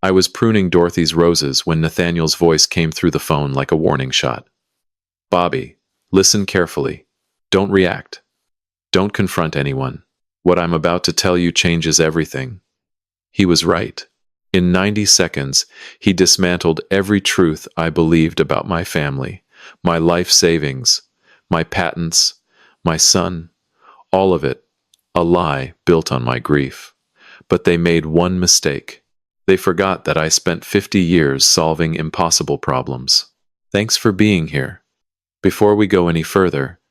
I was pruning Dorothy's roses when Nathaniel's voice came through the phone like a warning shot. Bobby, listen carefully. Don't react. Don't confront anyone. What I'm about to tell you changes everything. He was right. In 90 seconds, he dismantled every truth I believed about my family, my life savings, my patents, my son, all of it, a lie built on my grief. But they made one mistake. They forgot that I spent 50 years solving impossible problems. Thanks for being here. Before we go any further,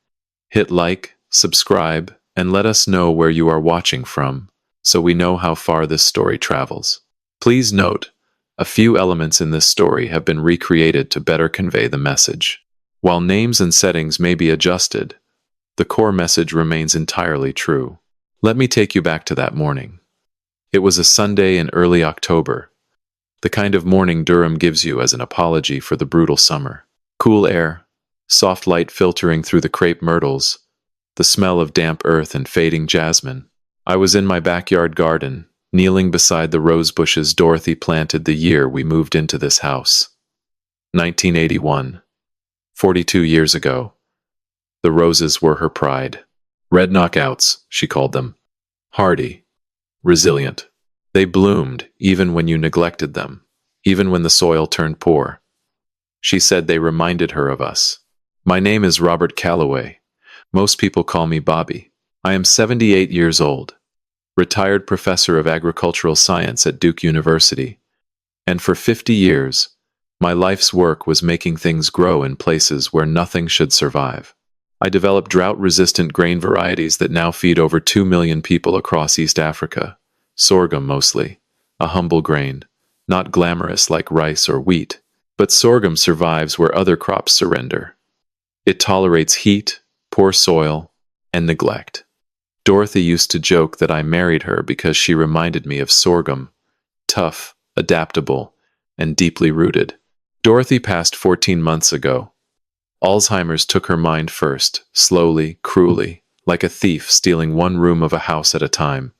hit like, subscribe, and let us know where you are watching from, so we know how far this story travels. Please note, a few elements in this story have been recreated to better convey the message. While names and settings may be adjusted, the core message remains entirely true. Let me take you back to that morning. It was a Sunday in early October, the kind of morning Durham gives you as an apology for the brutal summer. Cool air, soft light filtering through the crepe myrtles, the smell of damp earth and fading jasmine. I was in my backyard garden, kneeling beside the rose bushes Dorothy planted the year we moved into this house. 1981. 42 years ago. The roses were her pride. Red knockouts, she called them. Hardy. Resilient. They bloomed even when you neglected them, even when the soil turned poor. She said they reminded her of us. My name is Robert Calloway. Most people call me Bobby. I am 78 years old, retired professor of agricultural science at Duke University. And for 50 years, my life's work was making things grow in places where nothing should survive. I developed drought-resistant grain varieties that now feed over 2 million people across East Africa. Sorghum mostly, a humble grain, not glamorous like rice or wheat, but sorghum survives where other crops surrender. It tolerates heat, poor soil, and neglect. Dorothy used to joke that I married her because she reminded me of sorghum, tough, adaptable, and deeply rooted. Dorothy passed 14 months ago. Alzheimer's took her mind first, slowly, cruelly, like a thief stealing one room of a house at a time.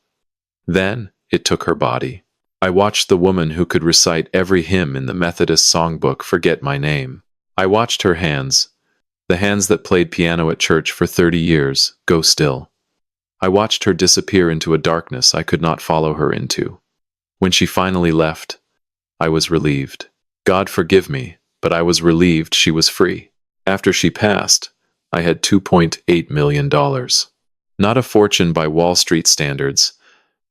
Then, it took her body. I watched the woman who could recite every hymn in the Methodist songbook forget my name. I watched her hands, the hands that played piano at church for 30 years, go still. I watched her disappear into a darkness I could not follow her into. When she finally left, I was relieved. God forgive me, but I was relieved she was free. After she passed, I had $2.8 million. Not a fortune by Wall Street standards,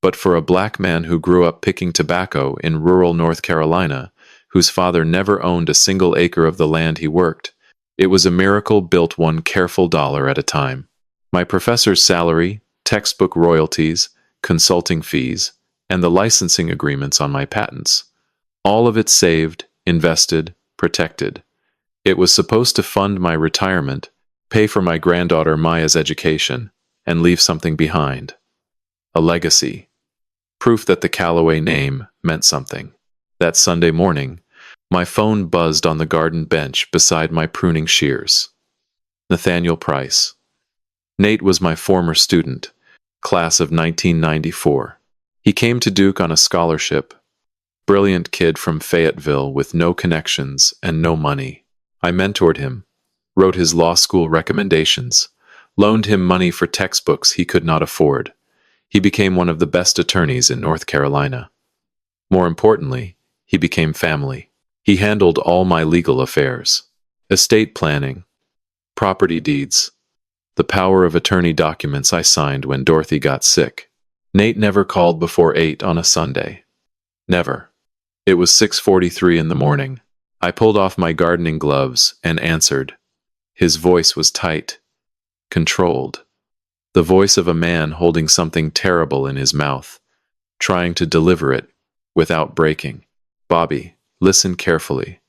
but for a black man who grew up picking tobacco in rural North Carolina, whose father never owned a single acre of the land he worked, it was a miracle built one careful dollar at a time. My professor's salary, textbook royalties, consulting fees, and the licensing agreements on my patents. All of it saved, invested, protected. It was supposed to fund my retirement, pay for my granddaughter Maya's education, and leave something behind. A legacy. Proof that the Calloway name meant something. That Sunday morning, my phone buzzed on the garden bench beside my pruning shears. Nathaniel Price. Nate was my former student, class of 1994. He came to Duke on a scholarship. Brilliant kid from Fayetteville with no connections and no money. I mentored him, wrote his law school recommendations, loaned him money for textbooks he could not afford. He became one of the best attorneys in North Carolina. More importantly, he became family. He handled all my legal affairs. Estate planning, property deeds, the power of attorney documents I signed when Dorothy got sick. Nate never called before 8 on a Sunday. Never. It was 6:43 in the morning. I pulled off my gardening gloves and answered. His voice was tight, controlled. The voice of a man holding something terrible in his mouth, trying to deliver it without breaking. Bobby, listen carefully.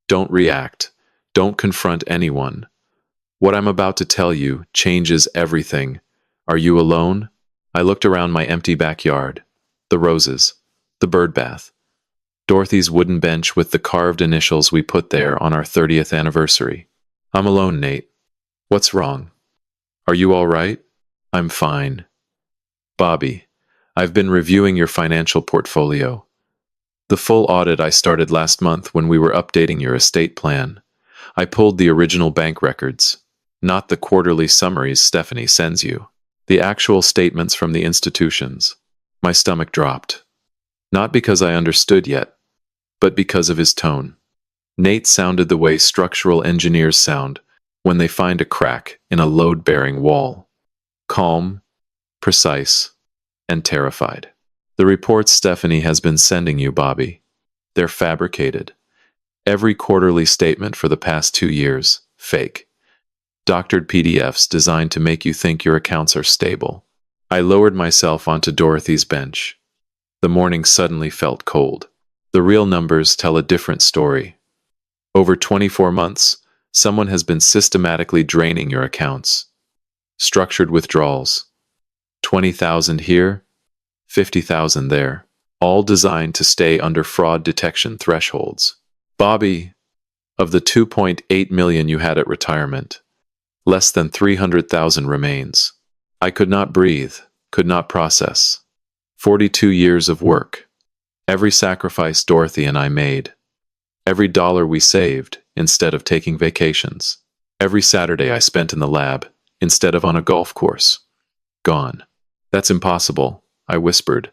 Don't react. Don't confront anyone. What I'm about to tell you changes everything. Are you alone? I looked around my empty backyard. The roses. The bird bath. Dorothy's wooden bench with the carved initials we put there on our 30th anniversary. I'm alone, Nate. What's wrong? Are you all right? I'm fine. Bobby, I've been reviewing your financial portfolio. The full audit I started last month when we were updating your estate plan. I pulled the original bank records, not the quarterly summaries Stephanie sends you. The actual statements from the institutions. My stomach dropped. Not because I understood yet, but because of his tone. Nate sounded the way structural engineers sound when they find a crack in a load-bearing wall. Calm, precise, and terrified. The reports Stephanie has been sending you, Bobby. They're fabricated. Every quarterly statement for the past 2 years, fake. Doctored PDFs designed to make you think your accounts are stable. I lowered myself onto Dorothy's bench. The morning suddenly felt cold. The real numbers tell a different story. Over 24 months, someone has been systematically draining your accounts. Structured withdrawals. 20,000 here, 50,000 there. All designed to stay under fraud detection thresholds. Bobby, of the 2.8 million you had at retirement, less than 300,000 remains. I could not breathe, could not process. 42 years of work. Every sacrifice Dorothy and I made. Every dollar we saved instead of taking vacations. Every Saturday I spent in the lab instead of on a golf course. Gone. That's impossible, I whispered.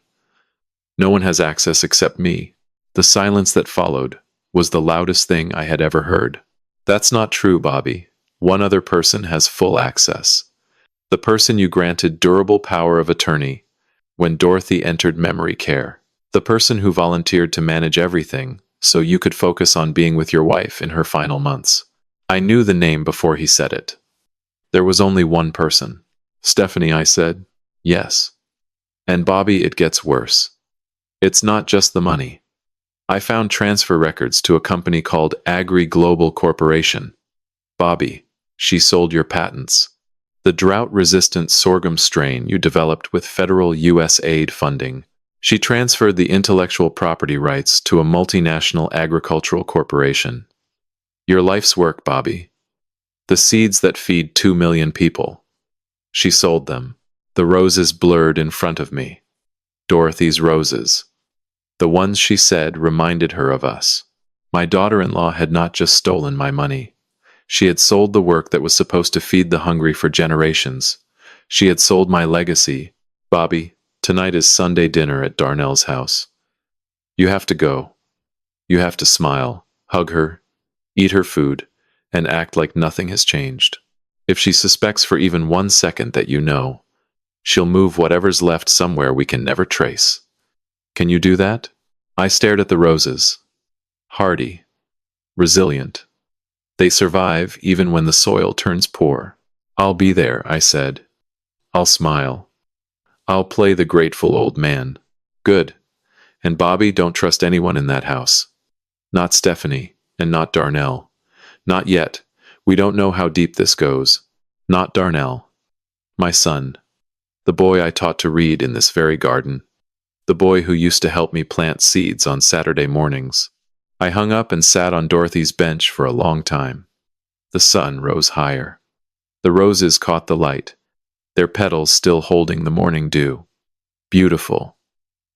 No one has access except me. The silence that followed was the loudest thing I had ever heard. That's not true, Bobby. One other person has full access. The person you granted durable power of attorney when Dorothy entered memory care. The person who volunteered to manage everything so you could focus on being with your wife in her final months. I knew the name before he said it. There was only one person. Stephanie, I said. Yes. And Bobby, it gets worse. It's not just the money. I found transfer records to a company called Agri Global Corporation. Bobby, she sold your patents. The drought-resistant sorghum strain you developed with federal U.S. aid funding. She transferred the intellectual property rights to a multinational agricultural corporation. Your life's work, Bobby. The seeds that feed 2 million people. She sold them. The roses blurred in front of me. Dorothy's roses. The ones she said reminded her of us. My daughter-in-law had not just stolen my money. She had sold the work that was supposed to feed the hungry for generations. She had sold my legacy. Bobby, tonight is Sunday dinner at Darnell's house. You have to go. You have to smile, hug her, eat her food, and act like nothing has changed. If she suspects for even 1 second that you know, she'll move whatever's left somewhere we can never trace. Can you do that? I stared at the roses. Hardy. Resilient. They survive even when the soil turns poor. I'll be there, I said. I'll smile. I'll play the grateful old man. Good. And Bobby, don't trust anyone in that house. Not Stephanie, and not Darnell. Not yet. We don't know how deep this goes. Not Darnell. My son. The boy I taught to read in this very garden. The boy who used to help me plant seeds on Saturday mornings. I hung up and sat on Dorothy's bench for a long time. The sun rose higher. The roses caught the light, their petals still holding the morning dew. Beautiful.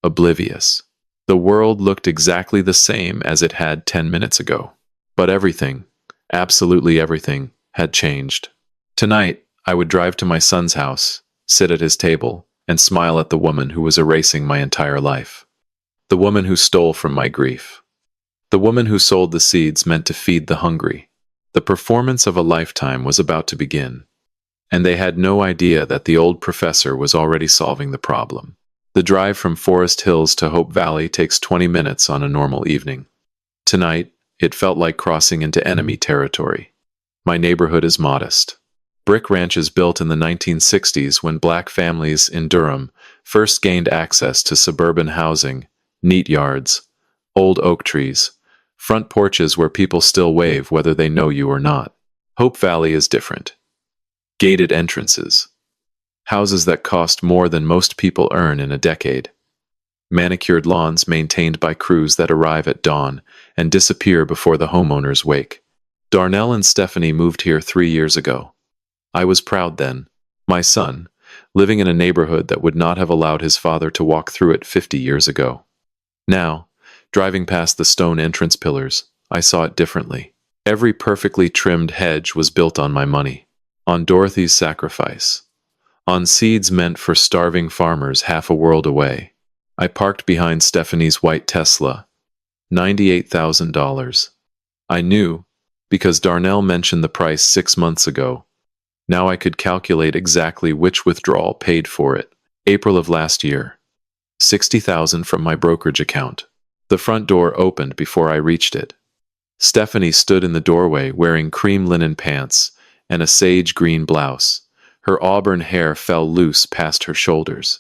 Oblivious. The world looked exactly the same as it had 10 minutes ago. But everything, absolutely everything, had changed. Tonight, I would drive to my son's house, sit at his table, and smile at the woman who was erasing my entire life. The woman who stole from my grief. The woman who sold the seeds meant to feed the hungry. The performance of a lifetime was about to begin. And they had no idea that the old professor was already solving the problem. The drive from Forest Hills to Hope Valley takes 20 minutes on a normal evening. Tonight, it felt like crossing into enemy territory. My neighborhood is modest. Brick ranches built in the 1960s when black families in Durham first gained access to suburban housing, neat yards, old oak trees, front porches where people still wave whether they know you or not. Hope Valley is different. Gated entrances. Houses that cost more than most people earn in a decade. Manicured lawns maintained by crews that arrive at dawn and disappear before the homeowners wake. Darnell and Stephanie moved here 3 years ago. I was proud then. My son, living in a neighborhood that would not have allowed his father to walk through it 50 years ago. Now, Driving past the stone entrance pillars, I saw it differently. Every perfectly trimmed hedge was built on my money, on Dorothy's sacrifice, on seeds meant for starving farmers half a world away. I parked behind Stephanie's white Tesla, $98,000. I knew, because Darnell mentioned the price 6 months ago. Now I could calculate exactly which withdrawal paid for it. April of last year. 60,000 from my brokerage account. The front door opened before I reached it. Stephanie stood in the doorway wearing cream linen pants and a sage green blouse. Her auburn hair fell loose past her shoulders.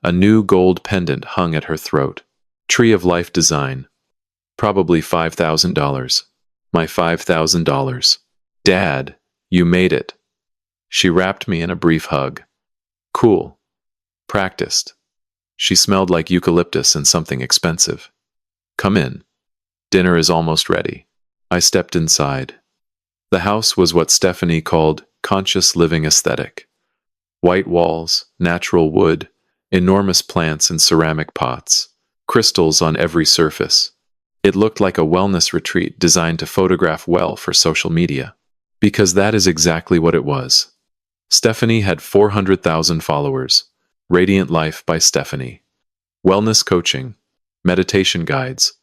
A new gold pendant hung at her throat. Tree of Life design. Probably $5,000. My $5,000. Dad, you made it. She wrapped me in a brief hug. Cool. Practiced. She smelled like eucalyptus and something expensive. Come in. Dinner is almost ready. I stepped inside. The house was what Stephanie called conscious living aesthetic. White walls, natural wood, enormous plants in ceramic pots, crystals on every surface. It looked like a wellness retreat designed to photograph well for social media. Because that is exactly what it was. Stephanie had 400,000 followers. Radiant Life by Stephanie. Wellness coaching, meditation guides,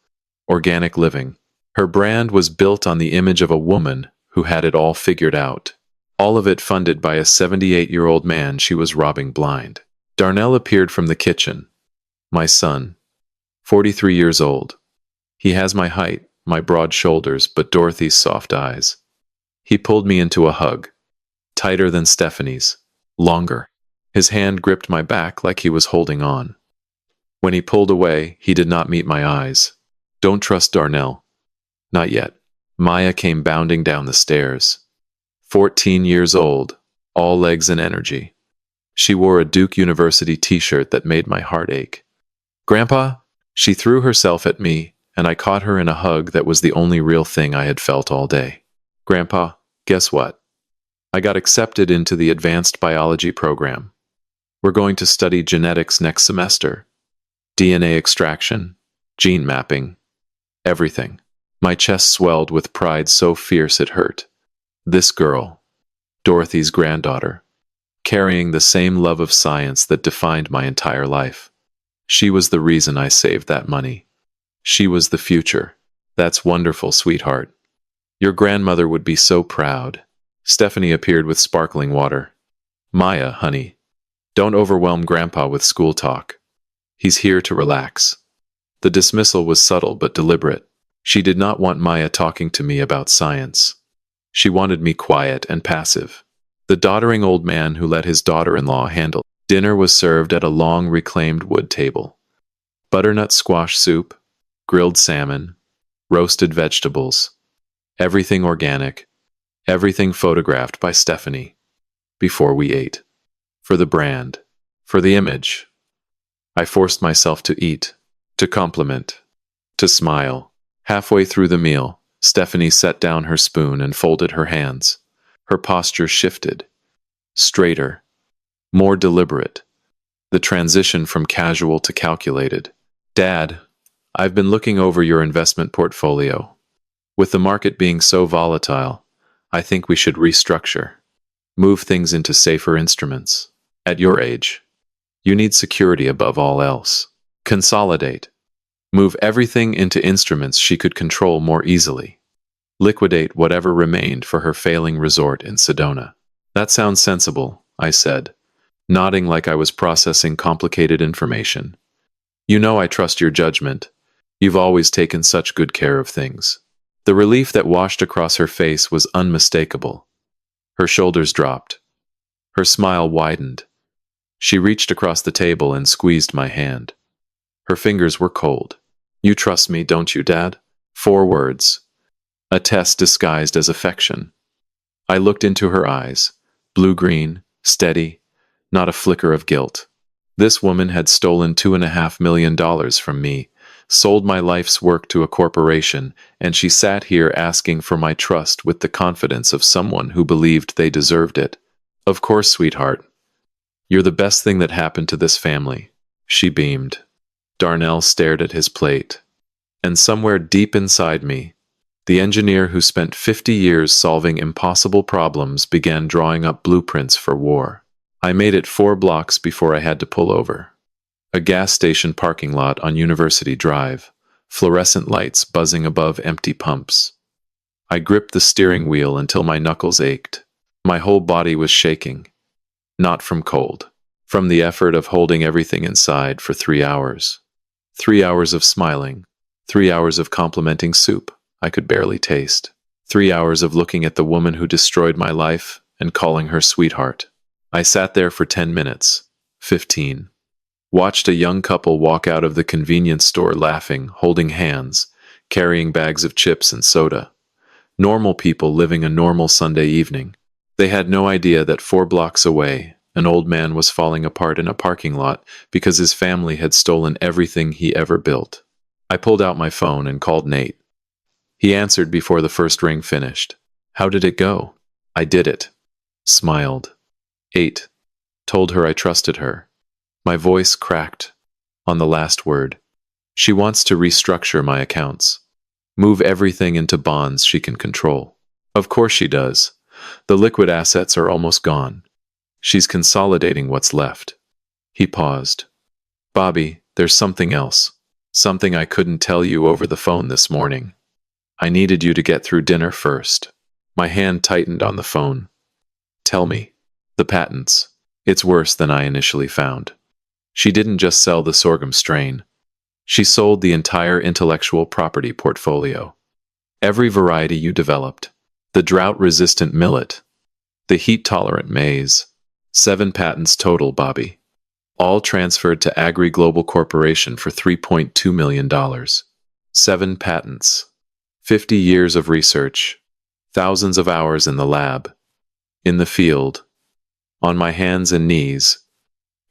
organic living. Her brand was built on the image of a woman who had it all figured out. All of it funded by a 78-year-old man she was robbing blind. Darnell appeared from the kitchen. My son, 43 years old. He has my height, my broad shoulders, but Dorothy's soft eyes. He pulled me into a hug. Tighter than Stephanie's. Longer. His hand gripped my back like he was holding on. When he pulled away, he did not meet my eyes. Don't trust Darnell. Not yet. Maya came bounding down the stairs. 14 years old, all legs and energy. She wore a Duke University t-shirt that made my heart ache. Grandpa? She threw herself at me, and I caught her in a hug that was the only real thing I had felt all day. Grandpa, guess what? I got accepted into the advanced biology program. We're going to study genetics next semester. DNA extraction, gene mapping, everything. My chest swelled with pride so fierce it hurt. This girl, Dorothy's granddaughter, carrying the same love of science that defined my entire life. She was the reason I saved that money. She was the future. That's wonderful, sweetheart. Your grandmother would be so proud. Stephanie appeared with sparkling water. Maya, honey, don't overwhelm Grandpa with school talk. He's here to relax. The dismissal was subtle but deliberate. She did not want Maya talking to me about science. She wanted me quiet and passive. The doddering old man who let his daughter-in-law handle. Dinner was served at a long reclaimed wood table. Butternut squash soup, grilled salmon, roasted vegetables. Everything organic. Everything photographed by Stephanie. Before we ate. For the brand. For the image. I forced myself to eat. To compliment. To smile. Halfway through the meal, Stephanie set down her spoon and folded her hands. Her posture shifted. Straighter. More deliberate. The transition from casual to calculated. Dad, I've been looking over your investment portfolio. With the market being so volatile, I think we should restructure. Move things into safer instruments. At your age, you need security above all else. Consolidate. Move everything into instruments she could control more easily. Liquidate whatever remained for her failing resort in Sedona. That sounds sensible, I said, nodding like I was processing complicated information. You know I trust your judgment. You've always taken such good care of things. The relief that washed across her face was unmistakable. Her shoulders dropped. Her smile widened. She reached across the table and squeezed my hand. Her fingers were cold. You trust me, don't you, Dad? 4 words. A test disguised as affection. I looked into her eyes, blue-green, steady, not a flicker of guilt. This woman had stolen $2.5 million from me, sold my life's work to a corporation, and she sat here asking for my trust with the confidence of someone who believed they deserved it. Of course, sweetheart. You're the best thing that happened to this family. She beamed. Darnell stared at his plate. And somewhere deep inside me, the engineer who spent 50 years solving impossible problems began drawing up blueprints for war. I made it 4 blocks before I had to pull over. A gas station parking lot on University Drive, fluorescent lights buzzing above empty pumps. I gripped the steering wheel until my knuckles ached. My whole body was shaking. Not from cold. From the effort of holding everything inside for 3 hours. 3 hours of smiling. 3 hours of complimenting soup I could barely taste. 3 hours of looking at the woman who destroyed my life and calling her sweetheart. I sat there for 10 minutes. 15. Watched a young couple walk out of the convenience store laughing, holding hands, carrying bags of chips and soda. Normal people living a normal Sunday evening. They had no idea that 4 blocks away, an old man was falling apart in a parking lot because his family had stolen everything he ever built. I pulled out my phone and called Nate. He answered before the first ring finished. How did it go? I did it. Smiled. 8. Told her I trusted her. My voice cracked on the last word. She wants to restructure my accounts. Move everything into bonds she can control. Of course she does. The liquid assets are almost gone. She's consolidating what's left. He paused. Bobby, there's something else. Something I couldn't tell you over the phone this morning. I needed you to get through dinner first. My hand tightened on the phone. Tell me. The patents. It's worse than I initially found. She didn't just sell the sorghum strain. She sold the entire intellectual property portfolio. Every variety you developed. The drought-resistant millet. The heat-tolerant maize. 7 patents total, Bobby. All transferred to Agri Global Corporation for $3.2 million. 7 patents. 50 years of research. Thousands of hours in the lab. In the field. On my hands and knees.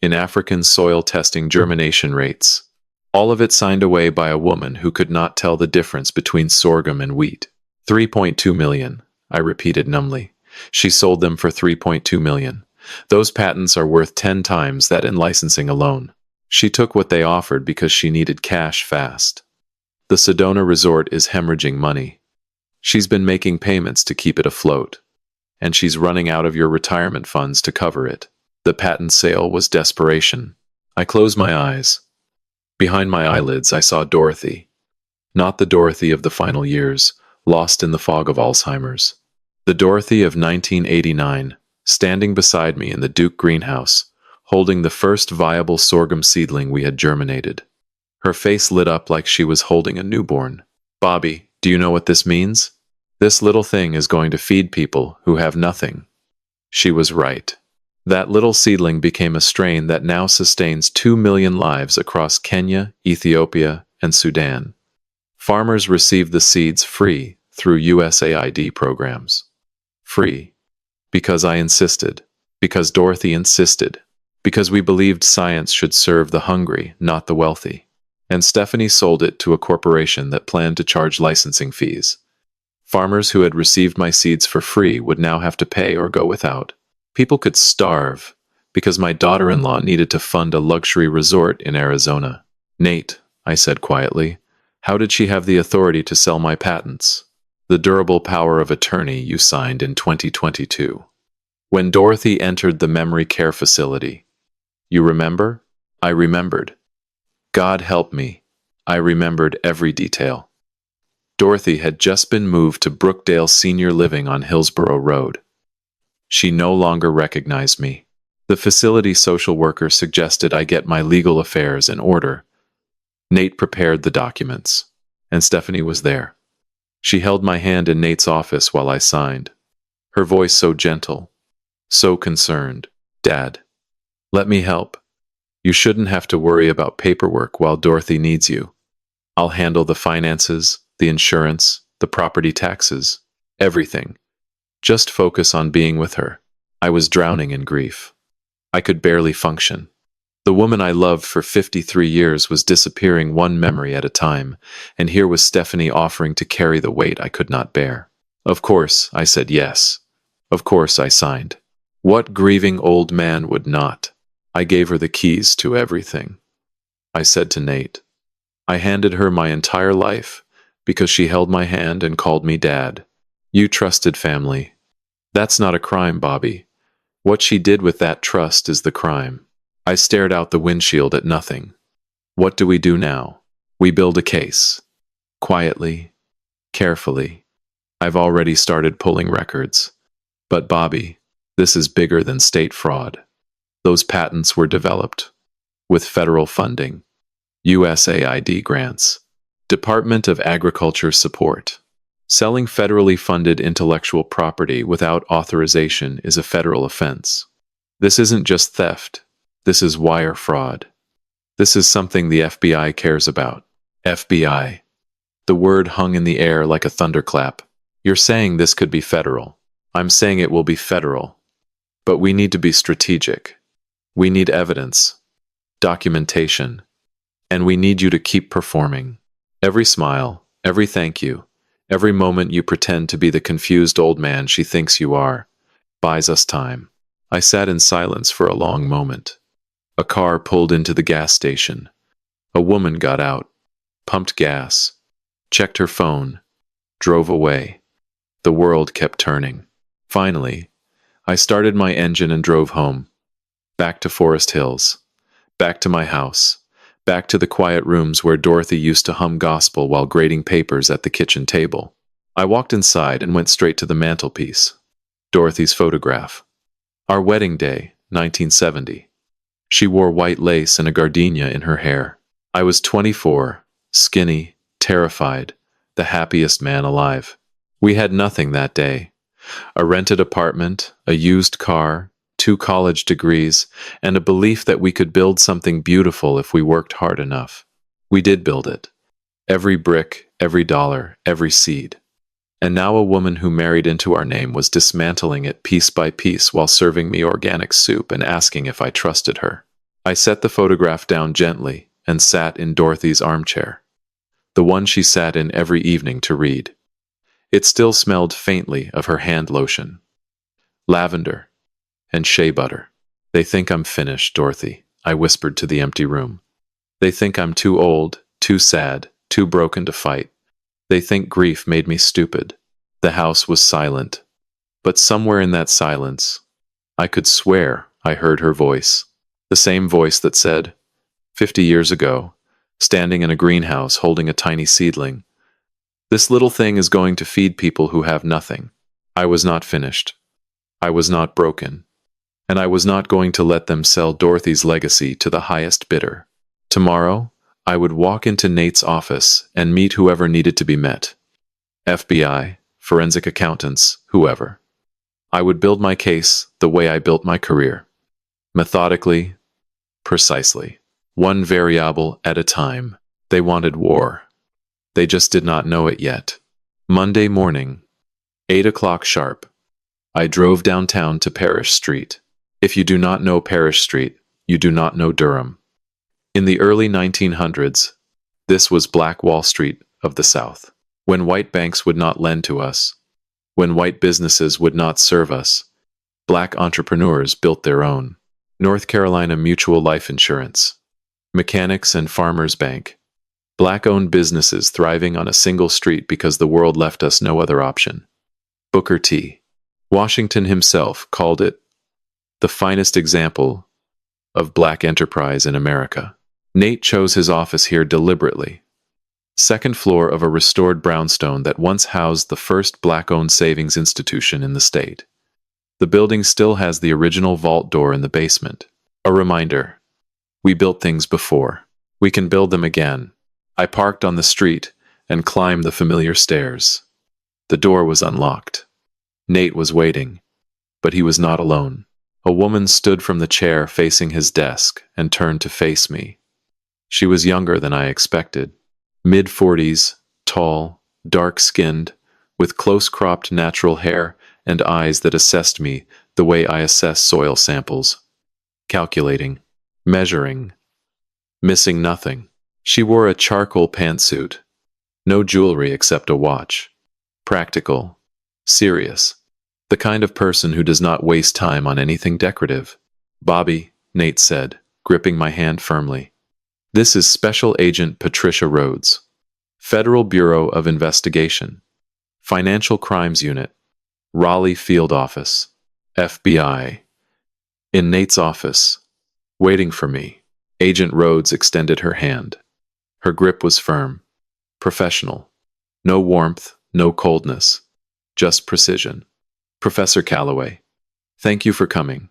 In African soil testing germination rates. All of it signed away by a woman who could not tell the difference between sorghum and wheat. 3.2 million, I repeated numbly. She sold them for 3.2 million. Those patents are worth 10 times that in licensing alone. She took what they offered because she needed cash fast. The Sedona resort is hemorrhaging money. She's been making payments to keep it afloat. And she's running out of your retirement funds to cover it. The patent sale was desperation. I closed my eyes. Behind my eyelids, I saw Dorothy. Not the Dorothy of the final years, lost in the fog of Alzheimer's. The Dorothy of 1989, standing beside me in the Duke greenhouse, holding the first viable sorghum seedling we had germinated. Her face lit up like she was holding a newborn. Bobby, do you know what this means? This little thing is going to feed people who have nothing. She was right. That little seedling became a strain that now sustains 2 million lives across Kenya, Ethiopia, and Sudan. Farmers receive the seeds free through USAID programs. Free. Because I insisted. Because Dorothy insisted. Because we believed science should serve the hungry, not the wealthy. And Stephanie sold it to a corporation that planned to charge licensing fees. Farmers who had received my seeds for free would now have to pay or go without. People could starve because my daughter-in-law needed to fund a luxury resort in Arizona. Nate, I said quietly, how did she have the authority to sell my patents? The durable power of attorney you signed in 2022. When Dorothy entered the memory care facility. You remember? I remembered. God help me. I remembered every detail. Dorothy had just been moved to Brookdale Senior Living on Hillsborough Road. She no longer recognized me. The facility social worker suggested I get my legal affairs in order. Nate prepared the documents, and Stephanie was there. She held my hand in Nate's office while I signed. Her voice so gentle, so concerned. Dad, let me help. You shouldn't have to worry about paperwork while Dorothy needs you. I'll handle the finances, the insurance, the property taxes, everything. Just focus on being with her. I was drowning in grief. I could barely function. The woman I loved for 53 years was disappearing one memory at a time, and here was Stephanie offering to carry the weight I could not bear. Of course, I said yes. Of course, I signed. What grieving old man would not? I gave her the keys to everything. I said to Nate, I handed her my entire life because she held my hand and called me dad. You trusted family. That's not a crime, Bobby. What she did with that trust is the crime. I stared out the windshield at nothing. What do we do now? We build a case. Quietly, carefully. I've already started pulling records. But Bobby, this is bigger than state fraud. Those patents were developed with federal funding, USAID grants, Department of Agriculture support. Selling federally funded intellectual property without authorization is a federal offense. This isn't just theft. This is wire fraud. This is something the FBI cares about. FBI. The word hung in the air like a thunderclap. You're saying this could be federal. I'm saying it will be federal. But we need to be strategic. We need evidence, documentation, and we need you to keep performing. Every smile, every thank you, every moment you pretend to be the confused old man she thinks you are, buys us time. I sat in silence for a long moment. A car pulled into the gas station. A woman got out, pumped gas, checked her phone, drove away. The world kept turning. Finally, I started my engine and drove home. Back to Forest Hills. Back to my house. Back to the quiet rooms where Dorothy used to hum gospel while grading papers at the kitchen table. I walked inside and went straight to the mantelpiece. Dorothy's photograph. Our wedding day, 1970. She wore white lace and a gardenia in her hair. I was 24, skinny, terrified, the happiest man alive. We had nothing that day. A rented apartment, a used car, 2 college degrees, and a belief that we could build something beautiful if we worked hard enough. We did build it. Every brick, every dollar, every seed. And now a woman who married into our name was dismantling it piece by piece while serving me organic soup and asking if I trusted her. I set the photograph down gently and sat in Dorothy's armchair, the one she sat in every evening to read. It still smelled faintly of her hand lotion, lavender, and shea butter. They think I'm finished, Dorothy, I whispered to the empty room. They think I'm too old, too sad, too broken to fight. They think grief made me stupid. The house was silent. But somewhere in that silence, I could swear I heard her voice. The same voice that said, 50 years ago, standing in a greenhouse holding a tiny seedling, "This little thing is going to feed people who have nothing." I was not finished. I was not broken. And I was not going to let them sell Dorothy's legacy to the highest bidder. Tomorrow, I would walk into Nate's office and meet whoever needed to be met. FBI, forensic accountants, whoever. I would build my case the way I built my career. Methodically, precisely. One variable at a time. They wanted war. They just did not know it yet. Monday morning, 8 o'clock sharp. I drove downtown to Parrish Street. If you do not know Parrish Street, you do not know Durham. In the early 1900s, this was Black Wall Street of the South. When white banks would not lend to us, when white businesses would not serve us, black entrepreneurs built their own. North Carolina Mutual Life Insurance, Mechanics and Farmers Bank, black-owned businesses thriving on a single street because the world left us no other option. Booker T. Washington himself called it the finest example of black enterprise in America. Nate chose his office here deliberately. Second floor of a restored brownstone that once housed the first black-owned savings institution in the state. The building still has the original vault door in the basement. A reminder. We built things before. We can build them again. I parked on the street and climbed the familiar stairs. The door was unlocked. Nate was waiting, but he was not alone. A woman stood from the chair facing his desk and turned to face me. She was younger than I expected. Mid-40s, tall, dark-skinned, with close-cropped natural hair and eyes that assessed me the way I assess soil samples. Calculating, measuring, missing nothing. She wore a charcoal pantsuit. No jewelry except a watch. Practical, serious. The kind of person who does not waste time on anything decorative. "Bobby," Nate said, gripping my hand firmly. This is Special Agent Patricia Rhodes, Federal Bureau of Investigation, Financial Crimes Unit, Raleigh Field Office, FBI. In Nate's office, waiting for me, Agent Rhodes extended her hand. Her grip was firm, professional. No warmth, no coldness, just precision. Professor Calloway, thank you for coming.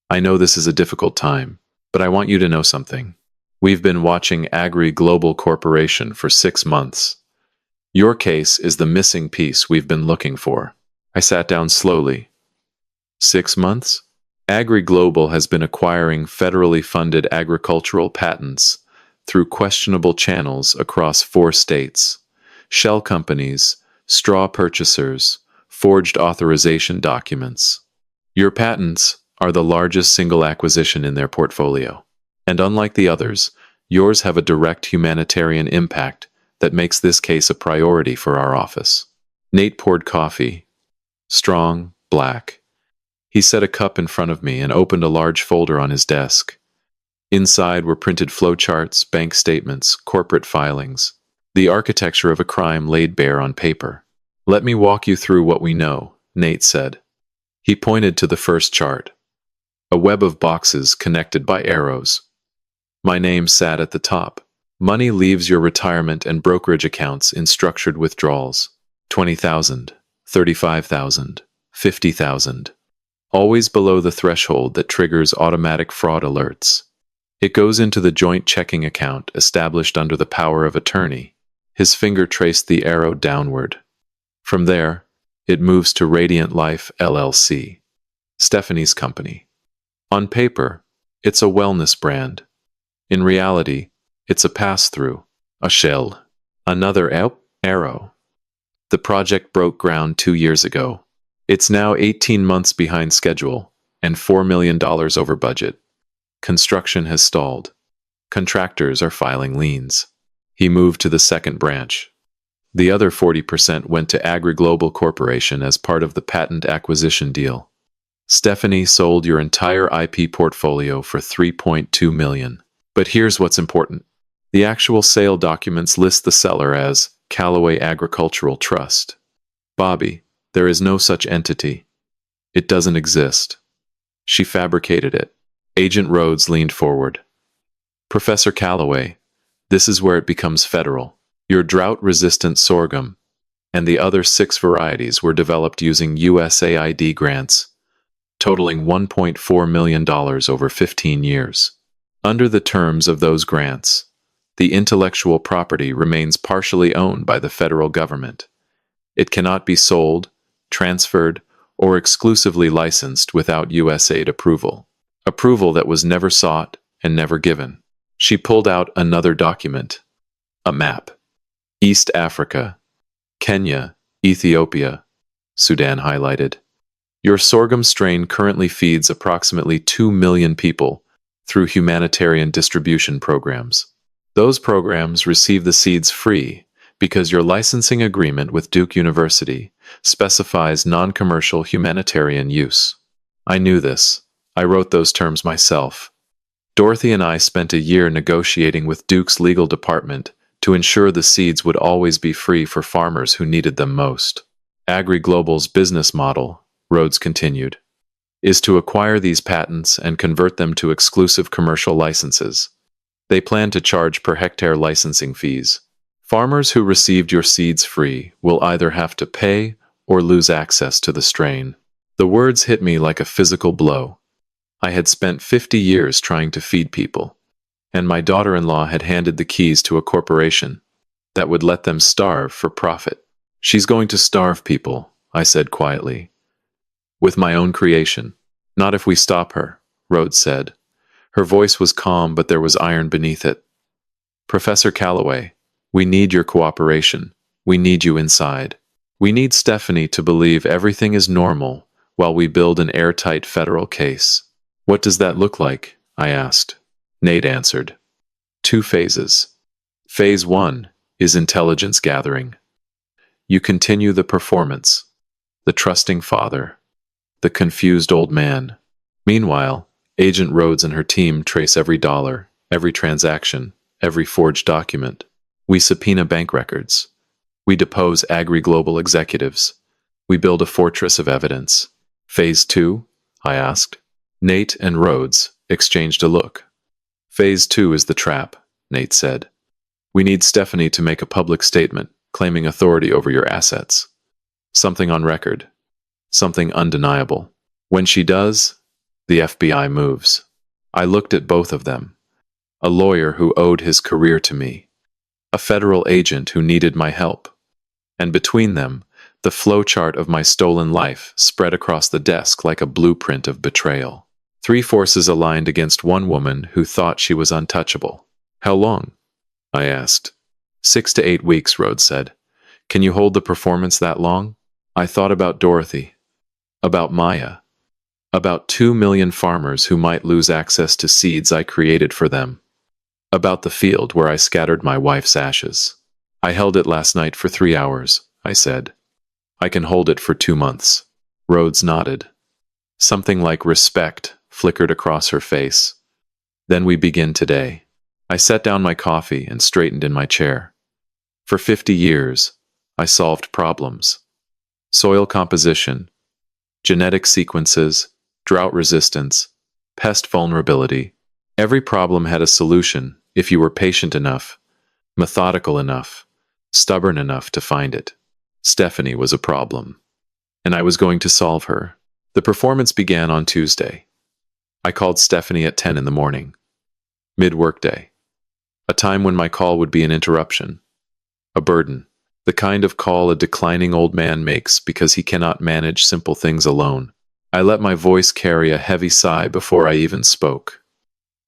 I know this is a difficult time, but I want you to know something. We've been watching Agri Global Corporation for 6 months. Your case is the missing piece we've been looking for. I sat down slowly. 6 months? Agri Global has been acquiring federally funded agricultural patents through questionable channels across 4 states. Shell companies, straw purchasers, forged authorization documents. Your patents are the largest single acquisition in their portfolio. And unlike the others, yours have a direct humanitarian impact that makes this case a priority for our office. Nate poured coffee. Strong, black. He set a cup in front of me and opened a large folder on his desk. Inside were printed flowcharts, bank statements, corporate filings. The architecture of a crime laid bare on paper. Let me walk you through what we know, Nate said. He pointed to the first chart. A web of boxes connected by arrows. My name sat at the top. Money leaves your retirement and brokerage accounts in structured withdrawals. 20,000, 35,000, 50,000. Always below the threshold that triggers automatic fraud alerts. It goes into the joint checking account established under the power of attorney. His finger traced the arrow downward. From there, it moves to Radiant Life LLC, Stephanie's company. On paper, it's a wellness brand. In reality, it's a pass-through, a shell. Another arrow. The project broke ground 2 years ago. It's now 18 months behind schedule and $4 million over budget. Construction has stalled. Contractors are filing liens. He moved to the second branch. The other 40% went to Agri Global Corporation as part of the patent acquisition deal. Stephanie sold your entire IP portfolio for $3.2 million. But here's what's important. The actual sale documents list the seller as Calloway Agricultural Trust. Bobby, there is no such entity. It doesn't exist. She fabricated it. Agent Rhodes leaned forward. Professor Calloway, this is where it becomes federal. Your drought-resistant sorghum and the other 6 varieties were developed using USAID grants, totaling $1.4 million over 15 years. Under the terms of those grants, the intellectual property remains partially owned by the federal government. It cannot be sold, transferred, or exclusively licensed without USAID approval. Approval that was never sought and never given. She pulled out another document. A map. East Africa. Kenya, Ethiopia. Sudan highlighted. Your sorghum strain currently feeds approximately 2 million people through humanitarian distribution programs. Those programs receive the seeds free because your licensing agreement with Duke University specifies non-commercial humanitarian use. I knew this. I wrote those terms myself. Dorothy and I spent a year negotiating with Duke's legal department to ensure the seeds would always be free for farmers who needed them most. Agri Global's business model, Rhodes continued, is to acquire these patents and convert them to exclusive commercial licenses. They plan to charge per hectare licensing fees. Farmers who received your seeds free will either have to pay or lose access to the strain. The words hit me like a physical blow. I had spent 50 years trying to feed people, and my daughter-in-law had handed the keys to a corporation that would let them starve for profit. She's going to starve people, I said quietly. With my own creation. Not if we stop her, Rhodes said. Her voice was calm, but there was iron beneath it. Professor Calloway, we need your cooperation. We need you inside. We need Stephanie to believe everything is normal while we build an airtight federal case. What does that look like? I asked. Nate answered. 2 phases. Phase 1 is intelligence gathering. You continue the performance. The trusting father. The confused old man. Meanwhile, Agent Rhodes and her team trace every dollar, every transaction, every forged document. We subpoena bank records. We depose agri-global executives. We build a fortress of evidence. Phase 2? I asked. Nate and Rhodes exchanged a look. Phase 2 is the trap, Nate said. We need Stephanie to make a public statement claiming authority over your assets. Something on record. Something undeniable. When she does, the FBI moves. I looked at both of them. A lawyer who owed his career to me. A federal agent who needed my help. And between them, the flowchart of my stolen life spread across the desk like a blueprint of betrayal. 3 forces aligned against one woman who thought she was untouchable. How long? I asked. 6 to 8 weeks, Rhodes said. Can you hold the performance that long? I thought about Dorothy. About Maya. About 2 million farmers who might lose access to seeds I created for them. About the field where I scattered my wife's ashes. I held it last night for 3 hours, I said. I can hold it for 2 months. Rhodes nodded. Something like respect flickered across her face. Then we begin today. I set down my coffee and straightened in my chair. For 50 years, I solved problems. Soil composition, genetic sequences, drought resistance, pest vulnerability. Every problem had a solution if you were patient enough, methodical enough, stubborn enough to find it. Stephanie was a problem, and I was going to solve her. The performance began on Tuesday. I called Stephanie at 10 in the morning, mid-workday, a time when my call would be an interruption, a burden, the kind of call a declining old man makes because he cannot manage simple things alone. I let my voice carry a heavy sigh before I even spoke.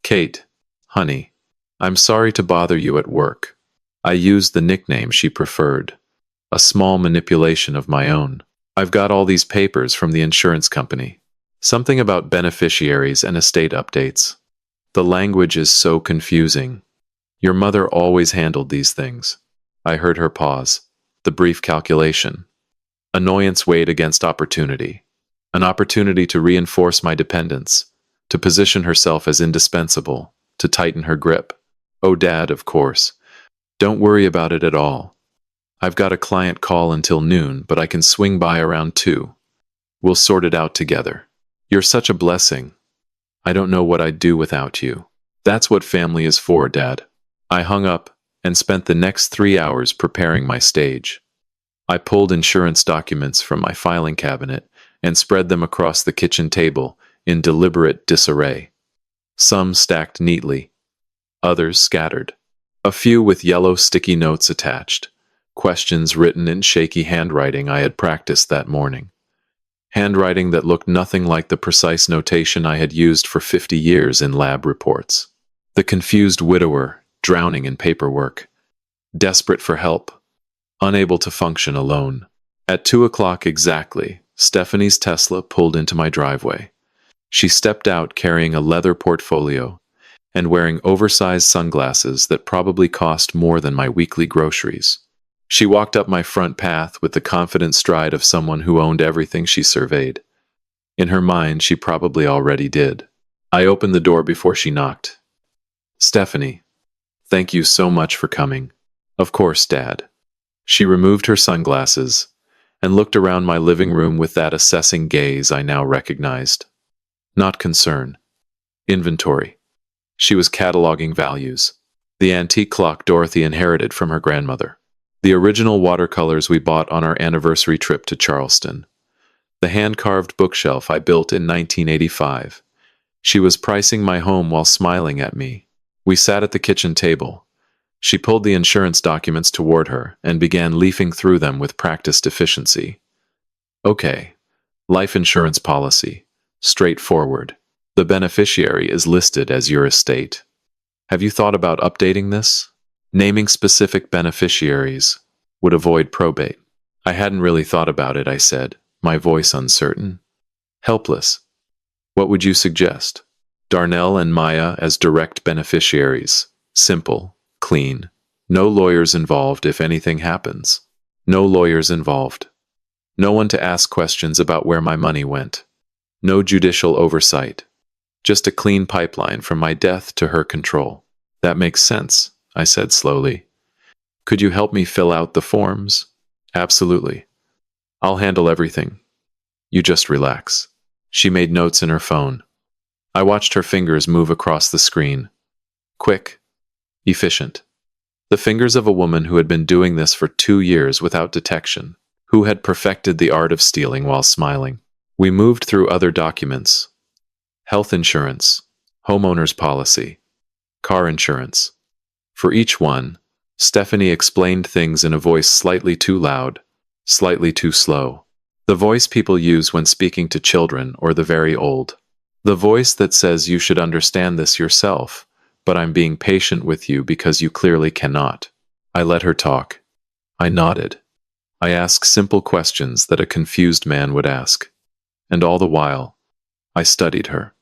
Kate, honey, I'm sorry to bother you at work. I used the nickname she preferred, a small manipulation of my own. I've got all these papers from the insurance company. Something about beneficiaries and estate updates. The language is so confusing. Your mother always handled these things. I heard her pause. The brief calculation. Annoyance weighed against opportunity. An opportunity to reinforce my dependence, to position herself as indispensable, to tighten her grip. Oh, Dad, of course. Don't worry about it at all. I've got a client call until noon, but I can swing by around 2. We'll sort it out together. You're such a blessing. I don't know what I'd do without you. That's what family is for, Dad. I hung up and spent the next 3 hours preparing my stage. I pulled insurance documents from my filing cabinet and spread them across the kitchen table in deliberate disarray. Some stacked neatly, others scattered. A few with yellow sticky notes attached, questions written in shaky handwriting I had practiced that morning. Handwriting that looked nothing like the precise notation I had used for 50 years in lab reports. The confused widower, drowning in paperwork, desperate for help, unable to function alone. At 2 o'clock exactly, Stephanie's Tesla pulled into my driveway. She stepped out carrying a leather portfolio and wearing oversized sunglasses that probably cost more than my weekly groceries. She walked up my front path with the confident stride of someone who owned everything she surveyed. In her mind, she probably already did. I opened the door before she knocked. Stephanie, thank you so much for coming. Of course, Dad. She removed her sunglasses and looked around my living room with that assessing gaze I now recognized. Not concern. Inventory. She was cataloging values. The antique clock Dorothy inherited from her grandmother. The original watercolors we bought on our anniversary trip to Charleston. The hand-carved bookshelf I built in 1985. She was pricing my home while smiling at me. We sat at the kitchen table. She pulled the insurance documents toward her and began leafing through them with practiced efficiency. Okay, life insurance policy. Straightforward. The beneficiary is listed as your estate. Have you thought about updating this? Naming specific beneficiaries would avoid probate. I hadn't really thought about it, I said, my voice uncertain. Helpless. What would you suggest? Darnell and Maya as direct beneficiaries. Simple, clean. No lawyers involved if anything happens. No lawyers involved. No one to ask questions about where my money went. No judicial oversight. Just a clean pipeline from my death to her control. That makes sense, I said slowly. Could you help me fill out the forms? Absolutely. I'll handle everything. You just relax. She made notes in her phone. I watched her fingers move across the screen. Quick, efficient. The fingers of a woman who had been doing this for 2 years without detection, who had perfected the art of stealing while smiling. We moved through other documents. Health insurance, homeowner's policy, car insurance. For each one, Stephanie explained things in a voice slightly too loud, slightly too slow. The voice people use when speaking to children or the very old. The voice that says you should understand this yourself, but I'm being patient with you because you clearly cannot. I let her talk. I nodded. I asked simple questions that a confused man would ask. And all the while, I studied her.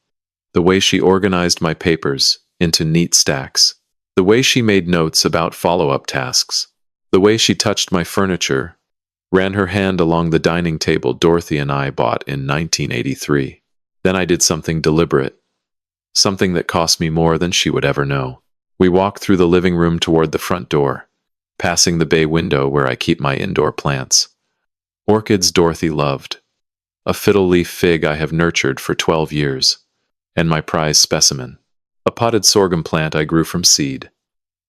The way she organized my papers into neat stacks. The way she made notes about follow-up tasks. The way she touched my furniture, ran her hand along the dining table Dorothy and I bought in 1983. Then I did something deliberate. Something that cost me more than she would ever know. We walked through the living room toward the front door, passing the bay window where I keep my indoor plants. Orchids Dorothy loved. A fiddle leaf fig I have nurtured for 12 years. And my prize specimen. A potted sorghum plant I grew from seed.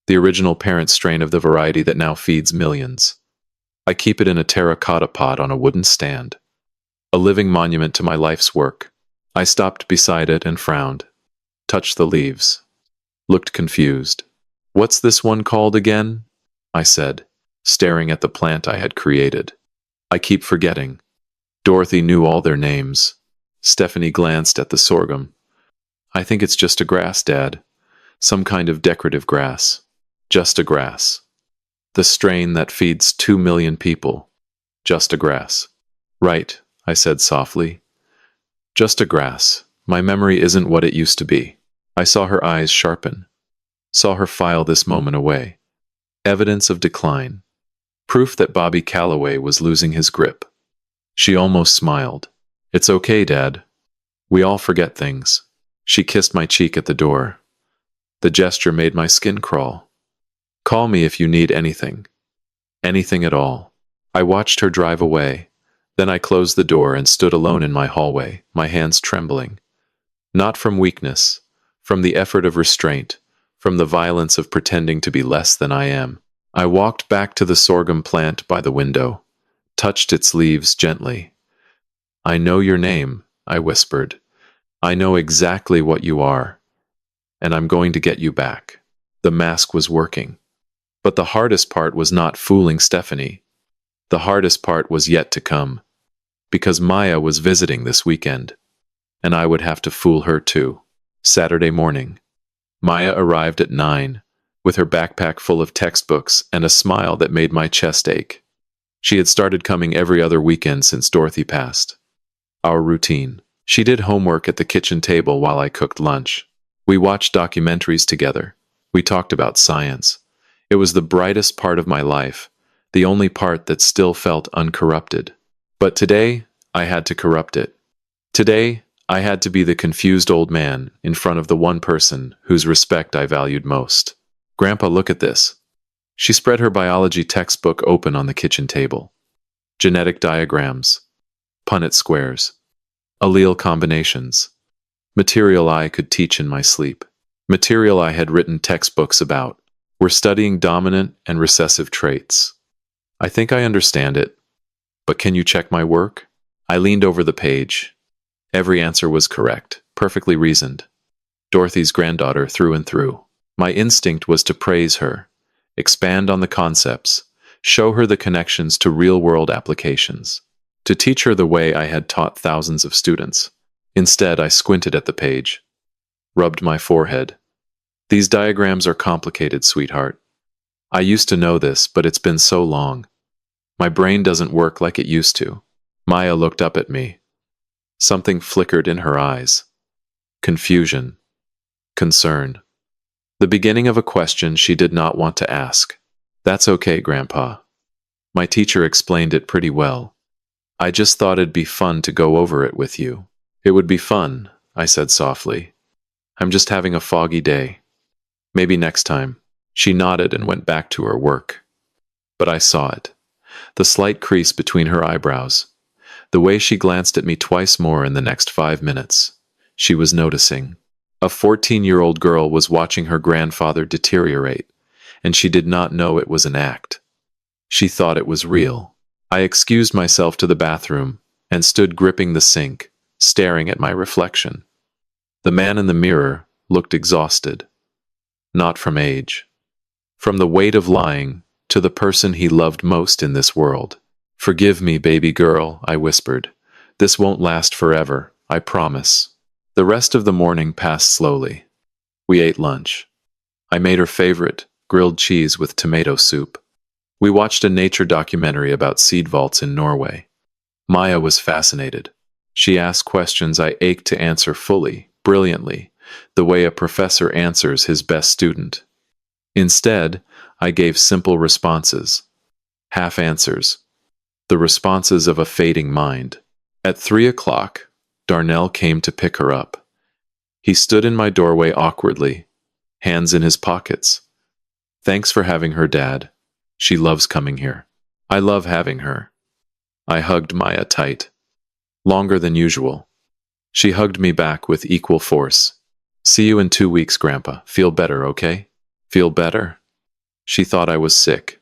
The original parent strain of the variety that now feeds millions. I keep it in a terracotta pot on a wooden stand. A living monument to my life's work. I stopped beside it and frowned. Touched the leaves. Looked confused. What's this one called again? I said, staring at the plant I had created. I keep forgetting. Dorothy knew all their names. Stephanie glanced at the sorghum. I think it's just a grass, Dad. Some kind of decorative grass. Just a grass. The strain that feeds 2 million people. Just a grass. Right, I said softly. Just a grass. My memory isn't what it used to be. I saw her eyes sharpen. Saw her file this moment away. Evidence of decline. Proof that Bobby Calloway was losing his grip. She almost smiled. It's okay, Dad. We all forget things. She kissed my cheek at the door. The gesture made my skin crawl. Call me if you need anything. Anything at all. I watched her drive away. Then I closed the door and stood alone in my hallway, my hands trembling. Not from weakness, from the effort of restraint, from the violence of pretending to be less than I am. I walked back to the sorghum plant by the window, touched its leaves gently. I know your name, I whispered. I know exactly what you are, and I'm going to get you back. The mask was working. But the hardest part was not fooling Stephanie. The hardest part was yet to come, because Maya was visiting this weekend, and I would have to fool her too. Saturday morning. Maya arrived at 9, with her backpack full of textbooks and a smile that made my chest ache. She had started coming every other weekend since Dorothy passed. Our routine. She did homework at the kitchen table while I cooked lunch. We watched documentaries together. We talked about science. It was the brightest part of my life, the only part that still felt uncorrupted. But today, I had to corrupt it. Today, I had to be the confused old man in front of the one person whose respect I valued most. Grandpa, look at this. She spread her biology textbook open on the kitchen table. Genetic diagrams, Punnett squares, allele combinations, material I could teach in my sleep, material I had written textbooks about. We're studying dominant and recessive traits. I think I understand it, but can you check my work? I leaned over the page. Every answer was correct, perfectly reasoned. Dorothy's granddaughter through and through. My instinct was to praise her, expand on the concepts, show her the connections to real-world applications, to teach her the way I had taught thousands of students. Instead, I squinted at the page, rubbed my forehead. These diagrams are complicated, sweetheart. I used to know this, but it's been so long. My brain doesn't work like it used to. Maya looked up at me. Something flickered in her eyes. Confusion. Concern. The beginning of a question she did not want to ask. That's okay, Grandpa. My teacher explained it pretty well. I just thought it'd be fun to go over it with you. It would be fun, I said softly. I'm just having a foggy day. Maybe next time. She nodded and went back to her work. But I saw it. The slight crease between her eyebrows. The way she glanced at me twice more in the next 5 minutes. She was noticing. A 14-year-old girl was watching her grandfather deteriorate, and she did not know it was an act. She thought it was real. I excused myself to the bathroom and stood gripping the sink, staring at my reflection. The man in the mirror looked exhausted. Not from age. From the weight of lying to the person he loved most in this world. "Forgive me, baby girl," I whispered. "This won't last forever, I promise." The rest of the morning passed slowly. We ate lunch. I made her favorite, grilled cheese with tomato soup. We watched a nature documentary about seed vaults in Norway. Maya was fascinated. She asked questions I ached to answer fully, brilliantly, the way a professor answers his best student. Instead, I gave simple responses. Half answers. The responses of a fading mind. At 3 o'clock, Darnell came to pick her up. He stood in my doorway awkwardly, hands in his pockets. "Thanks for having her, Dad. She loves coming here." "I love having her." I hugged Maya tight. Longer than usual. She hugged me back with equal force. "See you in 2 weeks, Grandpa. Feel better, okay?" Feel better? She thought I was sick.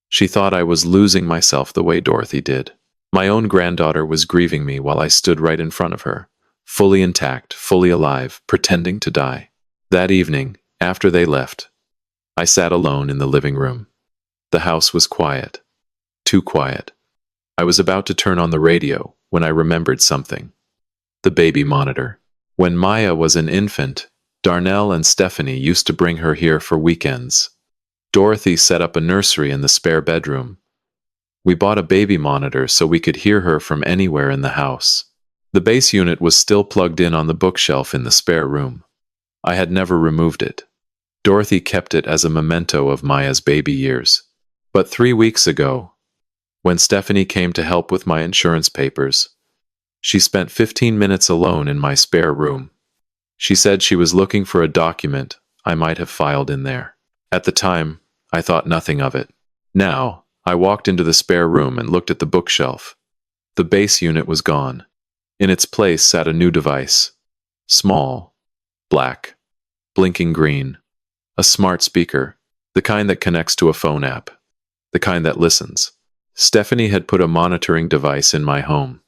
She thought I was losing myself the way Dorothy did. My own granddaughter was grieving me while I stood right in front of her, fully intact, fully alive, pretending to die. That evening, after they left, I sat alone in the living room. The house was quiet. Too quiet. I was about to turn on the radio when I remembered something. The baby monitor. When Maya was an infant, Darnell and Stephanie used to bring her here for weekends. Dorothy set up a nursery in the spare bedroom. We bought a baby monitor so we could hear her from anywhere in the house. The base unit was still plugged in on the bookshelf in the spare room. I had never removed it. Dorothy kept it as a memento of Maya's baby years. But 3 weeks ago, when Stephanie came to help with my insurance papers, she spent 15 minutes alone in my spare room. She said she was looking for a document I might have filed in there. At the time, I thought nothing of it. Now, I walked into the spare room and looked at the bookshelf. The base unit was gone. In its place sat a new device. Small, black, blinking green. A smart speaker, the kind that connects to a phone app, the kind that listens. Stephanie had put a monitoring device in my home.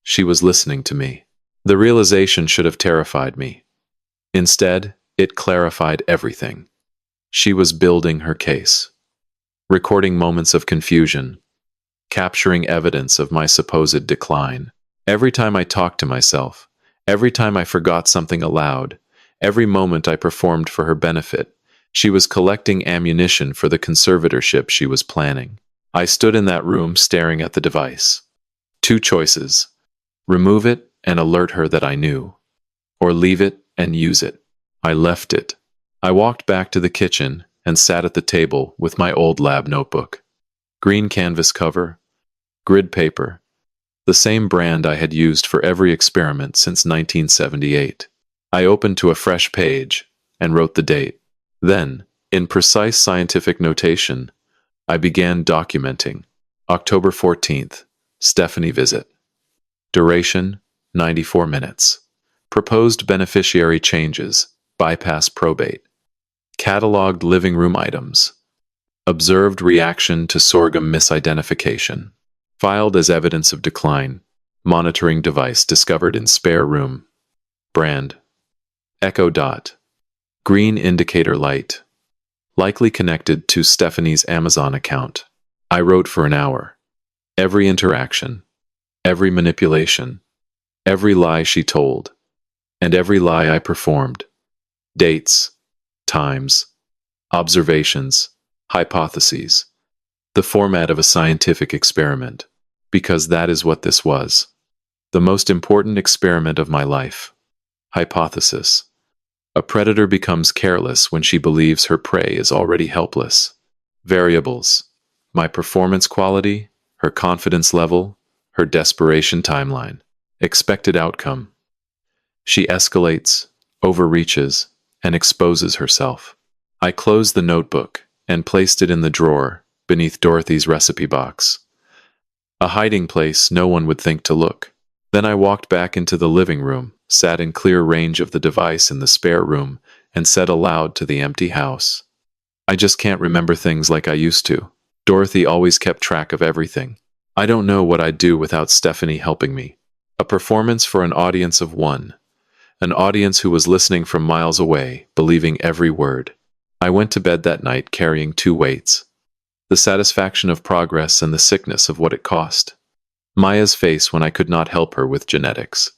She was listening to me. The realization should have terrified me. Instead, it clarified everything. She was building her case, recording moments of confusion, capturing evidence of my supposed decline. Every time I talked to myself, every time I forgot something aloud, every moment I performed for her benefit, she was collecting ammunition for the conservatorship she was planning. I stood in that room staring at the device. 2 choices. Remove it and alert her that I knew, or leave it and use it. I left it. I walked back to the kitchen and sat at the table with my old lab notebook. Green canvas cover, grid paper, the same brand I had used for every experiment since 1978. I opened to a fresh page and wrote the date. Then, in precise scientific notation, I began documenting. October 14th, Stephanie visit. Duration, 94 minutes. Proposed beneficiary changes, bypass probate. Cataloged living room items. Observed reaction to sorghum misidentification. Filed as evidence of decline. Monitoring device discovered in spare room. Brand. Echo Dot. Green indicator light. Likely connected to Stephanie's Amazon account. I wrote for an hour. Every interaction. Every manipulation. Every lie she told. And every lie I performed. Dates. Times. Observations. Hypotheses. The format of a scientific experiment. Because that is what this was. The most important experiment of my life. Hypothesis. A predator becomes careless when she believes her prey is already helpless. Variables. My performance quality, her confidence level, her desperation timeline. Expected outcome. She escalates, overreaches, and exposes herself. I closed the notebook and placed it in the drawer beneath Dorothy's recipe box, a hiding place no one would think to look. Then I walked back into the living room, sat in clear range of the device in the spare room, and said aloud to the empty house, I just can't remember things like I used to. Dorothy always kept track of everything. I don't know what I'd do without Stephanie helping me. A performance for an audience of one. An audience who was listening from miles away, believing every word. I went to bed that night carrying two weights. The satisfaction of progress and the sickness of what it cost. Maya's face when I could not help her with genetics.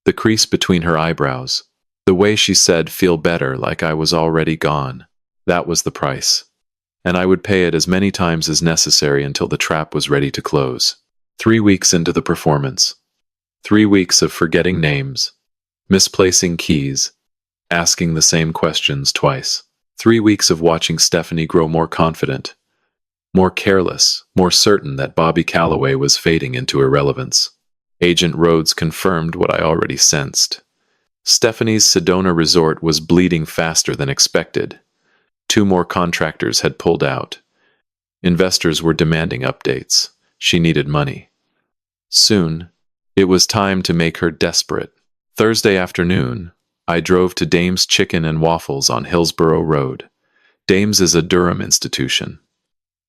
The crease between her eyebrows. The way she said, feel better, like I was already gone. That was the price. And I would pay it as many times as necessary until the trap was ready to close. 3 weeks into the performance. 3 weeks of forgetting names, misplacing keys, asking the same questions twice. 3 weeks of watching Stephanie grow more confident, more careless, more certain that Bobby Calloway was fading into irrelevance. Agent Rhodes confirmed what I already sensed. Stephanie's Sedona resort was bleeding faster than expected. 2 more contractors had pulled out. Investors were demanding updates. She needed money. Soon, it was time to make her desperate. Thursday afternoon, I drove to Dame's Chicken and Waffles on Hillsborough Road. Dame's is a Durham institution.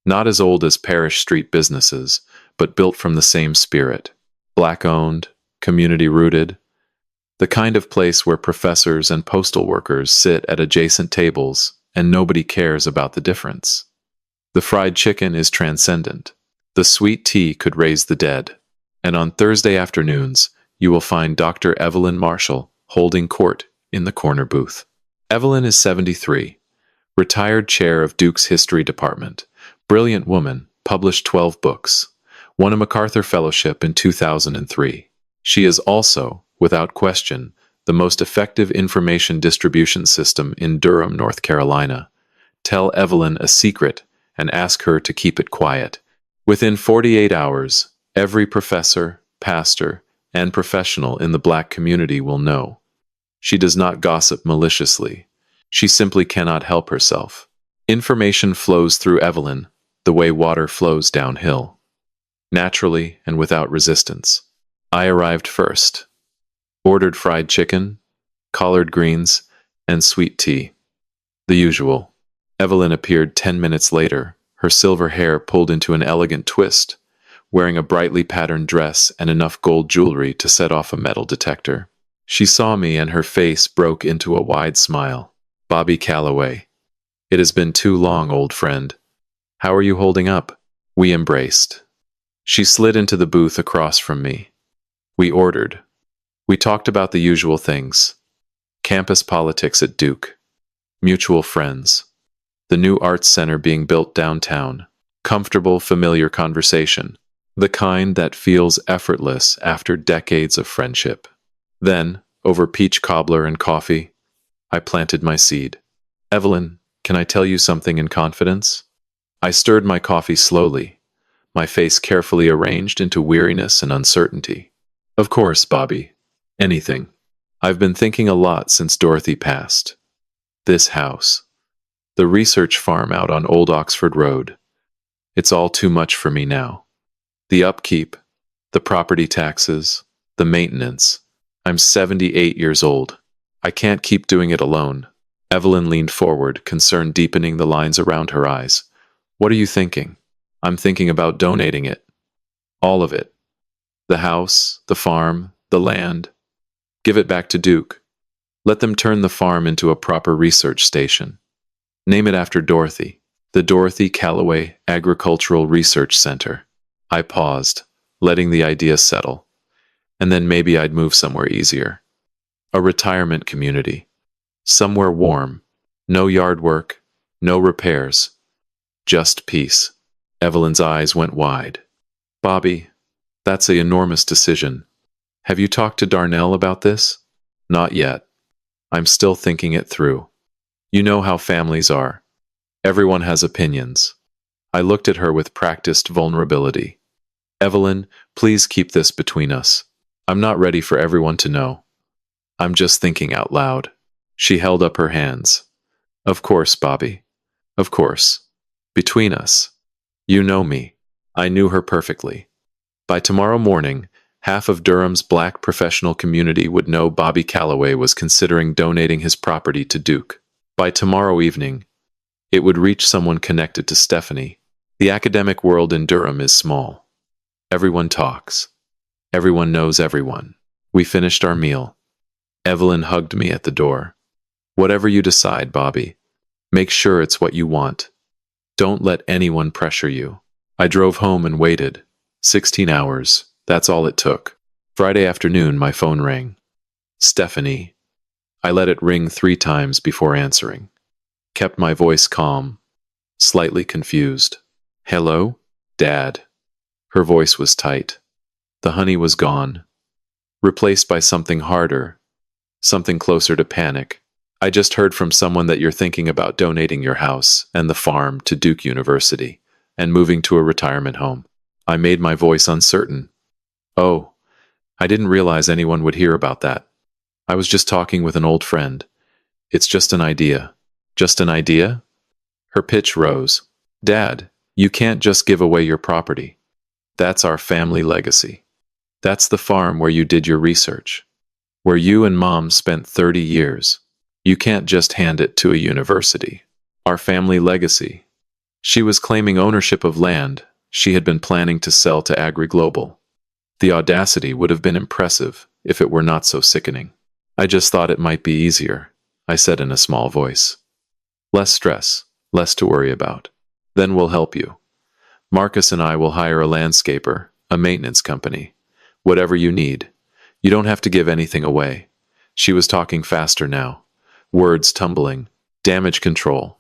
Not as old as Parish Street businesses, but built from the same spirit. Black-owned, community-rooted. The kind of place where professors and postal workers sit at adjacent tables and nobody cares about the difference. The fried chicken is transcendent. The sweet tea could raise the dead. And on Thursday afternoons, you will find Dr. Evelyn Marshall holding court in the corner booth. Evelyn is 73, retired chair of Duke's History Department. Brilliant woman, published 12 books, won a MacArthur Fellowship in 2003. She is also, without question, the most effective information distribution system in Durham, North Carolina. Tell Evelyn a secret and ask her to keep it quiet. Within 48 hours, every professor, pastor, and professional in the Black community will know. She does not gossip maliciously. She simply cannot help herself. Information flows through Evelyn the way water flows downhill, naturally and without resistance. I arrived first. Ordered fried chicken, collard greens, and sweet tea. The usual. Evelyn appeared 10 minutes later, her silver hair pulled into an elegant twist, wearing a brightly patterned dress and enough gold jewelry to set off a metal detector. She saw me and her face broke into a wide smile. Bobby Calloway. It has been too long, old friend. How are you holding up? We embraced. She slid into the booth across from me. We ordered. We talked about the usual things. Campus politics at Duke. Mutual friends. The new arts center being built downtown. Comfortable, familiar conversation. The kind that feels effortless after decades of friendship. Then, over peach cobbler and coffee, I planted my seed. Evelyn, can I tell you something in confidence? I stirred my coffee slowly, my face carefully arranged into weariness and uncertainty. Of course, Bobby. Anything. I've been thinking a lot since Dorothy passed. This house. The research farm out on Old Oxford Road. It's all too much for me now. The upkeep, the property taxes, the maintenance. I'm 78 years old. I can't keep doing it alone. Evelyn leaned forward, concern deepening the lines around her eyes. What are you thinking? I'm thinking about donating it. All of it. The house, the farm, the land. Give it back to Duke. Let them turn the farm into a proper research station. Name it after Dorothy. The Dorothy Calloway Agricultural Research Center. I paused, letting the idea settle. And then maybe I'd move somewhere easier. A retirement community. Somewhere warm. No yard work. No repairs. Just peace. Evelyn's eyes went wide. Bobby, that's an enormous decision. Have you talked to Darnell about this? Not yet. I'm still thinking it through. You know how families are. Everyone has opinions. I looked at her with practiced vulnerability. Evelyn, please keep this between us. I'm not ready for everyone to know. I'm just thinking out loud. She held up her hands. Of course, Bobby. Of course. Between us. You know me. I knew her perfectly. By tomorrow morning, half of Durham's black professional community would know Bobby Calloway was considering donating his property to Duke. By tomorrow evening, it would reach someone connected to Stephanie. The academic world in Durham is small. Everyone talks. Everyone knows everyone. We finished our meal. Evelyn hugged me at the door. Whatever you decide, Bobby, make sure it's what you want. Don't let anyone pressure you. I drove home and waited. 16 hours. That's all it took. Friday afternoon, my phone rang. Stephanie. I let it ring 3 times before answering. Kept my voice calm. Slightly confused. Hello? Dad. Her voice was tight. The honey was gone. Replaced by something harder. Something closer to panic. I just heard from someone that you're thinking about donating your house and the farm to Duke University and moving to a retirement home. I made my voice uncertain. Oh, I didn't realize anyone would hear about that. I was just talking with an old friend. It's just an idea. Just an idea? Her pitch rose. Dad, you can't just give away your property. That's our family legacy. That's the farm where you did your research, where you and Mom spent 30 years. You can't just hand it to a university. Our family legacy. She was claiming ownership of land she had been planning to sell to AgriGlobal. The audacity would have been impressive if it were not so sickening. I just thought it might be easier, I said in a small voice. Less stress, less to worry about. Then we'll help you. Marcus and I will hire a landscaper, a maintenance company. Whatever you need. You don't have to give anything away. She was talking faster now. Words tumbling. Damage control.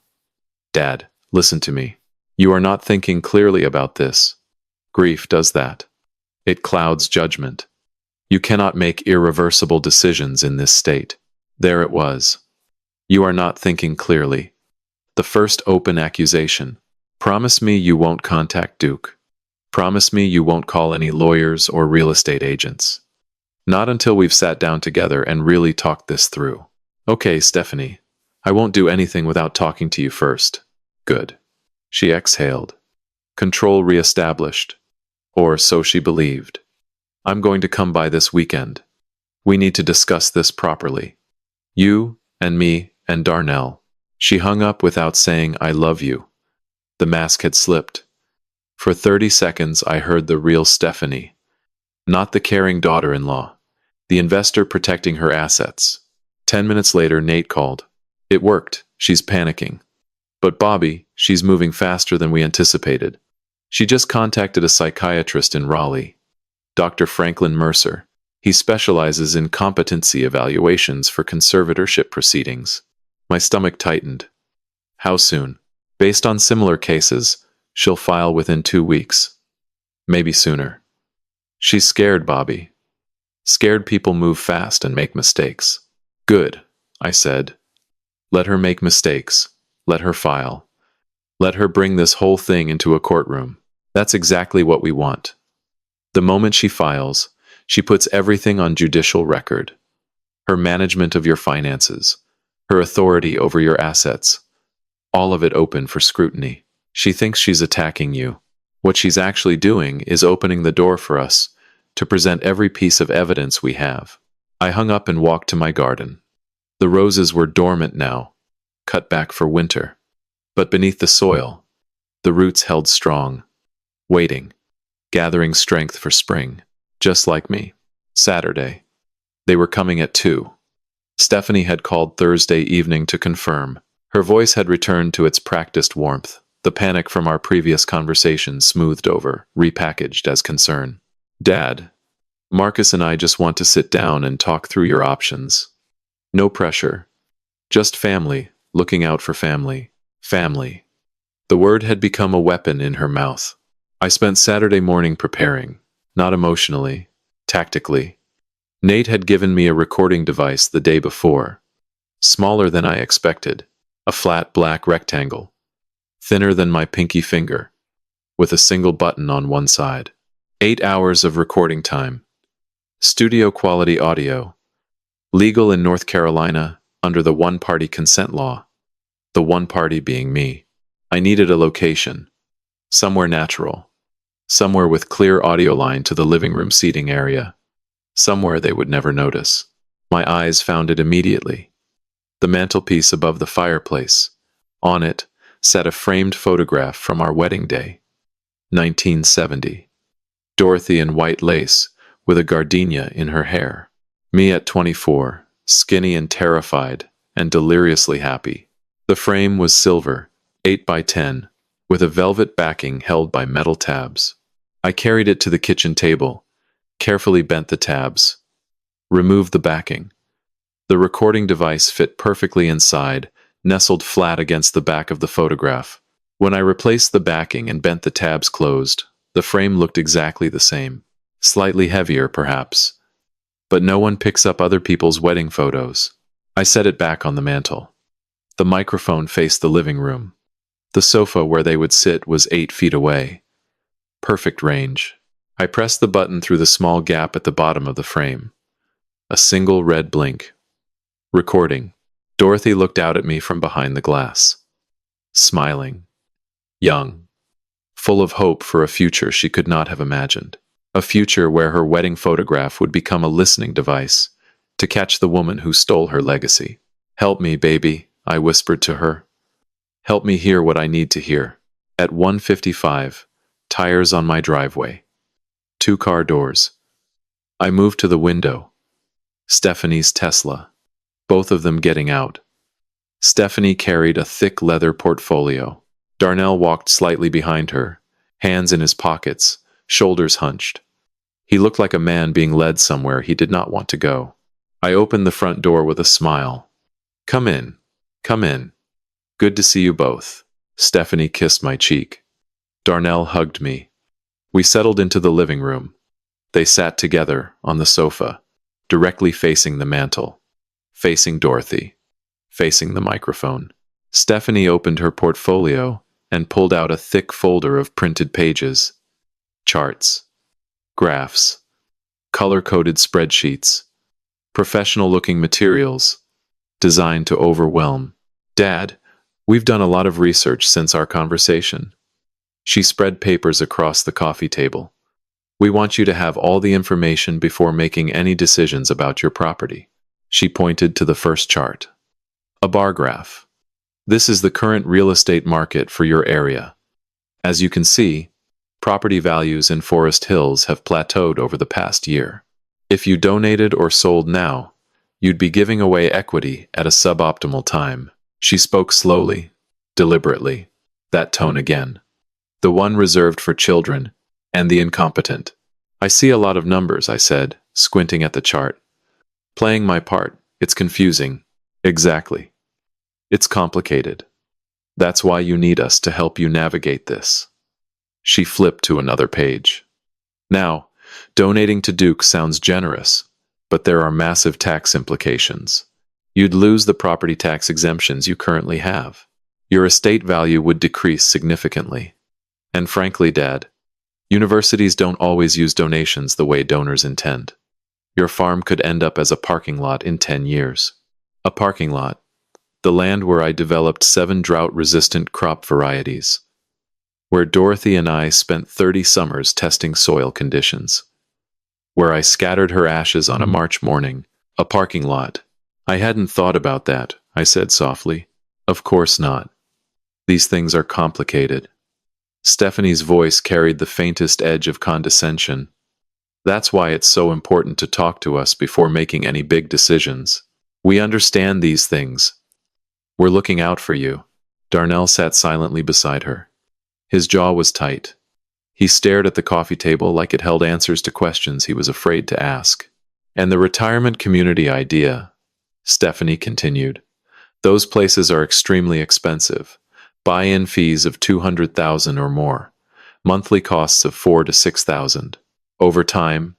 Dad, listen to me. You are not thinking clearly about this. Grief does that. It clouds judgment. You cannot make irreversible decisions in this state. There it was. You are not thinking clearly. The first open accusation. Promise me you won't contact Duke. Promise me you won't call any lawyers or real estate agents. Not until we've sat down together and really talked this through. Okay, Stephanie. I won't do anything without talking to you first. Good. She exhaled. Control reestablished. Or so she believed. I'm going to come by this weekend. We need to discuss this properly. You and me and Darnell. She hung up without saying I love you. The mask had slipped. For 30 seconds I heard the real Stephanie. Not the caring daughter-in-law. The investor protecting her assets. 10 minutes later, Nate called. It worked. She's panicking. But Bobby, she's moving faster than we anticipated. She just contacted a psychiatrist in Raleigh. Dr. Franklin Mercer. He specializes in competency evaluations for conservatorship proceedings. My stomach tightened. How soon? Based on similar cases, she'll file within 2 weeks. Maybe sooner. She's scared, Bobby. Scared people move fast and make mistakes. Good, I said. Let her make mistakes. Let her file. Let her bring this whole thing into a courtroom. That's exactly what we want. The moment she files, she puts everything on judicial record. Her management of your finances, her authority over your assets, all of it open for scrutiny. She thinks she's attacking you. What she's actually doing is opening the door for us to present every piece of evidence we have. I hung up and walked to my garden. The roses were dormant now, cut back for winter. But beneath the soil, the roots held strong, waiting, gathering strength for spring, just like me. Saturday. They were coming at 2. Stephanie had called Thursday evening to confirm. Her voice had returned to its practiced warmth. The panic from our previous conversation smoothed over, repackaged as concern. Dad, Marcus and I just want to sit down and talk through your options. No pressure. Just family, looking out for family. Family. The word had become a weapon in her mouth. I spent Saturday morning preparing, not emotionally, tactically. Nate had given me a recording device the day before. Smaller than I expected. A flat black rectangle. Thinner than my pinky finger. With a single button on one side. 8 hours of recording time. Studio quality audio. Legal in North Carolina under the one-party consent law. the one party being me. I needed a location, somewhere natural, somewhere with clear audio line to the living room seating area, somewhere they would never notice. My eyes found it immediately. The mantelpiece above the fireplace. On it sat a framed photograph from our wedding day, 1970. Dorothy in white lace, with a gardenia in her hair. Me at 24, skinny and terrified, and deliriously happy. The frame was silver, 8 by 10, with a velvet backing held by metal tabs. I carried it to the kitchen table, carefully bent the tabs, removed the backing. The recording device fit perfectly inside, nestled flat against the back of the photograph. When I replaced the backing and bent the tabs closed, the frame looked exactly the same. Slightly heavier, perhaps. But no one picks up other people's wedding photos. I set it back on the mantel. The microphone faced the living room. The sofa where they would sit was 8 feet away. Perfect range. I pressed the button through the small gap at the bottom of the frame. A single red blink. Recording. Dorothy looked out at me from behind the glass. Smiling. Young. Full of hope for a future she could not have imagined. A future where her wedding photograph would become a listening device to catch the woman who stole her legacy. "Help me, baby," I whispered to her. "Help me hear what I need to hear." At 1:55, tires on my driveway. 2 car doors. I moved to the window. Stephanie's Tesla. Both of them getting out. Stephanie carried a thick leather portfolio. Darnell walked slightly behind her, hands in his pockets, shoulders hunched. He looked like a man being led somewhere he did not want to go. I opened the front door with a smile. "Come in. Come in. Good to see you both." Stephanie kissed my cheek. Darnell hugged me. We settled into the living room. They sat together on the sofa, directly facing the mantel, facing Dorothy, facing the microphone. Stephanie opened her portfolio and pulled out a thick folder of printed pages, charts, graphs, color-coded spreadsheets, professional-looking materials designed to overwhelm. "Dad, we've done a lot of research since our conversation." She spread papers across the coffee table. "We want you to have all the information before making any decisions about your property." She pointed to the first chart. A bar graph. "This is the current real estate market for your area. As you can see, property values in Forest Hills have plateaued over the past year. If you donated or sold now, you'd be giving away equity at a suboptimal time." She spoke slowly, deliberately. That tone again. The one reserved for children and the incompetent. "I see a lot of numbers," I said, squinting at the chart. "Playing my part, it's confusing." "Exactly. It's complicated. That's why you need us to help you navigate this." She flipped to another page. "Now, donating to Duke sounds generous, but there are massive tax implications. You'd lose the property tax exemptions you currently have. Your estate value would decrease significantly. And frankly, Dad, universities don't always use donations the way donors intend. Your farm could end up as a parking lot in 10 years. A parking lot. The land where I developed 7 drought-resistant crop varieties. Where Dorothy and I spent 30 summers testing soil conditions. Where I scattered her ashes on a March morning. A parking lot. I hadn't thought about that," I said softly. "Of course not. These things are complicated." Stephanie's voice carried the faintest edge of condescension. "That's why it's so important to talk to us before making any big decisions. We understand these things. We're looking out for you." Darnell sat silently beside her. His jaw was tight. He stared at the coffee table like it held answers to questions he was afraid to ask. "And the retirement community idea," Stephanie continued. "Those places are extremely expensive. Buy-in fees of $200,000 or more. Monthly costs of $4,000 to $6,000. Over time,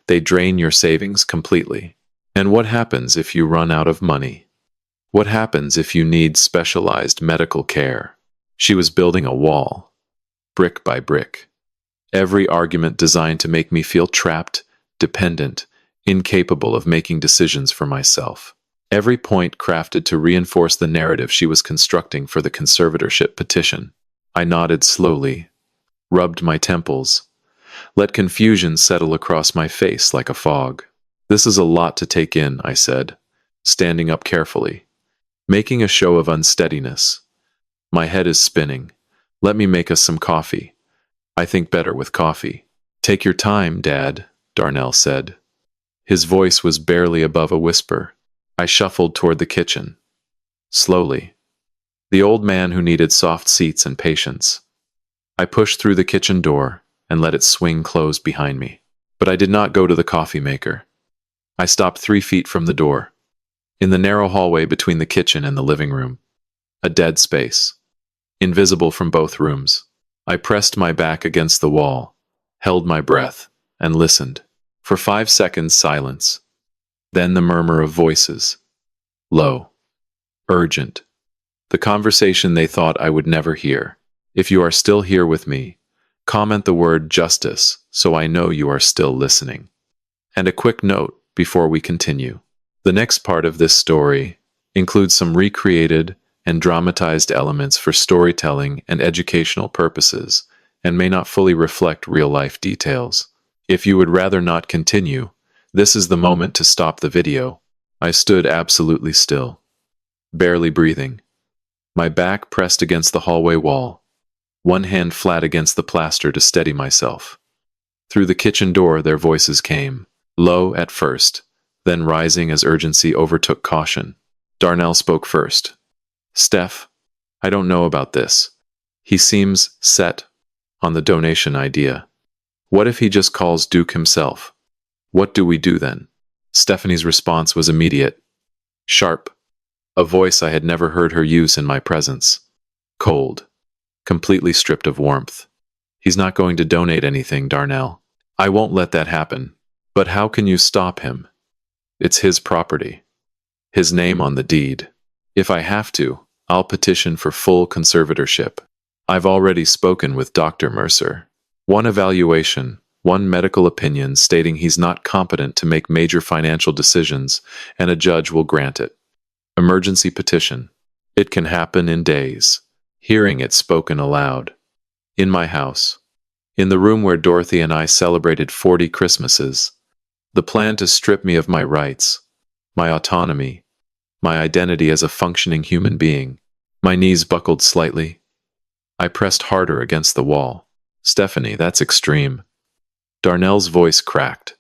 they drain your savings completely. And what happens if you run out of money? What happens if you need specialized medical care?" She was building a wall, brick by brick. Every argument designed to make me feel trapped, dependent, incapable of making decisions for myself. every point crafted to reinforce the narrative she was constructing for the conservatorship petition. I nodded slowly, rubbed my temples, let confusion settle across my face like a fog. This is a lot to take in, I said, standing up carefully, making a show of unsteadiness. My head is spinning. Let me make us some coffee. I think better with coffee. Take your time, Dad, Darnell said. His voice was barely above a whisper. I shuffled toward the kitchen. Slowly. The old man who needed soft seats and patience. I pushed through the kitchen door and let it swing closed behind me. But I did not go to the coffee maker. I stopped 3 feet from the door, in the narrow hallway between the kitchen and the living room. A dead space, invisible from both rooms. I pressed my back against the wall, held my breath, and listened. For 5 seconds, silence. Then the murmur of voices. Low. Urgent. The conversation they thought I would never hear. If you are still here with me, comment the word justice so I know you are still listening. And a quick note before we continue. The next part of this story includes some recreated and dramatized elements for storytelling and educational purposes, and may not fully reflect real-life details. If you would rather not continue, this is the moment to stop the video. I stood absolutely still, barely breathing, my back pressed against the hallway wall, one hand flat against the plaster to steady myself. Through the kitchen door their voices came, low at first, then rising as urgency overtook caution. Darnell spoke first. Steph, I don't know about this. He seems set on the donation idea. What if he just calls Duke himself? What do we do then? Stephanie's response was immediate. Sharp. A voice I had never heard her use in my presence. Cold. Completely stripped of warmth. He's not going to donate anything, Darnell. I won't let that happen. But how can you stop him? It's his property. His name on the deed. If I have to, I'll petition for full conservatorship. I've already spoken with Dr. Mercer. One evaluation, one medical opinion stating he's not competent to make major financial decisions, and a judge will grant it. Emergency petition. It can happen in days. Hearing it spoken aloud. In my house. In the room where Dorothy and I celebrated 40 Christmases. The plan to strip me of my rights, my autonomy, my identity as a functioning human being. My knees buckled slightly. I pressed harder against the wall. Stephanie, that's extreme. Darnell's voice cracked.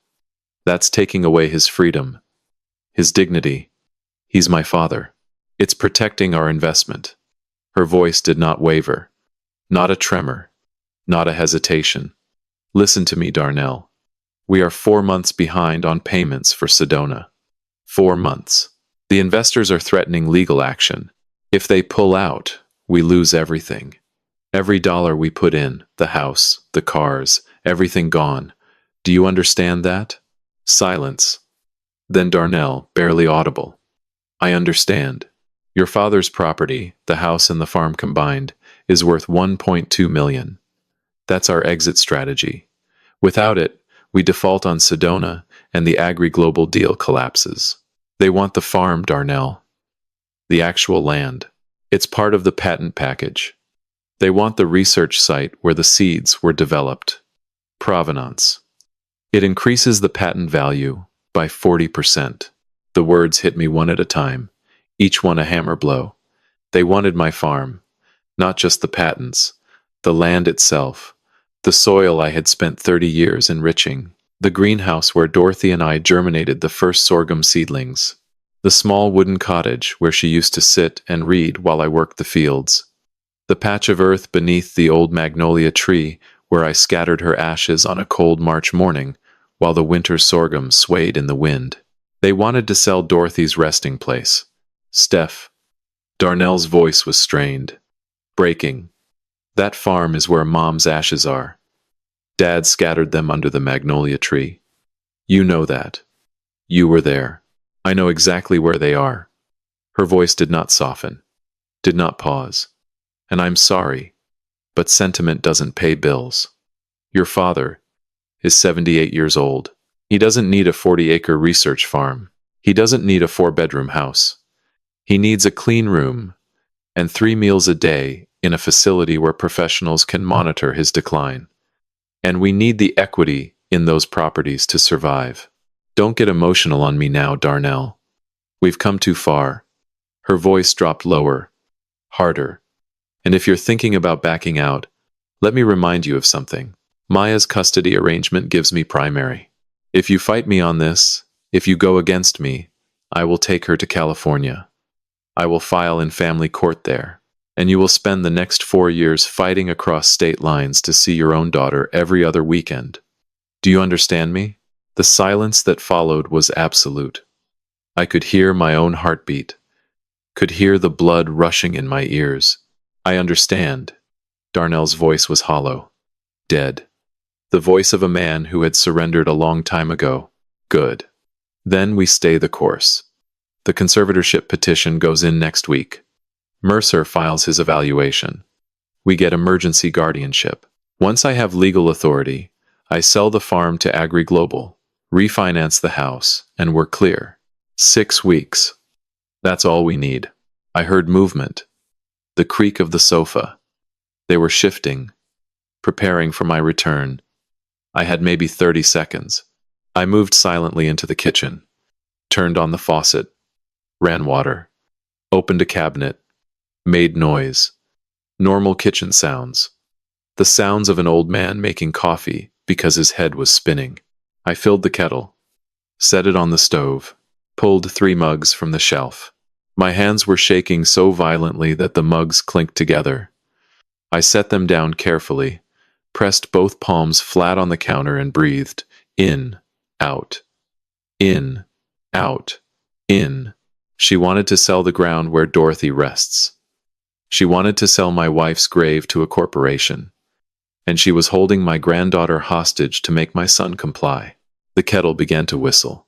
That's taking away his freedom, his dignity. He's my father. It's protecting our investment. Her voice did not waver. Not a tremor. Not a hesitation. Listen to me, Darnell. We are 4 months behind on payments for Sedona. 4 months. The investors are threatening legal action. If they pull out, we lose everything. Every dollar we put in, the house, the cars, everything gone. Do you understand that? Silence. Then Darnell, barely audible. I understand. Your father's property, the house and the farm combined, is worth $1.2 million. That's our exit strategy. Without it, we default on Sedona and the Agri-Global deal collapses. They want the farm, Darnell. The actual land. It's part of the patent package. They want the research site where the seeds were developed. Provenance. It increases the patent value by 40%. The words hit me one at a time, each one a hammer blow. They wanted my farm, not just the patents, the land itself, the soil I had spent 30 years enriching, the greenhouse where Dorothy and I germinated the first sorghum seedlings, the small wooden cottage where she used to sit and read while I worked the fields, the patch of earth beneath the old magnolia tree where I scattered her ashes on a cold March morning while the winter sorghum swayed in the wind. They wanted to sell Dorothy's resting place. Steph. Darnell's voice was strained, breaking. That farm is where Mom's ashes are. Dad scattered them under the magnolia tree. You know that. You were there. I know exactly where they are. Her voice did not soften, did not pause. And I'm sorry, but sentiment doesn't pay bills. Your father is 78 years old. He doesn't need a 40-acre research farm. He doesn't need a 4-bedroom house. He needs a clean room and 3 meals a day in a facility where professionals can monitor his decline. And we need the equity in those properties to survive. Don't get emotional on me now, Darnell. We've come too far. Her voice dropped lower, harder. And if you're thinking about backing out, let me remind you of something. Maya's custody arrangement gives me primary. If you fight me on this, if you go against me, I will take her to California. I will file in family court there, and you will spend the next 4 years fighting across state lines to see your own daughter every other weekend. Do you understand me? The silence that followed was absolute. I could hear my own heartbeat, could hear the blood rushing in my ears. I understand. Darnell's voice was hollow, dead. The voice of a man who had surrendered a long time ago. Good. Then we stay the course. The conservatorship petition goes in next week. Mercer files his evaluation. We get emergency guardianship. Once I have legal authority, I sell the farm to Agri Global, refinance the house, and we're clear. 6 weeks. That's all we need. I heard movement. The creak of the sofa. They were shifting, preparing for my return. I had maybe 30 seconds. I moved silently into the kitchen, turned on the faucet, ran water, opened a cabinet, made noise. Normal kitchen sounds. The sounds of an old man making coffee because his head was spinning. I filled the kettle, set it on the stove, pulled 3 mugs from the shelf. My hands were shaking so violently that the mugs clinked together. I set them down carefully, pressed both palms flat on the counter and breathed. In, out. In, out. In. She wanted to sell the ground where Dorothy rests. She wanted to sell my wife's grave to a corporation. And she was holding my granddaughter hostage to make my son comply. The kettle began to whistle.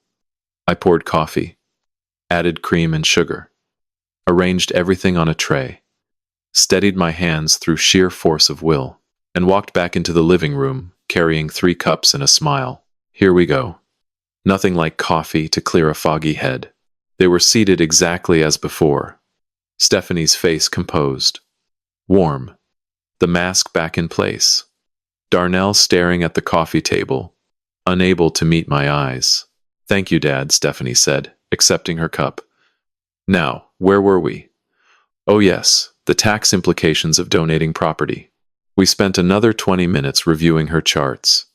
I poured coffee, added cream and sugar, arranged everything on a tray, steadied my hands through sheer force of will, and walked back into the living room, carrying 3 cups and a smile. Here we go. Nothing like coffee to clear a foggy head. They were seated exactly as before. Stephanie's face composed, warm, the mask back in place. Darnell staring at the coffee table, unable to meet my eyes. Thank you, Dad, Stephanie said, accepting her cup. Now, where were we? Oh yes, the tax implications of donating property. We spent another 20 minutes reviewing her charts.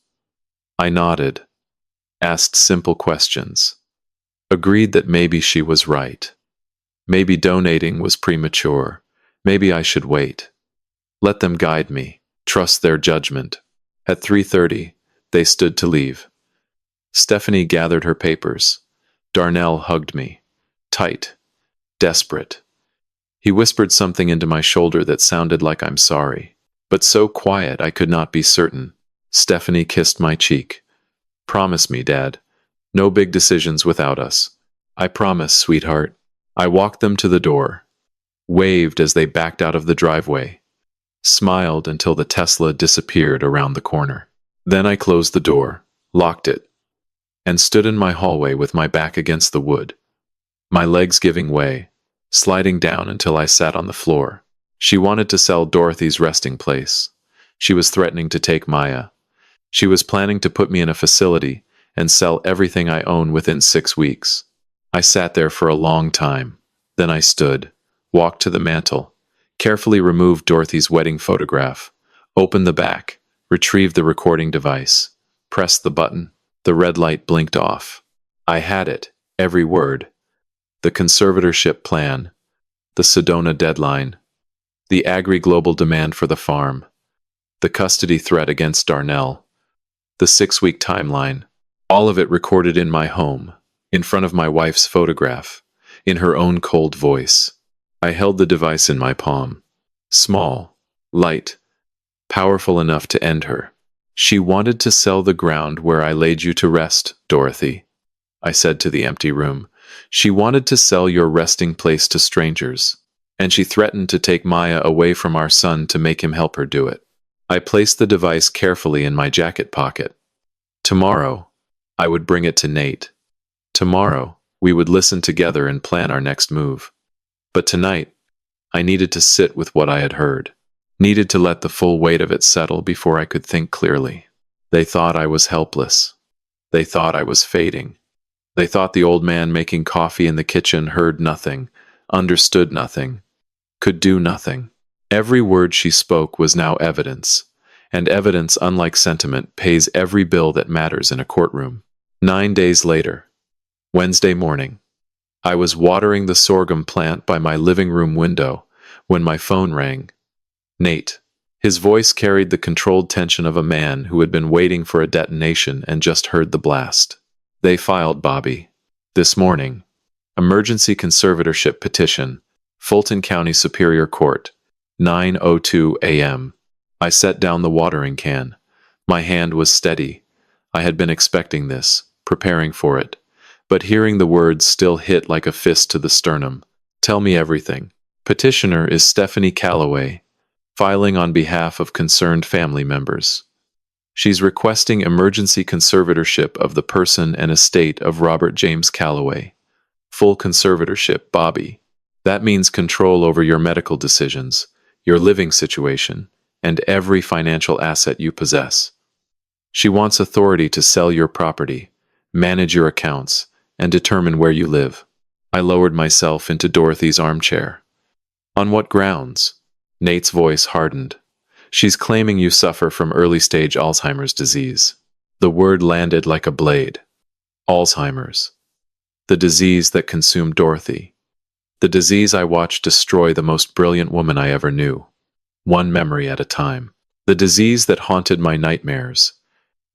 I nodded, asked simple questions, agreed that maybe she was right. Maybe donating was premature. Maybe I should wait. Let them guide me, trust their judgment. At 3:30, they stood to leave. Stephanie gathered her papers. Darnell hugged me, tight, desperate. He whispered something into my shoulder that sounded like I'm sorry, but so quiet I could not be certain. Stephanie kissed my cheek. Promise me, Dad. No big decisions without us. I promise, sweetheart. I walked them to the door, waved as they backed out of the driveway, smiled until the Tesla disappeared around the corner. Then I closed the door, locked it, and stood in my hallway with my back against the wood, my legs giving way, sliding down until I sat on the floor. She wanted to sell Dorothy's resting place. She was threatening to take Maya. She was planning to put me in a facility and sell everything I own within 6 weeks. I sat there for a long time. Then I stood, walked to the mantel, carefully removed Dorothy's wedding photograph, opened the back, retrieved the recording device, pressed the button. The red light blinked off. I had it, every word. The conservatorship plan, the Sedona deadline, the Agri Global demand for the farm, the custody threat against Darnell, the 6-week timeline, all of it recorded in my home, in front of my wife's photograph, in her own cold voice. I held the device in my palm. Small, light, powerful enough to end her. She wanted to sell the ground where I laid you to rest, Dorothy, I said to the empty room. She wanted to sell your resting place to strangers, and she threatened to take Maya away from our son to make him help her do it. I placed the device carefully in my jacket pocket. Tomorrow, I would bring it to Nate. Tomorrow, We would listen together and plan our next move. But tonight, I needed to sit with what I had heard. Needed to let the full weight of it settle before I could think clearly. They thought I was helpless. They thought I was fading. They thought the old man making coffee in the kitchen heard nothing, understood nothing, could do nothing. Every word she spoke was now evidence, and evidence, unlike sentiment, pays every bill that matters in a courtroom. 9 days later, Wednesday morning, I was watering the sorghum plant by my living room window when my phone rang. Nate. His voice carried the controlled tension of a man who had been waiting for a detonation and just heard the blast. They filed, Bobby. This morning. Emergency conservatorship petition. Fulton County Superior Court. 9:02 a.m. I set down the watering can. My hand was steady. I had been expecting this, preparing for it. But hearing the words still hit like a fist to the sternum. Tell me everything. Petitioner is Stephanie Calloway, filing on behalf of concerned family members. She's requesting emergency conservatorship of the person and estate of Robert James Calloway. Full conservatorship, Bobby. That means control over your medical decisions, your living situation, and every financial asset you possess. She wants authority to sell your property, manage your accounts, and determine where you live. I lowered myself into Dorothy's armchair. On what grounds? Nate's voice hardened. She's claiming you suffer from early-stage Alzheimer's disease. The word landed like a blade. Alzheimer's. The disease that consumed Dorothy. The disease I watched destroy the most brilliant woman I ever knew. One memory at a time. The disease that haunted my nightmares.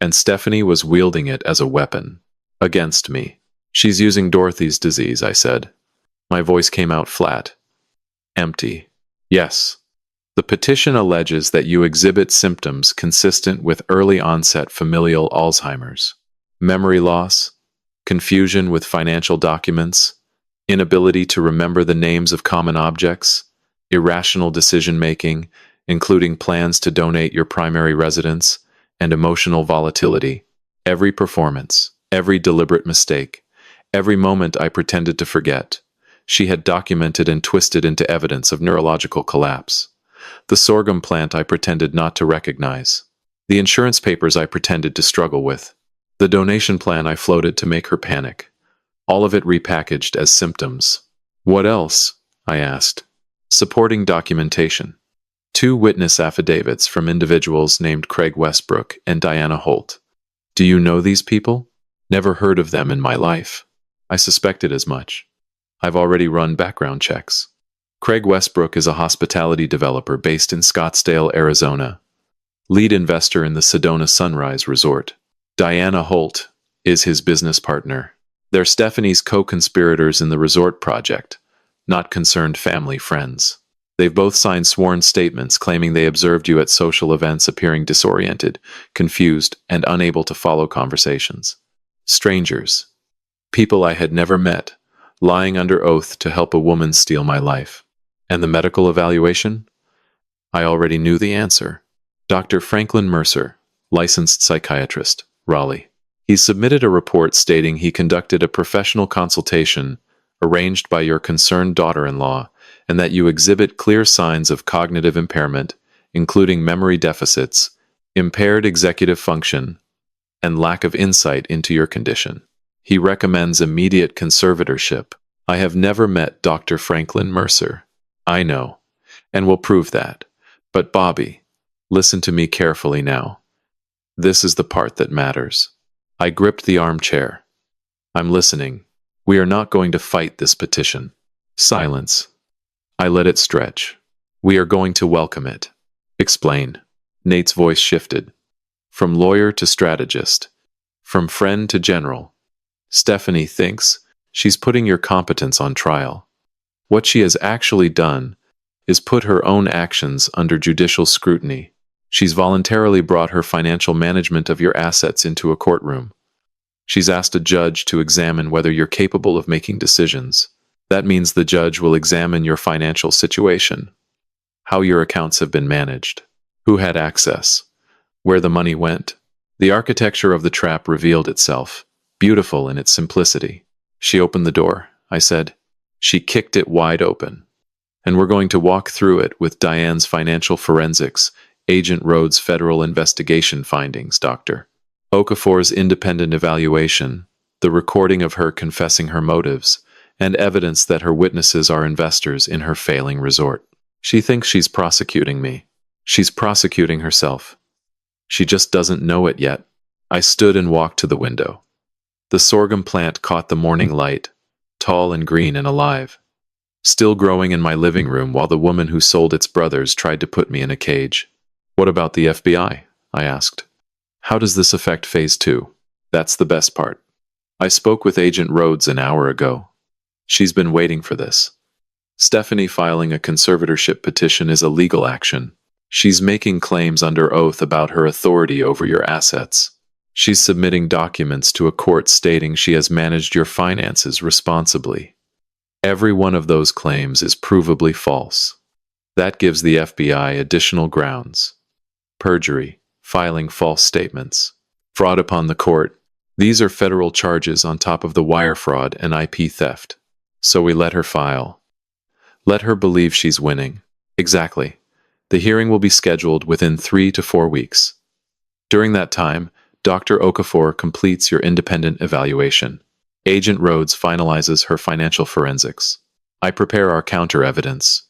And Stephanie was wielding it as a weapon. Against me. She's using Dorothy's disease, I said. My voice came out flat. Empty. Yes. The petition alleges that you exhibit symptoms consistent with early-onset familial Alzheimer's, memory loss, confusion with financial documents, inability to remember the names of common objects, irrational decision-making, including plans to donate your primary residence, and emotional volatility. Every performance, every deliberate mistake, every moment I pretended to forget, she had documented and twisted into evidence of neurological collapse. The sorghum plant I pretended not to recognize. The insurance papers I pretended to struggle with. The donation plan I floated to make her panic. All of it repackaged as symptoms. What else? I asked. Supporting documentation. 2 witness affidavits from individuals named Craig Westbrook and Diana Holt. Do you know these people? Never heard of them in my life. I suspected as much. I've already run background checks. Craig Westbrook is a hospitality developer based in Scottsdale, Arizona. Lead investor in the Sedona Sunrise Resort. Diana Holt is his business partner. They're Stephanie's co-conspirators in the resort project, not concerned family friends. They've both signed sworn statements claiming they observed you at social events appearing disoriented, confused, and unable to follow conversations. Strangers. People I had never met, lying under oath to help a woman steal my life. And the medical evaluation? I already knew the answer. Dr. Franklin Mercer, licensed psychiatrist, Raleigh. He submitted a report stating he conducted a professional consultation arranged by your concerned daughter-in-law and that you exhibit clear signs of cognitive impairment, including memory deficits, impaired executive function, and lack of insight into your condition. He recommends immediate conservatorship. I have never met Dr. Franklin Mercer. I know, and will prove that. But Bobby, listen to me carefully now. This is the part that matters. I gripped the armchair. I'm listening. We are not going to fight this petition. Silence. I let it stretch. We are going to welcome it. Explain. Nate's voice shifted. From lawyer to strategist. From friend to general. Stephanie thinks she's putting your competence on trial. What she has actually done is put her own actions under judicial scrutiny. She's voluntarily brought her financial management of your assets into a courtroom. She's asked a judge to examine whether you're capable of making decisions. That means the judge will examine your financial situation, how your accounts have been managed, who had access, where the money went. The architecture of the trap revealed itself, beautiful in its simplicity. She opened the door, I said. She kicked it wide open. And we're going to walk through it with Diane's financial forensics, Agent Rhodes' federal investigation findings, Dr. Okafor's independent evaluation, the recording of her confessing her motives, and evidence that her witnesses are investors in her failing resort. She thinks she's prosecuting me. She's prosecuting herself. She just doesn't know it yet. I stood and walked to the window. The sorghum plant caught the morning light, tall and green and alive, still growing in my living room while the woman who sold its brothers tried to put me in a cage. What about the FBI? I asked. How does this affect Phase 2? That's the best part. I spoke with Agent Rhodes an hour ago. She's been waiting for this. Stephanie filing a conservatorship petition is a legal action. She's making claims under oath about her authority over your assets. She's submitting documents to a court stating she has managed your finances responsibly. Every one of those claims is provably false. That gives the FBI additional grounds. Perjury, filing false statements, fraud upon the court. These are federal charges on top of the wire fraud and IP theft. So we let her file. Let her believe she's winning. Exactly. The hearing will be scheduled within 3 to 4 weeks. During that time, Dr. Okafor completes your independent evaluation. Agent Rhodes finalizes her financial forensics. I prepare our counter-evidence.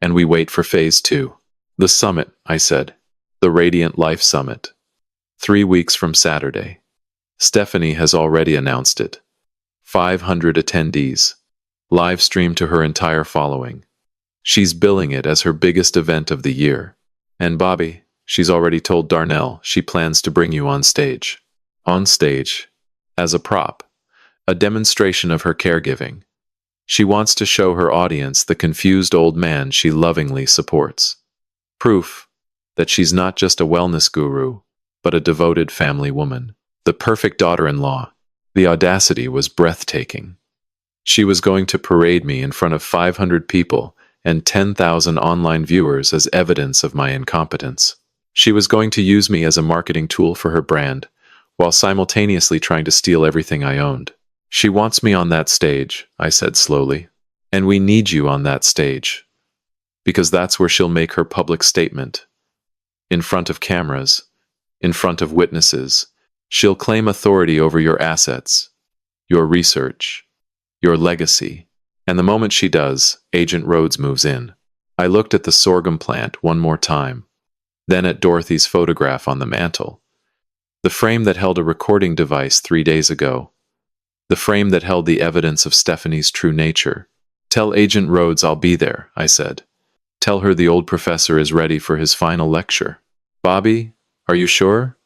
And we wait for Phase 2. The summit, I said. The Radiant Life Summit. 3 weeks from Saturday. Stephanie has already announced it. 500 attendees. Live stream to her entire following. She's billing it as her biggest event of the year. And Bobby, she's already told Darnell she plans to bring you on stage. On stage. As a prop. A demonstration of her caregiving. She wants to show her audience the confused old man she lovingly supports. Proof that she's not just a wellness guru, but a devoted family woman. The perfect daughter-in-law. The audacity was breathtaking. She was going to parade me in front of 500 people and 10,000 online viewers as evidence of my incompetence. She was going to use me as a marketing tool for her brand, while simultaneously trying to steal everything I owned. She wants me on that stage, I said slowly. And we need you on that stage. Because that's where she'll make her public statement. In front of cameras, in front of witnesses, she'll claim authority over your assets, your research, your legacy. And the moment she does, Agent Rhodes moves in. I looked at the sorghum plant one more time, then at Dorothy's photograph on the mantel. The frame that held a recording device 3 days ago. The frame that held the evidence of Stephanie's true nature. Tell Agent Rhodes I'll be there, I said. Tell her the old professor is ready for his final lecture. Bobby, are you sure?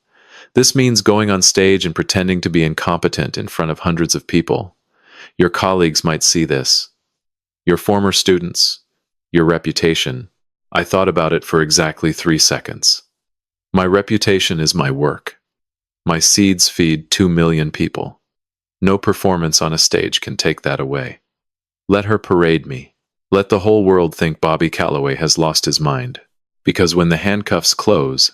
This means going on stage and pretending to be incompetent in front of hundreds of people. Your colleagues might see this. Your former students. Your reputation. I thought about it for exactly 3 seconds. My reputation is my work. My seeds feed 2 million people. No performance on a stage can take that away. Let her parade me. Let the whole world think Bobby Calloway has lost his mind. Because when the handcuffs close,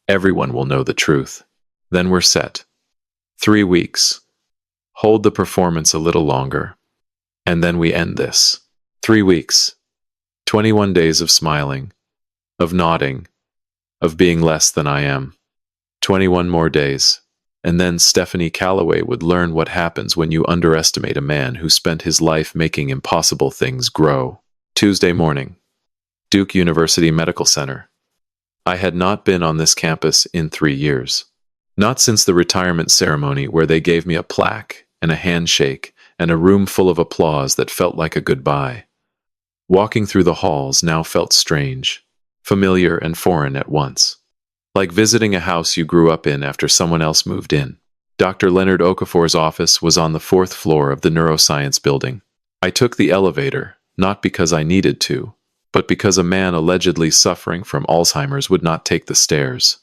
everyone will know the truth. Then we're set. 3 weeks. Hold the performance a little longer. And then we end this. 3 weeks. 21 days of smiling, of nodding, of being less than I am. 21 more days. And then Stephanie Calloway would learn what happens when you underestimate a man who spent his life making impossible things grow. Tuesday morning. Duke University Medical Center. I had not been on this campus in 3 years. Not since the retirement ceremony where they gave me a plaque and a handshake and a room full of applause that felt like a goodbye. Walking through the halls now felt strange, familiar and foreign at once. Like visiting a house you grew up in after someone else moved in. Dr. Leonard Okafor's office was on the 4th floor of the neuroscience building. I took the elevator, not because I needed to, but because a man allegedly suffering from Alzheimer's would not take the stairs.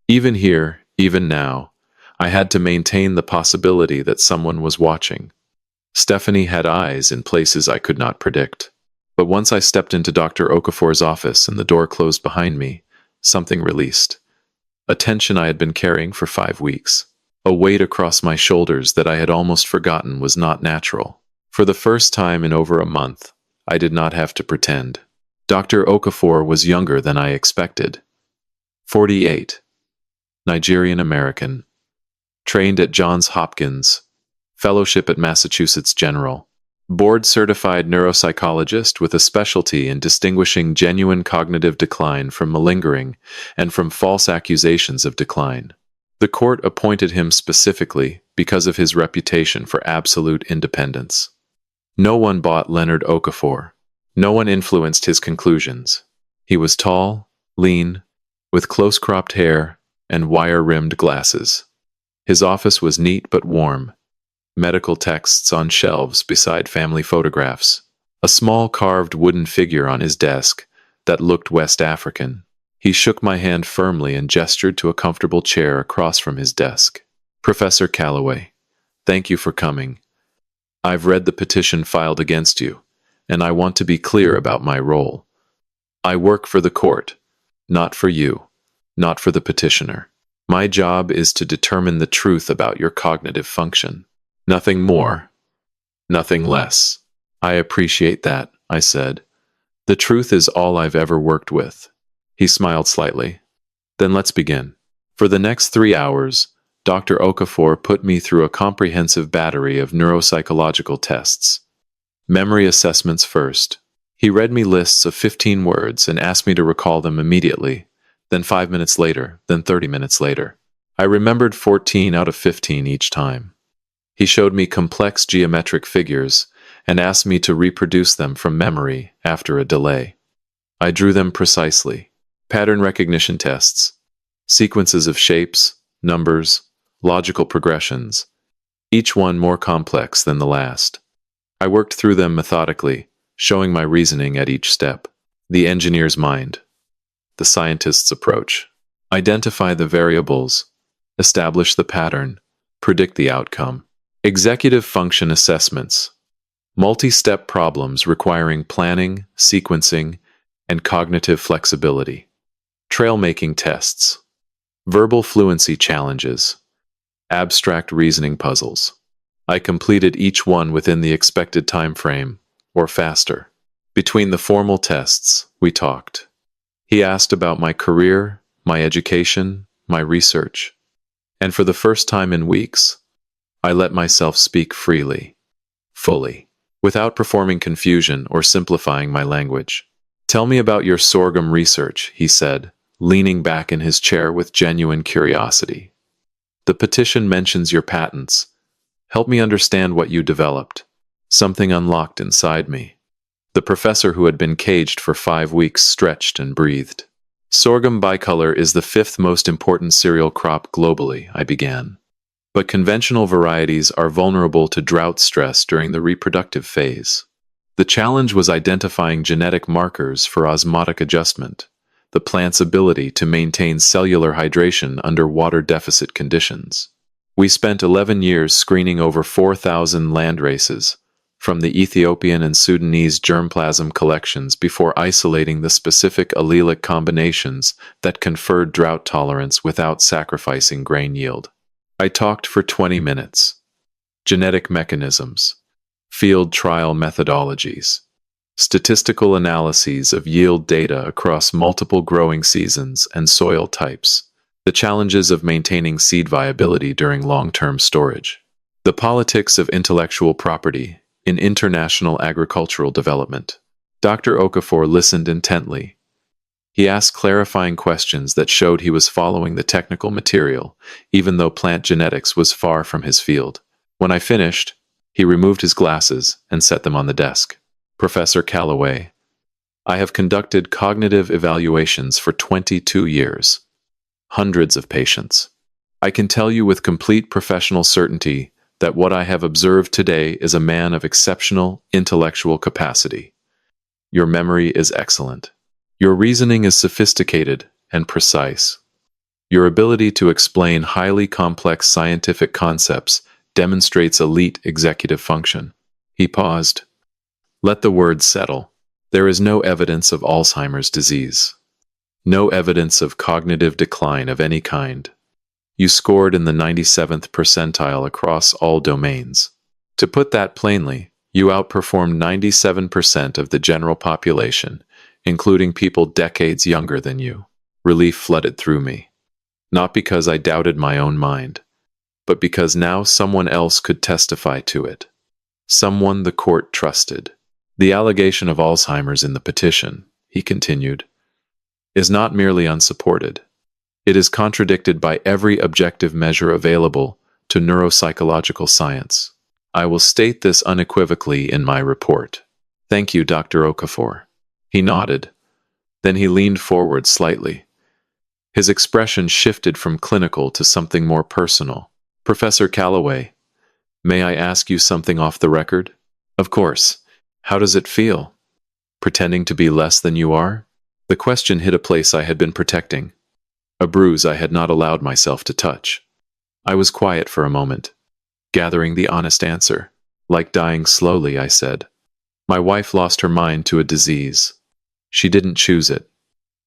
Even here, even now, I had to maintain the possibility that someone was watching. Stephanie had eyes in places I could not predict. But once I stepped into Dr. Okafor's office and the door closed behind me, something released. A tension I had been carrying for 5 weeks. A weight across my shoulders that I had almost forgotten was not natural. For the first time in over a month, I did not have to pretend. Dr. Okafor was younger than I expected. 48. Nigerian American. Trained at Johns Hopkins. Fellowship at Massachusetts General. Board-certified neuropsychologist with a specialty in distinguishing genuine cognitive decline from malingering and from false accusations of decline. The court appointed him specifically because of his reputation for absolute independence. No one bought Leonard Okafor. No one influenced his conclusions. He was tall, lean, with close-cropped hair and wire-rimmed glasses. His office was neat but warm. Medical texts on shelves beside family photographs. A small carved wooden figure on his desk that looked West African. He shook my hand firmly and gestured to a comfortable chair across from his desk. Professor Calloway, thank you for coming. I've read the petition filed against you, and I want to be clear about my role. I work for the court, not for you, not for the petitioner. My job is to determine the truth about your cognitive function. Nothing more, nothing less. I appreciate that, I said. The truth is all I've ever worked with. He smiled slightly. Then let's begin. For the next 3 hours, Dr. Okafor put me through a comprehensive battery of neuropsychological tests. Memory assessments first. He read me lists of 15 words and asked me to recall them immediately, then 5 minutes later, then 30 minutes later. I remembered 14 out of 15 each time. He showed me complex geometric figures and asked me to reproduce them from memory after a delay. I drew them precisely. Pattern recognition tests, sequences of shapes, numbers, logical progressions, each one more complex than the last. I worked through them methodically, showing my reasoning at each step. The engineer's mind. The scientist's approach. Identify the variables, establish the pattern, predict the outcome. Executive function assessments. Multi-step problems requiring planning, sequencing, and cognitive flexibility. Trail-making tests. Verbal fluency challenges. Abstract reasoning puzzles. I completed each one within the expected time frame, or faster. Between the formal tests, we talked. He asked about my career, my education, my research. And for the first time in weeks, I let myself speak freely, fully, without performing confusion or simplifying my language. Tell me about your sorghum research, he said, leaning back in his chair with genuine curiosity. The petition mentions your patents. Help me understand what you developed. Something unlocked inside me. The professor who had been caged for 5 weeks stretched and breathed. Sorghum bicolor is the 5th most important cereal crop globally, I began. But conventional varieties are vulnerable to drought stress during the reproductive phase. The challenge was identifying genetic markers for osmotic adjustment, the plant's ability to maintain cellular hydration under water deficit conditions. We spent 11 years screening over 4,000 landraces, from the Ethiopian and Sudanese germplasm collections before isolating the specific allelic combinations that conferred drought tolerance without sacrificing grain yield. I talked for 20 minutes. Genetic mechanisms, field trial methodologies, statistical analyses of yield data across multiple growing seasons and soil types, the challenges of maintaining seed viability during long-term storage, the politics of intellectual property in international agricultural development. Dr. Okafor listened intently. He asked clarifying questions that showed he was following the technical material, even though plant genetics was far from his field. When I finished, he removed his glasses and set them on the desk. Professor Calloway, I have conducted cognitive evaluations for 22 years. Hundreds of patients. I can tell you with complete professional certainty that what I have observed today is a man of exceptional intellectual capacity. Your memory is excellent. Your reasoning is sophisticated and precise. Your ability to explain highly complex scientific concepts demonstrates elite executive function. He paused. Let the words settle. There is no evidence of Alzheimer's disease. No evidence of cognitive decline of any kind. You scored in the 97th percentile across all domains. To put that plainly, You outperformed 97% of the general population, including people decades younger than you. Relief flooded through me. Not because I doubted my own mind, but because now someone else could testify to it. Someone the court trusted. The allegation of Alzheimer's in the petition, he continued, is not merely unsupported. It is contradicted by every objective measure available to neuropsychological science. I will state this unequivocally in my report. Thank you, Dr. Okafor. He nodded. Then he leaned forward slightly. His expression shifted from clinical to something more personal. Professor Calloway, may I ask you something off the record? Of course. How does it feel? Pretending to be less than you are? The question hit a place I had been protecting, a bruise I had not allowed myself to touch. I was quiet for a moment, gathering the honest answer. Like dying slowly, I said. My wife lost her mind to a disease. She didn't choose it.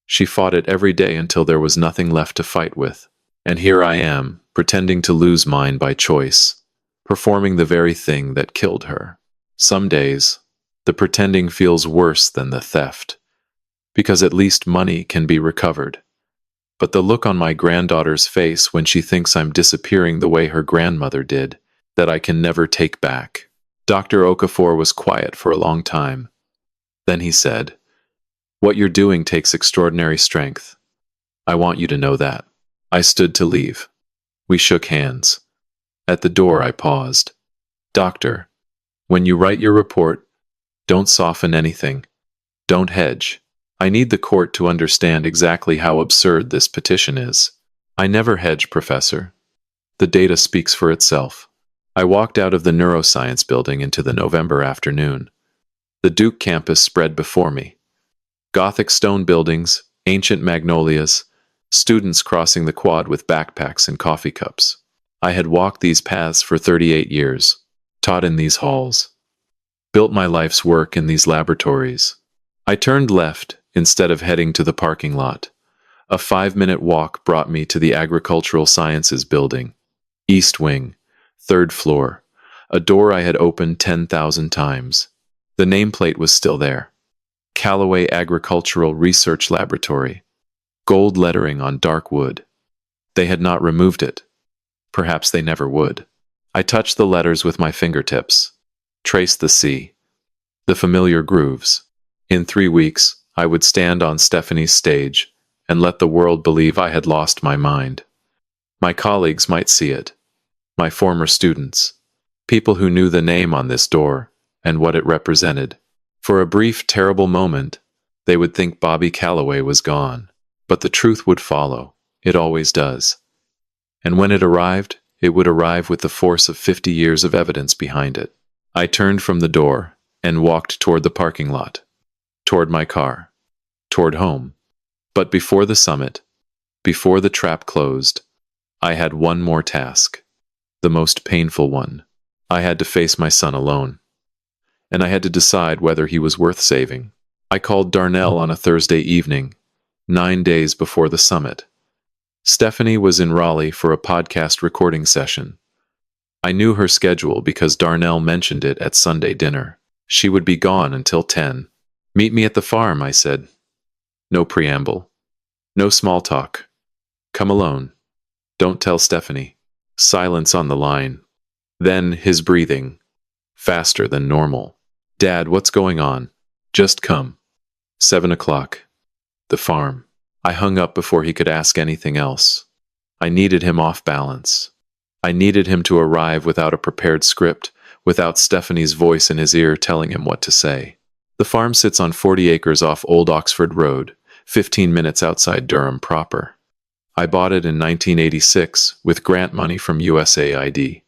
She fought it every day until there was nothing left to fight with. And here I am, pretending to lose mine by choice, performing the very thing that killed her. Some days, the pretending feels worse than the theft, because at least money can be recovered. But the look on my granddaughter's face when she thinks I'm disappearing the way her grandmother did, that I can never take back. Dr. Okafor was quiet for a long time. Then he said, "What you're doing takes extraordinary strength. I want you to know that." I stood to leave. We shook hands. At the door, I paused. "Doctor, when you write your report, don't soften anything. Don't hedge. I need the court to understand exactly how absurd this petition is." "I never hedge, Professor. The data speaks for itself." I walked out of the neuroscience building into the November afternoon. The Duke campus spread before me. Gothic stone buildings, ancient magnolias, students crossing the quad with backpacks and coffee cups. I had walked these paths for 38 years, taught in these halls, built my life's work in these laboratories. I turned left instead of heading to the parking lot. A 5-minute walk brought me to the Agricultural Sciences building, East Wing, 3rd floor, a door I had opened 10,000 times. The nameplate was still there. Callaway Agricultural Research Laboratory. Gold lettering on dark wood. They had not removed it. Perhaps they never would. I touched the letters with my fingertips, traced the C, the familiar grooves. In 3 weeks, I would stand on Stephanie's stage and let the world believe I had lost my mind. My colleagues might see it. My former students. People who knew the name on this door and what it represented. For a brief, terrible moment, they would think Bobby Calloway was gone. But the truth would follow. It always does. And when it arrived, it would arrive with the force of 50 years of evidence behind it. I turned from the door and walked toward the parking lot, toward my car, toward home. But before the summit, before the trap closed, I had one more task, the most painful one. I had to face my son alone. And I had to decide whether he was worth saving. I called Darnell on a Thursday evening, 9 days before the summit. Stephanie was in Raleigh for a podcast recording session. I knew her schedule because Darnell mentioned it at Sunday dinner. She would be gone until 10. "Meet me at the farm," I said. No preamble. No small talk. "Come alone. Don't tell Stephanie." Silence on the line. Then his breathing. Faster than normal. "Dad, what's going on?" "Just come." 7 o'clock. The farm. I hung up before he could ask anything else. I needed him off balance. I needed him to arrive without a prepared script, without Stephanie's voice in his ear telling him what to say. The farm sits on 40 acres off Old Oxford Road, 15 minutes outside Durham proper. I bought it in 1986 with grant money from USAID.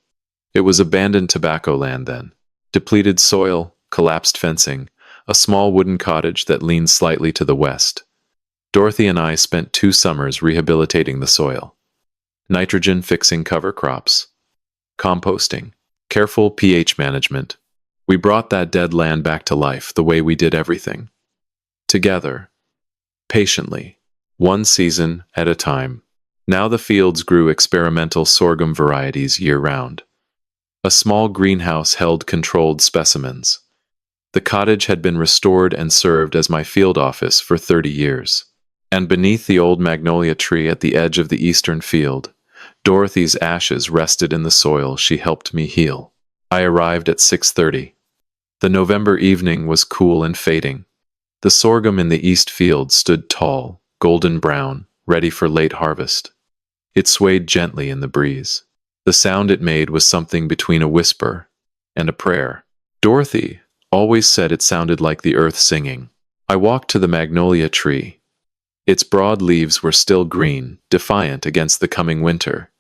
It was abandoned tobacco land then. Depleted soil, collapsed fencing, a small wooden cottage that leaned slightly to the west. Dorothy and I spent 2 summers rehabilitating the soil. Nitrogen fixing cover crops. Composting. Careful pH management. We brought that dead land back to life the way we did everything. Together. Patiently. One season at a time. Now the fields grew experimental sorghum varieties year-round. A small greenhouse held controlled specimens. The cottage had been restored and served as my field office for 30 years. And beneath the old magnolia tree at the edge of the eastern field, Dorothy's ashes rested in the soil she helped me heal. I arrived at 6:30. The November evening was cool and fading. The sorghum in the east field stood tall, golden brown, ready for late harvest. It swayed gently in the breeze. The sound it made was something between a whisper and a prayer. Dorothy always said it sounded like the earth singing. I walked to the magnolia tree. Its broad leaves were still green, defiant against the coming winter.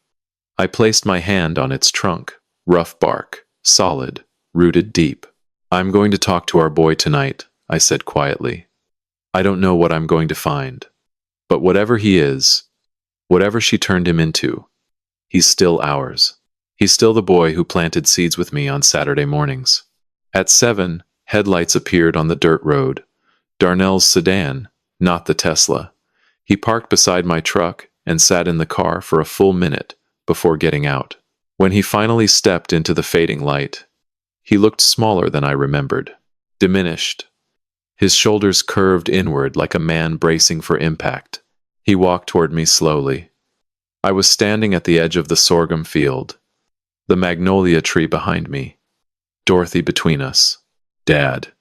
I placed my hand on its trunk, rough bark, solid, rooted deep. "I'm going to talk to our boy tonight," I said quietly. "I don't know what I'm going to find. But whatever he is, whatever she turned him into, he's still ours. He's still the boy who planted seeds with me on Saturday mornings." At 7, headlights appeared on the dirt road. Darnell's sedan, not the Tesla. He parked beside my truck and sat in the car for a full minute before getting out. When he finally stepped into the fading light, he looked smaller than I remembered, diminished. His shoulders curved inward like a man bracing for impact. He walked toward me slowly. I was standing at the edge of the sorghum field, the magnolia tree behind me, Dorothy between us. "Dad."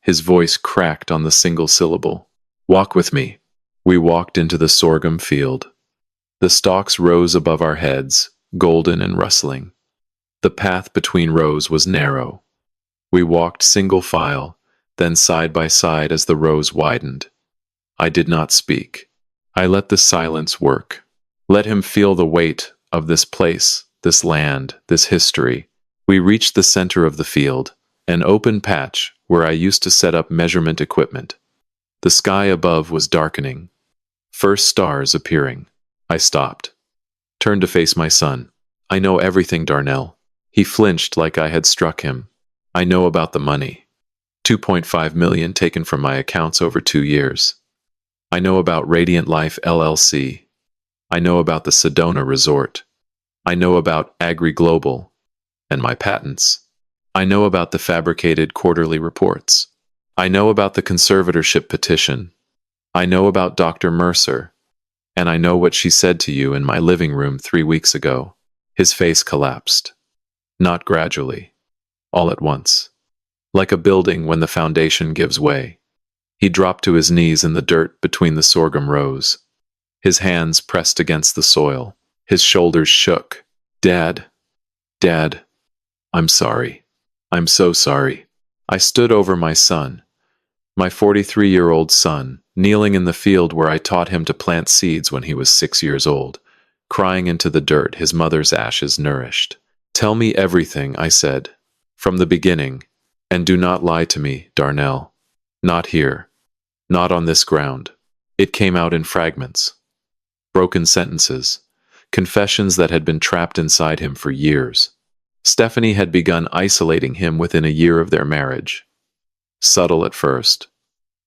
His voice cracked on the single syllable. "Walk with me." We walked into the sorghum field. The stalks rose above our heads, golden and rustling. The path between rows was narrow. We walked single file, then side by side as the rows widened. I did not speak. I let the silence work. Let him feel the weight of this place, this land, this history. We reached the center of the field, an open patch where I used to set up measurement equipment. The sky above was darkening. First stars appearing. I stopped. Turned to face my son. "I know everything, Darnell." He flinched like I had struck him. "I know about the money. 2.5 million taken from my accounts over 2 years. I know about Radiant Life LLC. I know about the Sedona Resort. I know about Agri Global and my patents. I know about the fabricated quarterly reports. I know about the conservatorship petition. I know about Dr. Mercer. And I know what she said to you in my living room 3 weeks ago." His face collapsed. Not gradually. All at once. Like a building when the foundation gives way. He dropped to his knees in the dirt between the sorghum rows. His hands pressed against the soil. His shoulders shook. "Dad. Dad. I'm sorry. I'm so sorry." I stood over my son, my 43-year-old son, kneeling in the field where I taught him to plant seeds when he was 6 years old, crying into the dirt his mother's ashes nourished. "Tell me everything," I said, "from the beginning, and do not lie to me, Darnell. Not here. Not on this ground." It came out in fragments. Broken sentences. Confessions that had been trapped inside him for years. Stephanie had begun isolating him within a year of their marriage. Subtle at first.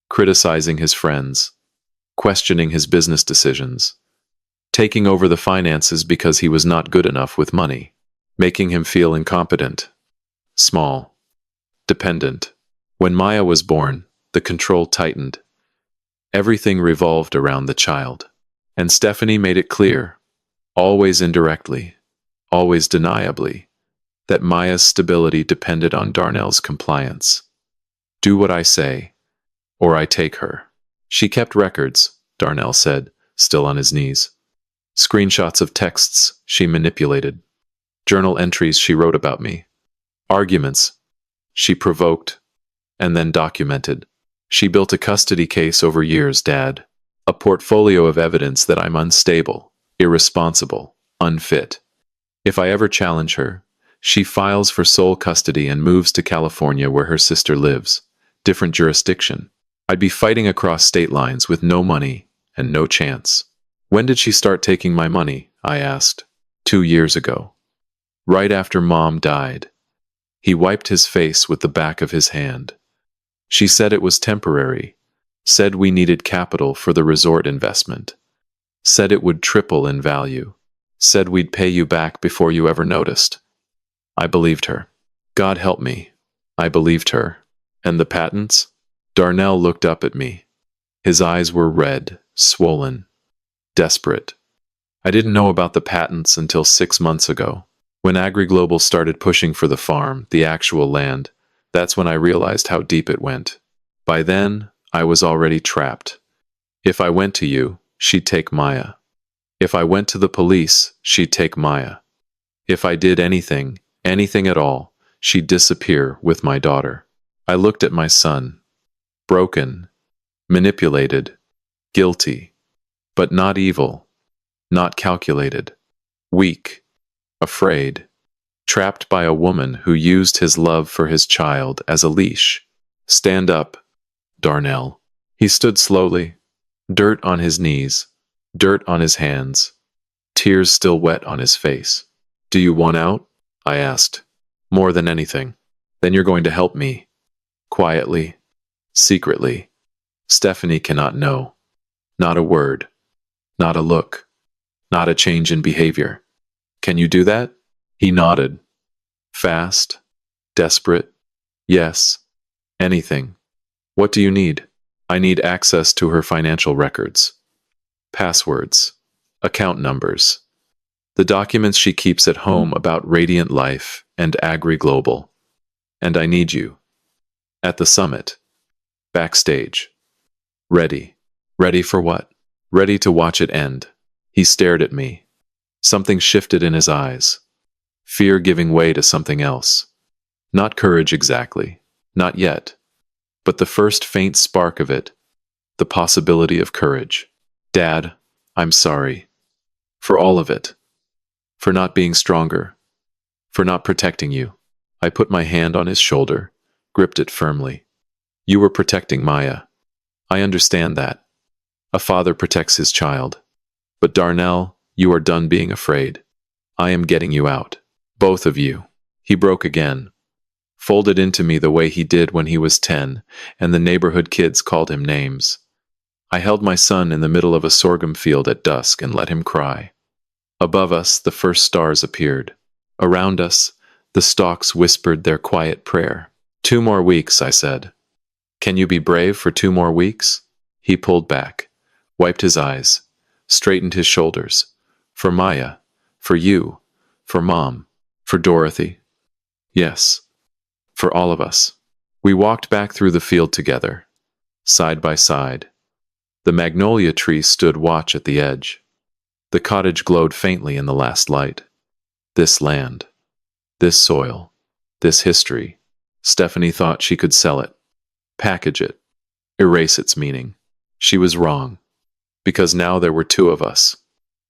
Criticizing his friends. Questioning his business decisions. Taking over the finances because he was not good enough with money. Making him feel incompetent. Small. Dependent. When Maya was born, the control tightened. Everything revolved around the child. And Stephanie made it clear, always indirectly, always deniably, that Maya's stability depended on Darnell's compliance. "Do what I say, or I take her." She kept records, Darnell said, still on his knees. Screenshots of texts she manipulated. Journal entries she wrote about me. Arguments she provoked and then documented. She built a custody case over years, Dad. A portfolio of evidence that I'm unstable, irresponsible, unfit. If I ever challenge her, she files for sole custody and moves to California where her sister lives. Different jurisdiction. I'd be fighting across state lines with no money and no chance. "When did she start taking my money?" I asked. 2 years ago. Right after Mom died. He wiped his face with the back of his hand. "She said it was temporary. Said we needed capital for the resort investment. Said it would triple in value. Said we'd pay you back before you ever noticed." I believed her. God help me. I believed her. And the patents? Darnell looked up at me. His eyes were red, swollen, desperate. I didn't know about the patents until 6 months ago. When AgriGlobal started pushing for the farm, the actual land, that's when I realized how deep it went. By then, I was already trapped. If I went to you, she'd take Maya. If I went to the police, she'd take Maya. If I did anything, anything at all, she'd disappear with my daughter. I looked at my son. Broken, manipulated, guilty, but not evil, not calculated, weak, afraid, trapped by a woman who used his love for his child as a leash. Stand up, Darnell. He stood slowly, dirt on his knees, dirt on his hands, tears still wet on his face. Do you want out? I asked. More than anything. Then you're going to help me. Quietly, secretly. Stephanie cannot know. Not a word. Not a look. Not a change in behavior. Can you do that? He nodded. Fast. Desperate. Yes. Anything. What do you need? I need access to her financial records. Passwords. Account numbers. The documents she keeps at home about Radiant Life and AgriGlobal. And I need you. At the summit. Backstage. Ready. Ready for what? Ready to watch it end. He stared at me. Something shifted in his eyes. Fear giving way to something else. Not courage exactly. Not yet. But the first faint spark of it. The possibility of courage. Dad, I'm sorry. For all of it. For not being stronger. For not protecting you. I put my hand on his shoulder, gripped it firmly. You were protecting Maya. I understand that. A father protects his child. But Darnell, you are done being afraid. I am getting you out. Both of you. He broke again. Folded into me the way he did when he was 10, and the neighborhood kids called him names. I held my son in the middle of a sorghum field at dusk and let him cry. Above us, the first stars appeared. Around us, the stalks whispered their quiet prayer. 2 more weeks, I said. Can you be brave for 2 more weeks? He pulled back, wiped his eyes, straightened his shoulders. For Maya, for you, for Mom, for Dorothy. Yes, for all of us. We walked back through the field together, side by side. The magnolia tree stood watch at the edge. The cottage glowed faintly in the last light. This land, this soil, this history. Stephanie thought she could sell it, package it, erase its meaning. She was wrong, because now there were 2 of us,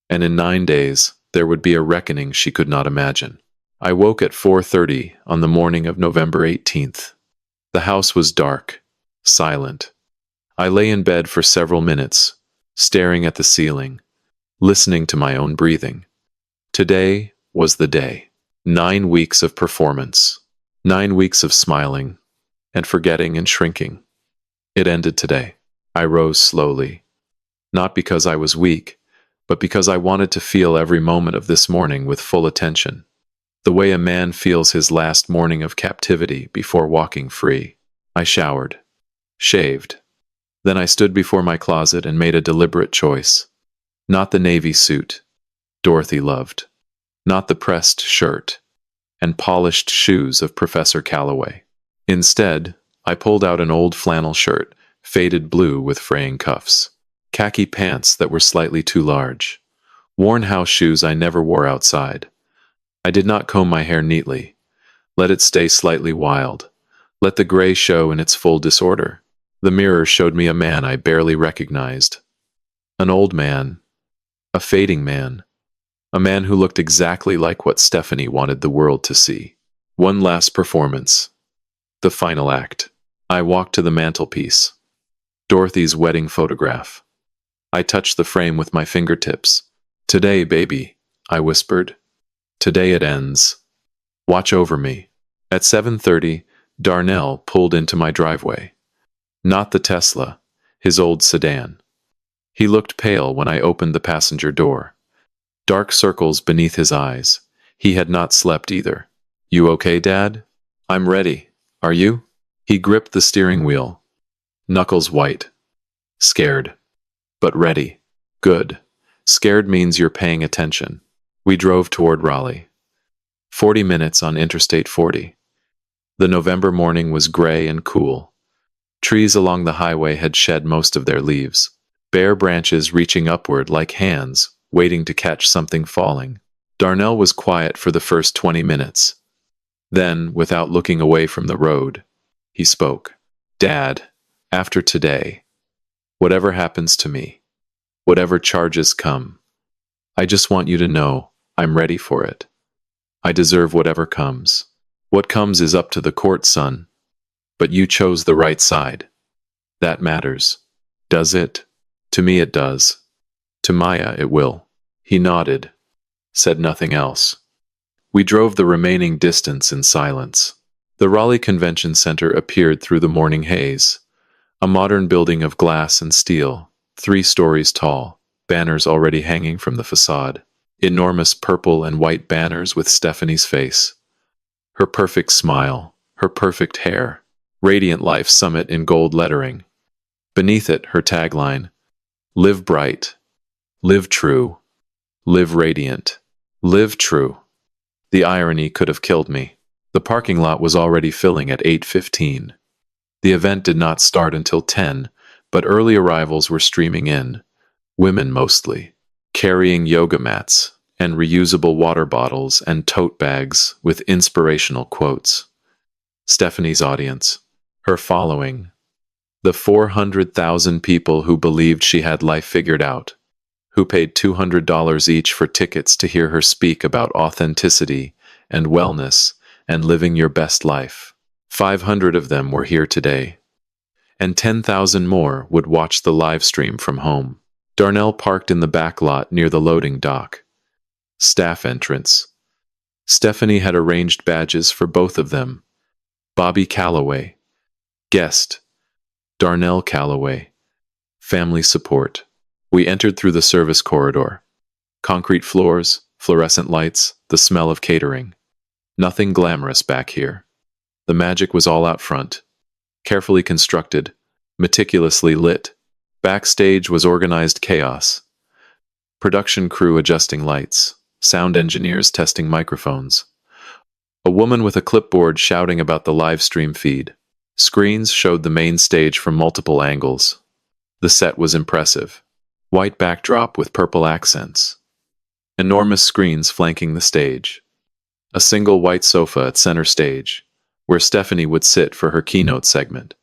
and in 9 days there would be a reckoning she could not imagine. I woke at 4:30 on the morning of November 18th. The house was dark, silent. I lay in bed for several minutes, staring at the ceiling, listening to my own breathing. Today was the day. 9 weeks of performance, 9 weeks of smiling, and forgetting and shrinking. It ended today. I rose slowly, not because I was weak, but because I wanted to feel every moment of this morning with full attention, the way a man feels his last morning of captivity before walking free. I showered, shaved. Then I stood before my closet and made a deliberate choice. Not the navy suit Dorothy loved, not the pressed shirt and polished shoes of Professor Calloway. Instead, I pulled out an old flannel shirt, faded blue with fraying cuffs, khaki pants that were slightly too large, worn house shoes I never wore outside. I did not comb my hair neatly. Let it stay slightly wild. Let the gray show in its full disorder. The mirror showed me a man I barely recognized. An old man. A fading man. A man who looked exactly like what Stephanie wanted the world to see. One last performance. The final act. I walked to the mantelpiece. Dorothy's wedding photograph. I touched the frame with my fingertips. Today, baby, I whispered. Today it ends. Watch over me. At 7:30, Darnell pulled into my driveway. Not the Tesla, his old sedan. He looked pale when I opened the passenger door. Dark circles beneath his eyes. He had not slept either. You okay, Dad? I'm ready. Are you? He gripped the steering wheel, knuckles white. Scared, but ready. Good. Scared means you're paying attention. We drove toward Raleigh. 40 minutes on Interstate 40. The November morning was gray and cool. Trees along the highway had shed most of their leaves, bare branches reaching upward like hands, waiting to catch something falling. Darnell was quiet for the first 20 minutes. Then, without looking away from the road, he spoke. Dad, after today, whatever happens to me, whatever charges come, I just want you to know I'm ready for it. I deserve whatever comes. What comes is up to the court, son. But you chose the right side. That matters. Does it? To me it does. To Maya it will. He nodded, said nothing else. We drove the remaining distance in silence. The Raleigh Convention Center appeared through the morning haze. A modern building of glass and steel, 3 stories tall, banners already hanging from the facade. Enormous purple and white banners with Stephanie's face. Her perfect smile, her perfect hair. Radiant Life Summit in gold lettering. Beneath it, her tagline, Live bright, live true, live radiant, live true. The irony could have killed me. The parking lot was already filling at 8:15. The event did not start until 10, but early arrivals were streaming in, women mostly, carrying yoga mats and reusable water bottles and tote bags with inspirational quotes. Stephanie's audience, her following, the 400,000 people who believed she had life figured out, who paid $200 each for tickets to hear her speak about authenticity and wellness and living your best life. 500 of them were here today, and 10,000 more would watch the live stream from home. Darnell parked in the back lot near the loading dock. Staff entrance. Stephanie had arranged badges for both of them. Bobby Calloway. Guest. Darnell Calloway. Family support. We entered through the service corridor. Concrete floors, fluorescent lights, the smell of catering. Nothing glamorous back here. The magic was all out front. Carefully constructed, meticulously lit. Backstage was organized chaos. Production crew adjusting lights. Sound engineers testing microphones. A woman with a clipboard shouting about the live stream feed. Screens showed the main stage from multiple angles. The set was impressive. White backdrop with purple accents. Enormous screens flanking the stage. A single white sofa at center stage, where Stephanie would sit for her keynote segment.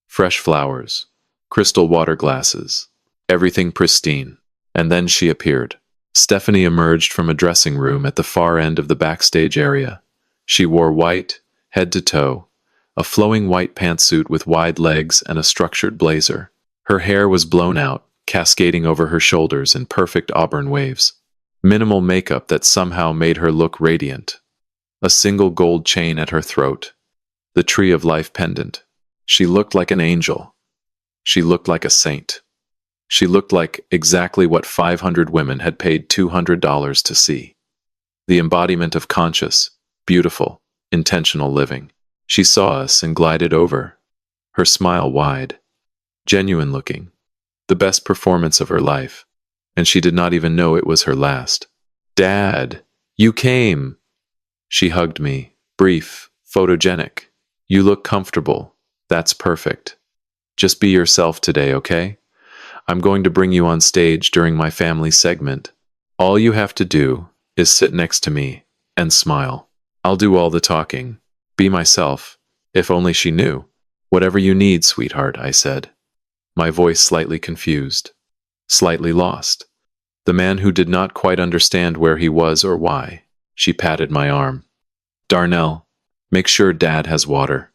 Fresh flowers, crystal water glasses, everything pristine. And then she appeared. Stephanie emerged from a dressing room at the far end of the backstage area. She wore white, head to toe, a flowing white pantsuit with wide legs and a structured blazer. Her hair was blown out, cascading over her shoulders in perfect auburn waves. Minimal makeup that somehow made her look radiant. A single gold chain at her throat. The Tree of Life pendant. She looked like an angel. She looked like a saint. She looked like exactly what 500 women had paid $200 to see. The embodiment of conscious, beautiful, intentional living. She saw us and glided over, her smile wide, genuine looking, the best performance of her life, and she did not even know it was her last. Dad, you came! She hugged me, brief, photogenic. You look comfortable. That's perfect. Just be yourself today, okay? I'm going to bring you on stage during my family segment. All you have to do is sit next to me and smile. I'll do all the talking. Be myself, if only she knew. Whatever you need, sweetheart, I said. My voice slightly confused, slightly lost. The man who did not quite understand where he was or why. She patted my arm. Darnell, make sure Dad has water.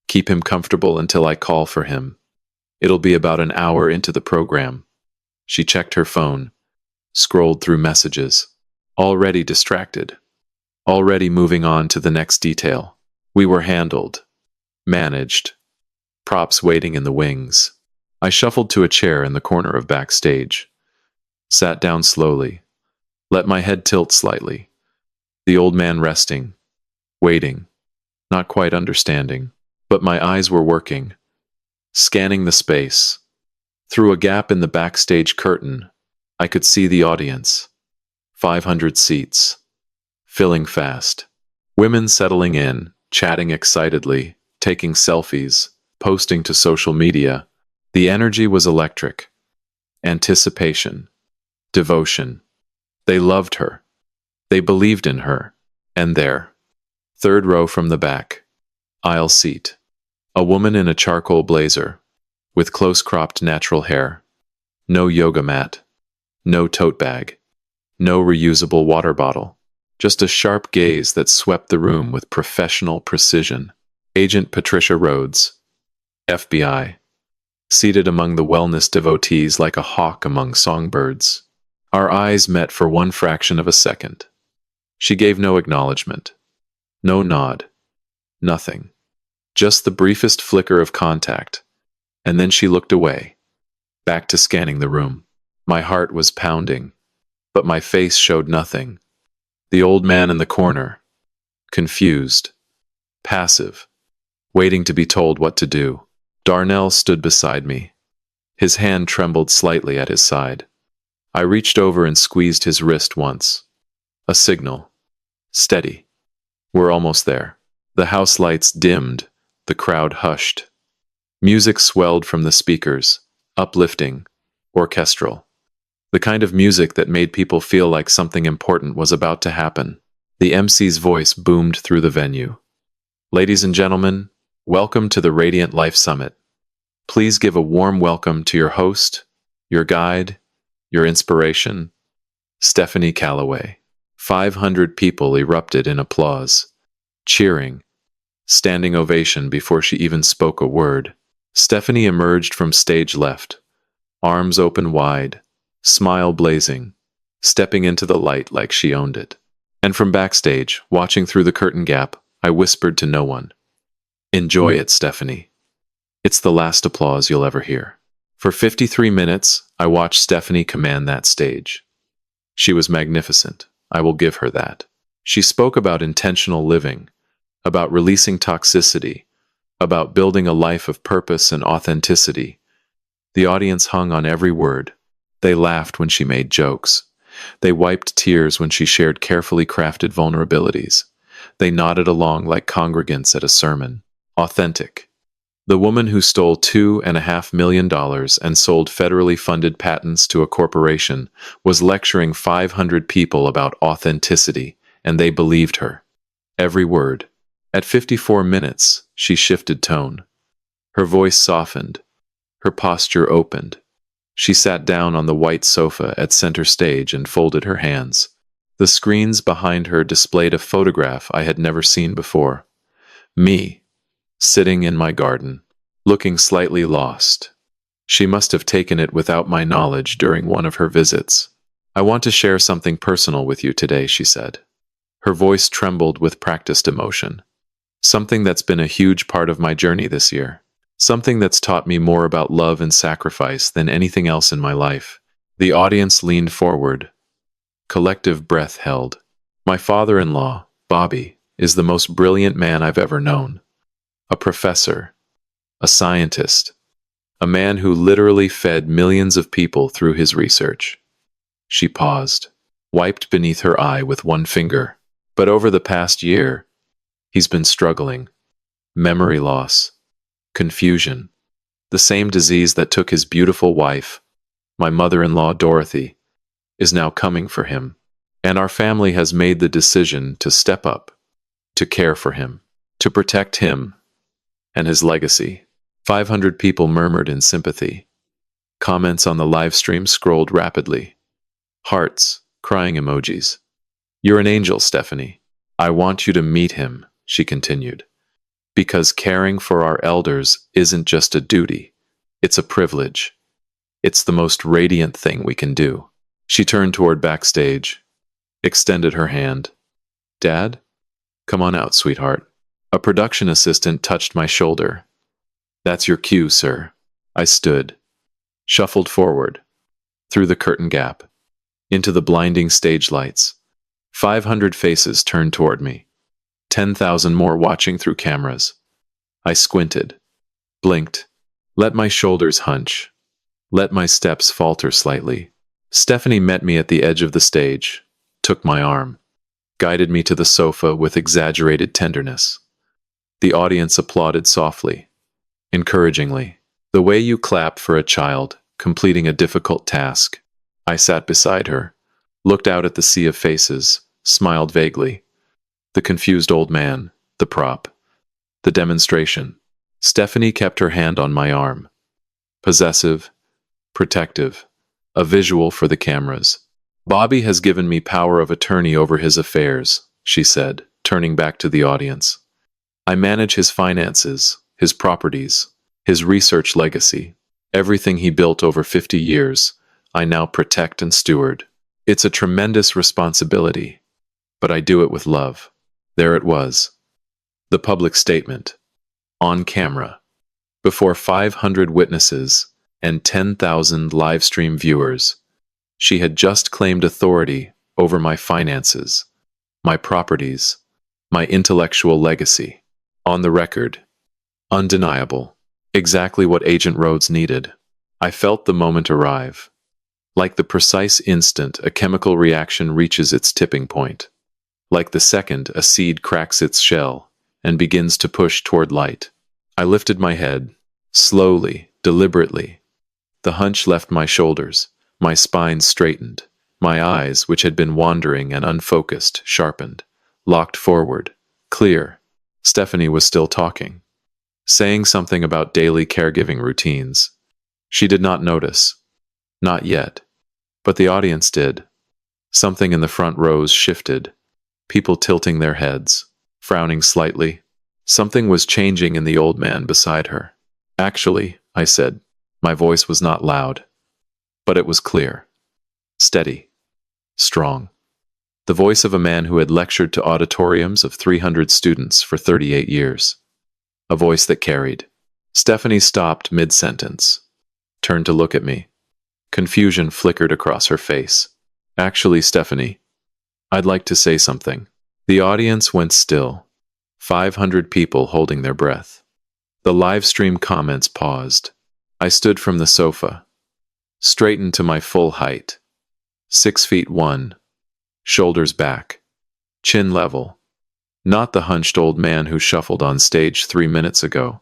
Keep him comfortable until I call for him. It'll be about an hour into the program. She checked her phone, scrolled through messages. Already distracted. Already moving on to the next detail. We were handled. Managed. Props waiting in the wings. I shuffled to a chair in the corner of backstage. Sat down slowly. Let my head tilt slightly. The old man resting. waiting, not quite understanding. But my eyes were working, scanning the space. Through a gap in the backstage curtain, I could see the audience. 500 seats, filling fast. Women settling in, chatting excitedly, taking selfies, posting to social media. The energy was electric. Anticipation, devotion. They loved her. They believed in her. And there, third row from the back, aisle seat. A woman in a charcoal blazer, with close-cropped natural hair. No yoga mat. No tote bag. No reusable water bottle. Just a sharp gaze that swept the room with professional precision. Agent Patricia Rhodes, FBI, seated among the wellness devotees like a hawk among songbirds. Our eyes met for one fraction of a second. She gave no acknowledgement. No nod. Nothing. Just the briefest flicker of contact. And then she looked away, back to scanning the room. My heart was pounding, but my face showed nothing. The old man in the corner, confused, passive, waiting to be told what to do. Darnell stood beside me. His hand trembled slightly at his side. I reached over and squeezed his wrist once. A signal. Steady. We're almost there. The house lights dimmed. The crowd hushed. Music swelled from the speakers, uplifting, orchestral. The kind of music that made people feel like something important was about to happen. The MC's voice boomed through the venue. Ladies and gentlemen, welcome to the Radiant Life Summit. Please give a warm welcome to your host, your guide, your inspiration, Stephanie Calloway. 500 people erupted in applause, cheering, standing ovation before she even spoke a word. Stephanie emerged from stage left, arms open wide, smile blazing, stepping into the light like she owned it. And from backstage, watching through the curtain gap, I whispered to no one, "Enjoy it, Stephanie. It's the last applause you'll ever hear." For 53 minutes, I watched Stephanie command that stage. She was magnificent. I will give her that. She spoke about intentional living, about releasing toxicity, about building a life of purpose and authenticity. The audience hung on every word. They laughed when she made jokes. They wiped tears when she shared carefully crafted vulnerabilities. They nodded along like congregants at a sermon. Authentic. The woman who stole $2.5 million and sold federally funded patents to a corporation was lecturing 500 people about authenticity, and they believed her. Every word. At 54 minutes, she shifted tone. Her voice softened. Her posture opened. She sat down on the white sofa at center stage and folded her hands. The screens behind her displayed a photograph I had never seen before. Me, sitting in my garden, looking slightly lost. She must have taken it without my knowledge during one of her visits. "I want to share something personal with you today," she said. Her voice trembled with practiced emotion. "Something that's been a huge part of my journey this year. Something that's taught me more about love and sacrifice than anything else in my life." The audience leaned forward. Collective breath held. "My father-in-law, Bobby, is the most brilliant man I've ever known. A professor, a scientist, a man who literally fed millions of people through his research." She paused, wiped beneath her eye with one finger. "But over the past year, he's been struggling. Memory loss, confusion, the same disease that took his beautiful wife, my mother-in-law Dorothy, is now coming for him. And our family has made the decision to step up, to care for him, to protect him and his legacy." 500 people murmured in sympathy. Comments on the live stream scrolled rapidly. Hearts, crying emojis. "You're an angel, Stephanie. I want you to meet him," she continued. "Because caring for our elders isn't just a duty. It's a privilege. It's the most radiant thing we can do." She turned toward backstage, extended her hand. "Dad? Come on out, sweetheart." A production assistant touched my shoulder. "That's your cue, sir." I stood, shuffled forward, through the curtain gap, into the blinding stage lights. 500 faces turned toward me. 10,000 more watching through cameras. I squinted, blinked, let my shoulders hunch, let my steps falter slightly. Stephanie met me at the edge of the stage, took my arm, guided me to the sofa with exaggerated tenderness. The audience applauded softly, encouragingly, the way you clap for a child completing a difficult task. I sat beside her, looked out at the sea of faces, smiled vaguely. The confused old man, the prop, the demonstration. Stephanie kept her hand on my arm. Possessive, protective, a visual for the cameras. Bobby has given me power of attorney over his affairs, she said, turning back to the audience. I manage his finances, his properties, his research legacy. Everything he built over 50 years, I now protect and steward. It's a tremendous responsibility, but I do it with love. There it was. The public statement. On camera. Before 500 witnesses and 10,000 live stream viewers. She had just claimed authority over my finances, my properties, my intellectual legacy. On the record. Undeniable. Exactly what Agent Rhodes needed. I felt the moment arrive. Like the precise instant a chemical reaction reaches its tipping point. Like the second a seed cracks its shell and begins to push toward light. I lifted my head, slowly, deliberately. The hunch left my shoulders, my spine straightened, my eyes, which had been wandering and unfocused, sharpened, locked forward, clear. Stephanie was still talking, saying something about daily caregiving routines. She did not notice. Not yet. But the audience did. Something in the front rows shifted, people tilting their heads, frowning slightly. Something was changing in the old man beside her. Actually, I said, my voice was not loud, but it was clear, steady, strong. The voice of a man who had lectured to auditoriums of 300 students for 38 years. A voice that carried. Stephanie stopped mid-sentence, turned to look at me. Confusion flickered across her face. Actually, Stephanie, I'd like to say something. The audience went still. 500 people holding their breath. The live stream comments paused. I stood from the sofa, straightened to my full height. 6'1", shoulders back, chin level. Not the hunched old man who shuffled on stage 3 minutes ago.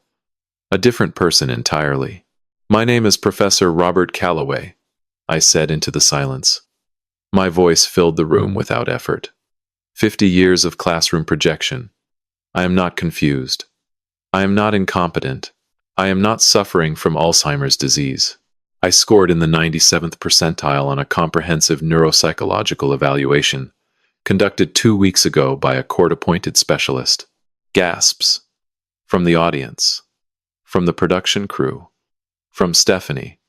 A different person entirely. My name is Professor Robert Calloway, I said into the silence. My voice filled the room without effort. 50 years of classroom projection. I am not confused. I am not incompetent. I am not suffering from Alzheimer's disease. I scored in the 97th percentile on a comprehensive neuropsychological evaluation, conducted 2 weeks ago by a court-appointed specialist. Gasps. From the audience. From the production crew. From Stephanie,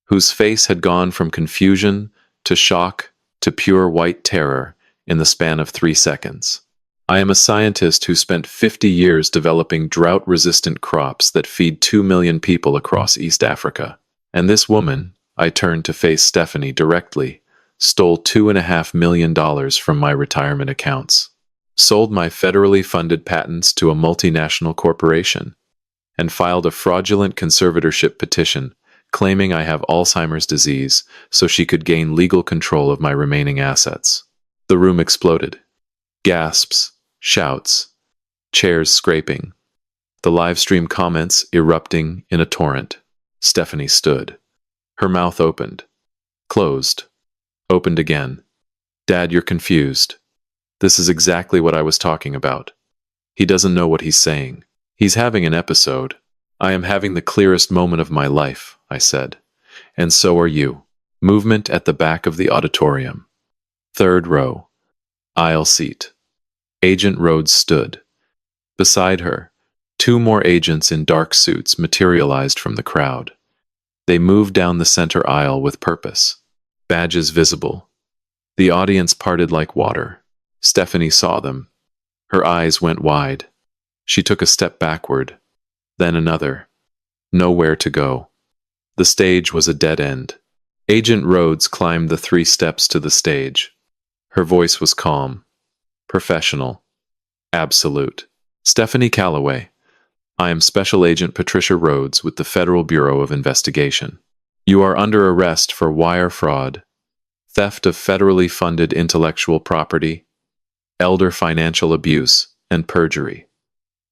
whose face had gone from confusion to shock to pure white terror in the span of 3 seconds. I am a scientist who spent 50 years developing drought-resistant crops that feed 2 million people across East Africa. And this woman, I turned to face Stephanie directly, stole $2.5 million from my retirement accounts, sold my federally funded patents to a multinational corporation, and filed a fraudulent conservatorship petition claiming I have Alzheimer's disease so she could gain legal control of my remaining assets. The room exploded. Gasps, shouts, chairs scraping, the live stream comments erupting in a torrent. Stephanie stood. Her mouth opened, closed, opened again. Dad, you're confused. This is exactly what I was talking about. He doesn't know what he's saying. He's having an episode. I am having the clearest moment of my life, I said. And so are you. Movement at the back of the auditorium. 3rd row. Aisle seat. Agent Rhodes stood. Beside her, 2 more agents in dark suits materialized from the crowd. They moved down the center aisle with purpose. Badges visible. The audience parted like water. Stephanie saw them. Her eyes went wide. She took a step backward, then another. Nowhere to go. The stage was a dead end. Agent Rhodes climbed the 3 steps to the stage. Her voice was calm, professional. Absolute. Stephanie Calloway. I am Special Agent Patricia Rhodes with the Federal Bureau of Investigation. You are under arrest for wire fraud, theft of federally funded intellectual property, elder financial abuse, and perjury.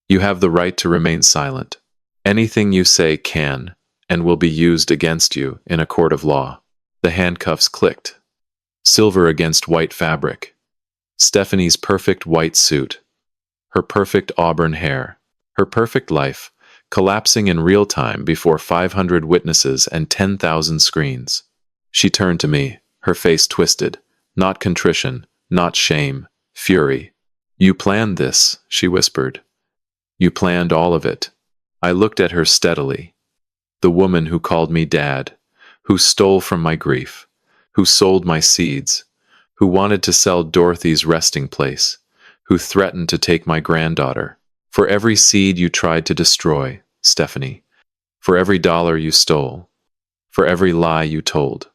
You have the right to remain silent. Anything you say can and will be used against you in a court of law. The handcuffs clicked. Silver against white fabric. Stephanie's perfect white suit. Her perfect auburn hair. Her perfect life, collapsing in real time before 500 witnesses and 10,000 screens. She turned to me, her face twisted. Not contrition, not shame, fury. You planned this, she whispered. You planned all of it. I looked at her steadily. The woman who called me dad, who stole from my grief, who sold my seeds, who wanted to sell Dorothy's resting place, who threatened to take my granddaughter. For every seed you tried to destroy, Stephanie, for every dollar you stole, for every lie you told,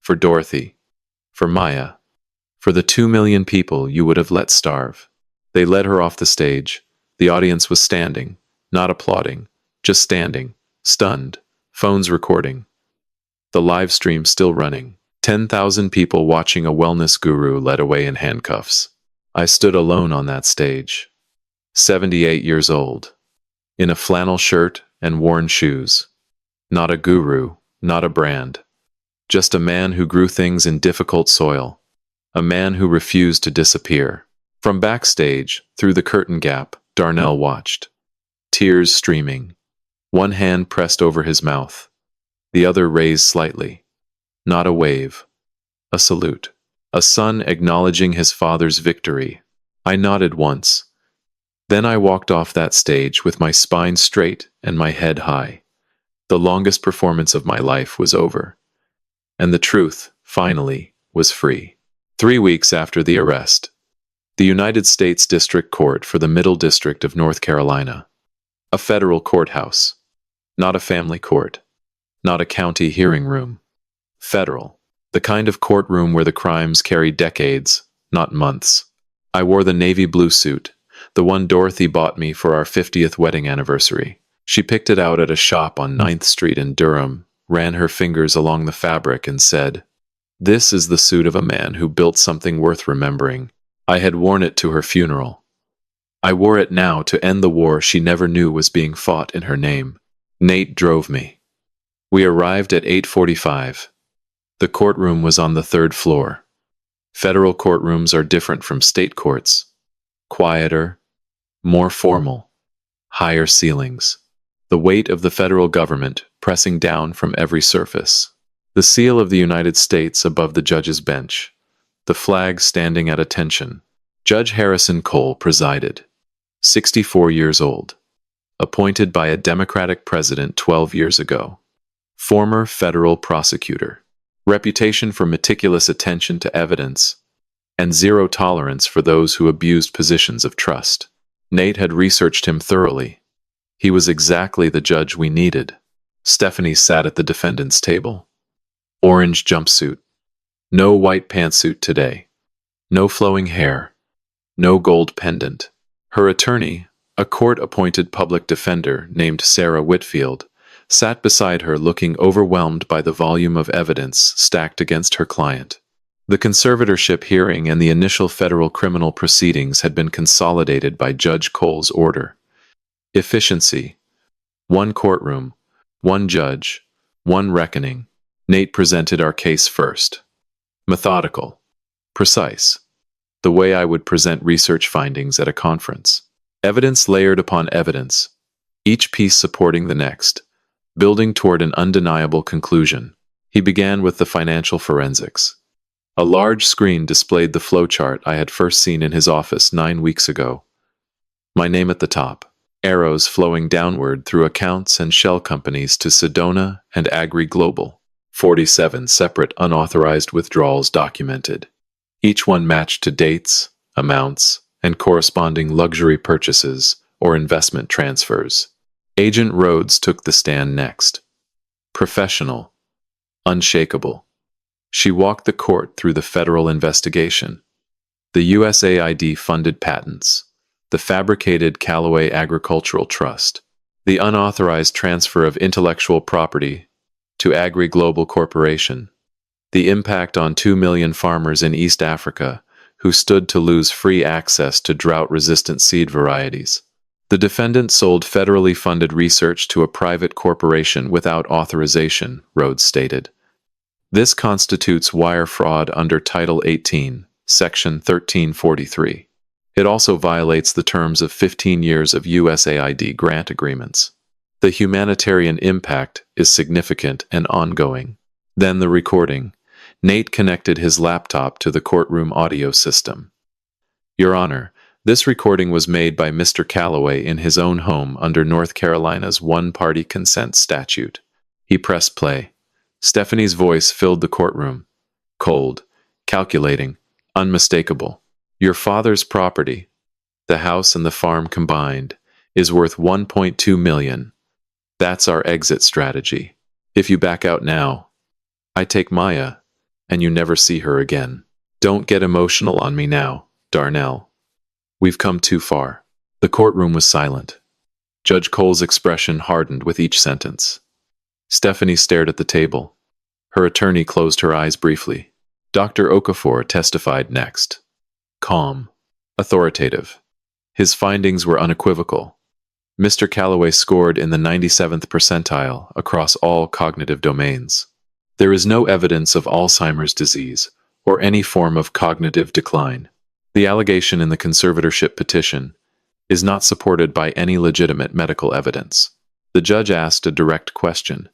for Dorothy, for Maya, for the 2 million people you would have let starve. They led her off the stage. The audience was standing, not applauding, just standing, stunned, phones recording. The live stream still running. 10,000 people watching a wellness guru led away in handcuffs. I stood alone on that stage. 78 years old, in a flannel shirt and worn shoes. Not a guru, not a brand. Just a man who grew things in difficult soil. A man who refused to disappear. From backstage, through the curtain gap, Darnell watched. Tears streaming. One hand pressed over his mouth. The other raised slightly. Not a wave. A salute. A son acknowledging his father's victory. I nodded once. Then I walked off that stage with my spine straight and my head high. The longest performance of my life was over. And the truth, finally, was free. 3 weeks after the arrest, the United States District Court for the Middle District of North Carolina. A federal courthouse. Not a family court. Not a county hearing room. Federal. The kind of courtroom where the crimes carry decades, not months. I wore the navy blue suit, the one Dorothy bought me for our 50th wedding anniversary. She picked it out at a shop on 9th Street in Durham, ran her fingers along the fabric and said, "This is the suit of a man who built something worth remembering." I had worn it to her funeral. I wore it now to end the war she never knew was being fought in her name. Nate drove me. We arrived at 8:45. The courtroom was on the 3rd floor. Federal courtrooms are different from state courts. Quieter, more formal, higher ceilings. The weight of the federal government pressing down from every surface. The seal of the United States above the judge's bench. The flag standing at attention. Judge Harrison Cole presided. 64 years old. Appointed by a Democratic president 12 years ago. Former federal prosecutor. Reputation for meticulous attention to evidence and zero tolerance for those who abused positions of trust. Nate had researched him thoroughly. He was exactly the judge we needed. Stephanie sat at the defendant's table. Orange jumpsuit. No white pantsuit today. No flowing hair. No gold pendant. Her attorney, a court-appointed public defender named Sarah Whitfield, sat beside her looking overwhelmed by the volume of evidence stacked against her client. The conservatorship hearing and the initial federal criminal proceedings had been consolidated by Judge Cole's order. Efficiency. One courtroom, one judge, one reckoning. Nate presented our case first. Methodical. Precise. The way I would present research findings at a conference. Evidence layered upon evidence, each piece supporting the next, building toward an undeniable conclusion. He began with the financial forensics. A large screen displayed the flowchart I had first seen in his office 9 weeks ago. My name at the top, arrows flowing downward through accounts and shell companies to Sedona and Agri Global. 47 separate unauthorized withdrawals documented. Each one matched to dates, amounts, and corresponding luxury purchases or investment transfers. Agent Rhodes took the stand next. Professional. Unshakable. She walked the court through the federal investigation. The USAID-funded patents. the fabricated Callaway Agricultural Trust, the unauthorized transfer of intellectual property to Agri Global Corporation, the impact on 2 million farmers in East Africa who stood to lose free access to drought-resistant seed varieties. The defendant sold federally funded research to a private corporation without authorization, Rhodes stated. This constitutes wire fraud under Title 18, Section 1343. It also violates the terms of 15 years of USAID grant agreements. The humanitarian impact is significant and ongoing. Then the recording. Nate connected his laptop to the courtroom audio system. Your Honor, this recording was made by Mr. Callaway in his own home under North Carolina's one-party consent statute. He pressed play. Stephanie's voice filled the courtroom. Cold, calculating, unmistakable. Your father's property, the house and the farm combined, is worth $1.2 million. That's our exit strategy. If you back out now, I take Maya, and you never see her again. Don't get emotional on me now, Darnell. We've come too far. The courtroom was silent. Judge Cole's expression hardened with each sentence. Stephanie stared at the table. Her attorney closed her eyes briefly. Dr. Okafor testified next. Calm. Authoritative. His findings were unequivocal. Mr. Callaway scored in the 97th percentile across all cognitive domains. There is no evidence of Alzheimer's disease or any form of cognitive decline. The allegation in the conservatorship petition is not supported by any legitimate medical evidence. The judge asked a direct question.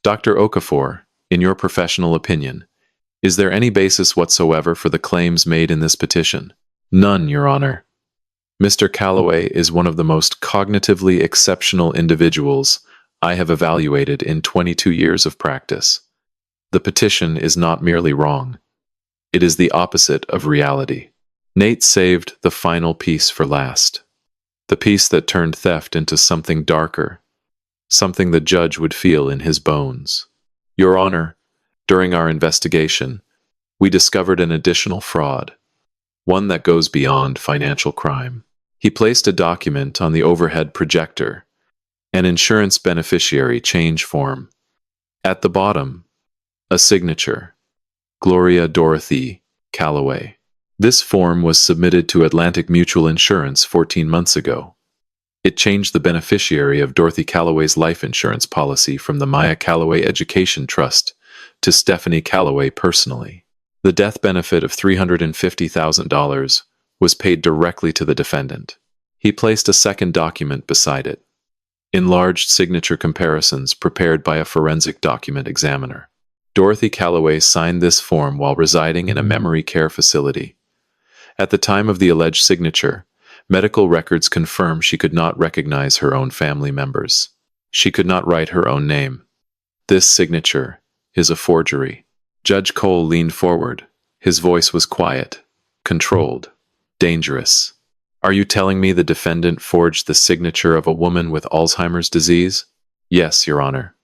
Dr. Okafor, in your professional opinion, is there any basis whatsoever for the claims made in this petition? None, Your Honor. Mr. Callaway is one of the most cognitively exceptional individuals I have evaluated in 22 years of practice. The petition is not merely wrong. It is the opposite of reality. Nate saved the final piece for last. The piece that turned theft into something darker, something the judge would feel in his bones. Your Honor, during our investigation, we discovered an additional fraud, one that goes beyond financial crime. He placed a document on the overhead projector, an insurance beneficiary change form. At the bottom, a signature, Gloria Dorothy Callaway. This form was submitted to Atlantic Mutual Insurance 14 months ago. It changed the beneficiary of Dorothy Callaway's life insurance policy from the Maya Callaway Education Trust to Stephanie Callaway personally. The death benefit of $350,000 was paid directly to the defendant. He placed a second document beside it. Enlarged signature comparisons prepared by a forensic document examiner. Dorothy Callaway signed this form while residing in a memory care facility. At the time of the alleged signature, medical records confirm she could not recognize her own family members. She could not write her own name. This signature is a forgery. Judge Cole leaned forward. His voice was quiet, controlled, dangerous. Are you telling me the defendant forged the signature of a woman with Alzheimer's disease? Yes, Your Honor.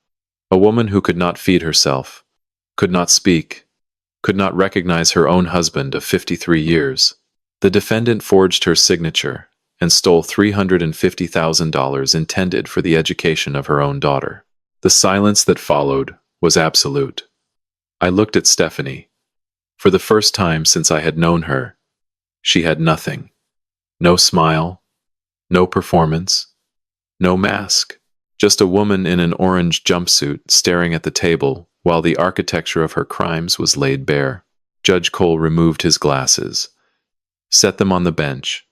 A woman who could not feed herself, could not speak, could not recognize her own husband of 53 years. The defendant forged her signature and stole $350,000 intended for the education of her own daughter. The silence that followed was absolute. I looked at Stephanie. For the first time since I had known her, she had nothing. No smile, no performance, no mask. Just a woman in an orange jumpsuit staring at the table while the architecture of her crimes was laid bare. Judge Cole removed his glasses, set them on the bench.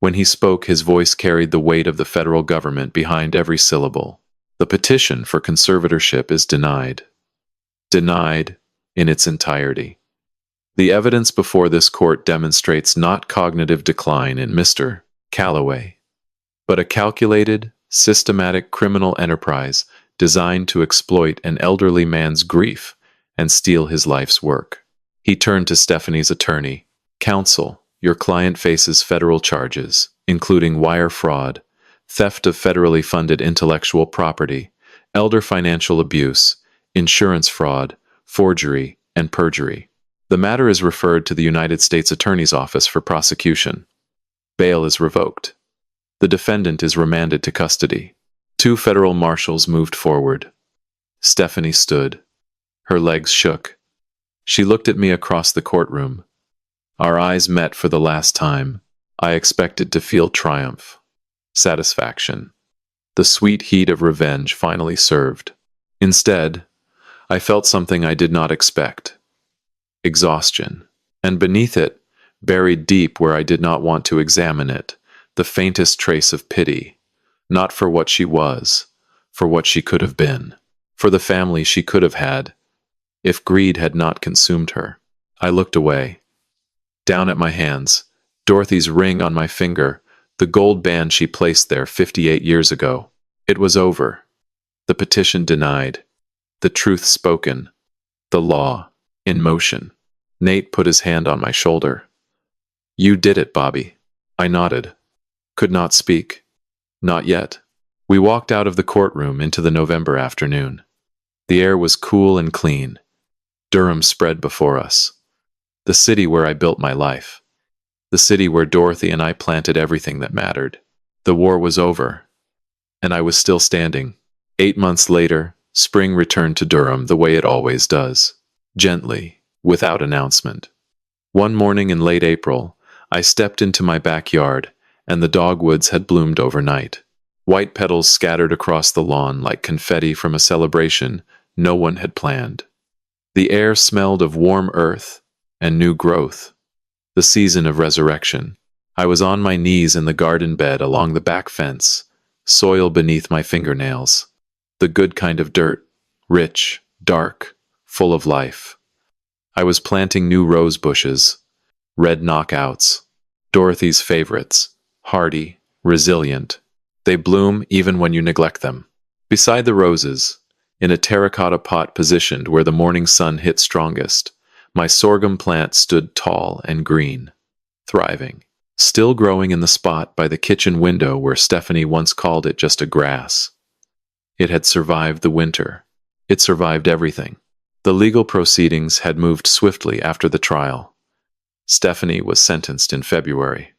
When he spoke, his voice carried the weight of the federal government behind every syllable. The petition for conservatorship is denied. Denied in its entirety. The evidence before this court demonstrates not cognitive decline in Mr. Callaway, but a calculated, systematic criminal enterprise designed to exploit an elderly man's grief and steal his life's work. He turned to Stephanie's attorney. Counsel, your client faces federal charges, including wire fraud, theft of federally funded intellectual property, elder financial abuse, insurance fraud, forgery, and perjury. The matter is referred to the United States Attorney's Office for prosecution. Bail is revoked. The defendant is remanded to custody. Two federal marshals moved forward. Stephanie stood. Her legs shook. She looked at me across the courtroom. Our eyes met for the last time. I expected to feel triumph, satisfaction. The sweet heat of revenge finally served. Instead, I felt something I did not expect. Exhaustion. And beneath it, buried deep where I did not want to examine it, the faintest trace of pity. Not for what she was, for what she could have been, for the family she could have had, if greed had not consumed her. I looked away. Down at my hands, Dorothy's ring on my finger, the gold band she placed there 58 years ago. It was over. The petition denied. The truth spoken. The law in motion. Nate put his hand on my shoulder. You did it, Bobby. I nodded. Could not speak. Not yet. We walked out of the courtroom into the November afternoon. The air was cool and clean. Durham spread before us. The city where I built my life. The city where Dorothy and I planted everything that mattered. The war was over, and I was still standing. 8 months later, spring returned to Durham the way it always does. Gently, without announcement. One morning in late April, I stepped into my backyard, and the dogwoods had bloomed overnight. White petals scattered across the lawn like confetti from a celebration no one had planned. The air smelled of warm earth and new growth. The season of resurrection. I was on my knees in the garden bed along the back fence, soil beneath my fingernails. The good kind of dirt, rich, dark, full of life. I was planting new rose bushes, red knockouts, Dorothy's favorites, hardy, resilient. They bloom even when you neglect them. Beside the roses, in a terracotta pot positioned where the morning sun hit strongest, my sorghum plant stood tall and green, thriving, still growing in the spot by the kitchen window where Stephanie once called it just a grass. It had survived the winter. It survived everything. The legal proceedings had moved swiftly after the trial. Stephanie was sentenced in February.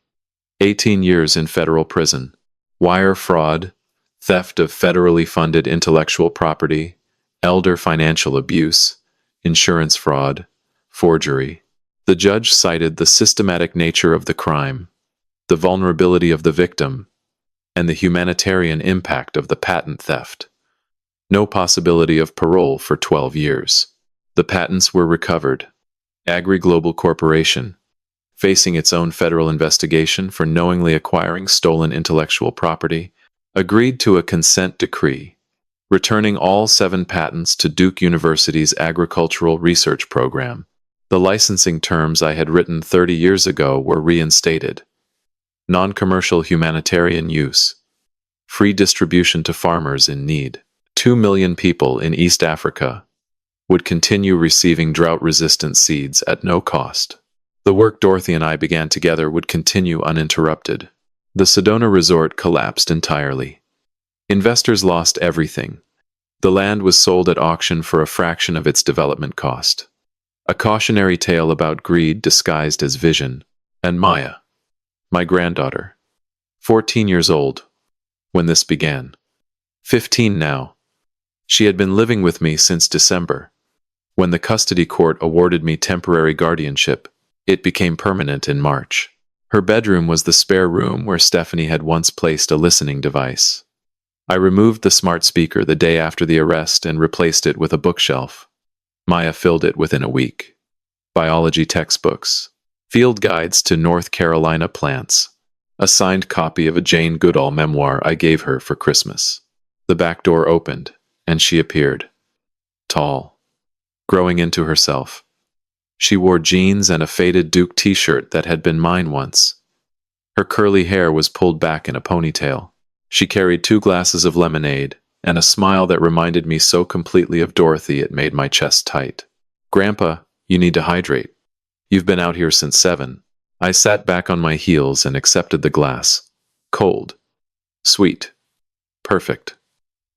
18 years in federal prison. Wire fraud, theft of federally funded intellectual property, elder financial abuse, insurance fraud, forgery. The judge cited the systematic nature of the crime, the vulnerability of the victim, and the humanitarian impact of the patent theft. No possibility of parole for 12 years. The patents were recovered. Agri-Global Corporation, facing its own federal investigation for knowingly acquiring stolen intellectual property, agreed to a consent decree, returning all 7 patents to Duke University's agricultural research program. The licensing terms I had written 30 years ago were reinstated. Non-commercial humanitarian use. Free distribution to farmers in need. 2 million people in East Africa would continue receiving drought-resistant seeds at no cost. The work Dorothy and I began together would continue uninterrupted. The Sedona resort collapsed entirely. Investors lost everything. The land was sold at auction for a fraction of its development cost. A cautionary tale about greed disguised as vision. And Maya, my granddaughter, 14 years old when this began. 15 now. She had been living with me since December. When the custody court awarded me temporary guardianship, it became permanent in March. Her bedroom was the spare room where Stephanie had once placed a listening device. I removed the smart speaker the day after the arrest and replaced it with a bookshelf. Maya filled it within a week. Biology textbooks, field guides to North Carolina plants, a signed copy of a Jane Goodall memoir I gave her for Christmas. The back door opened, and she appeared. Tall, growing into herself. She wore jeans and a faded Duke t-shirt that had been mine once. Her curly hair was pulled back in a ponytail. She carried 2 glasses of lemonade, and a smile that reminded me so completely of Dorothy it made my chest tight. Grandpa, you need to hydrate. You've been out here since 7. I sat back on my heels and accepted the glass. Cold. Sweet. Perfect.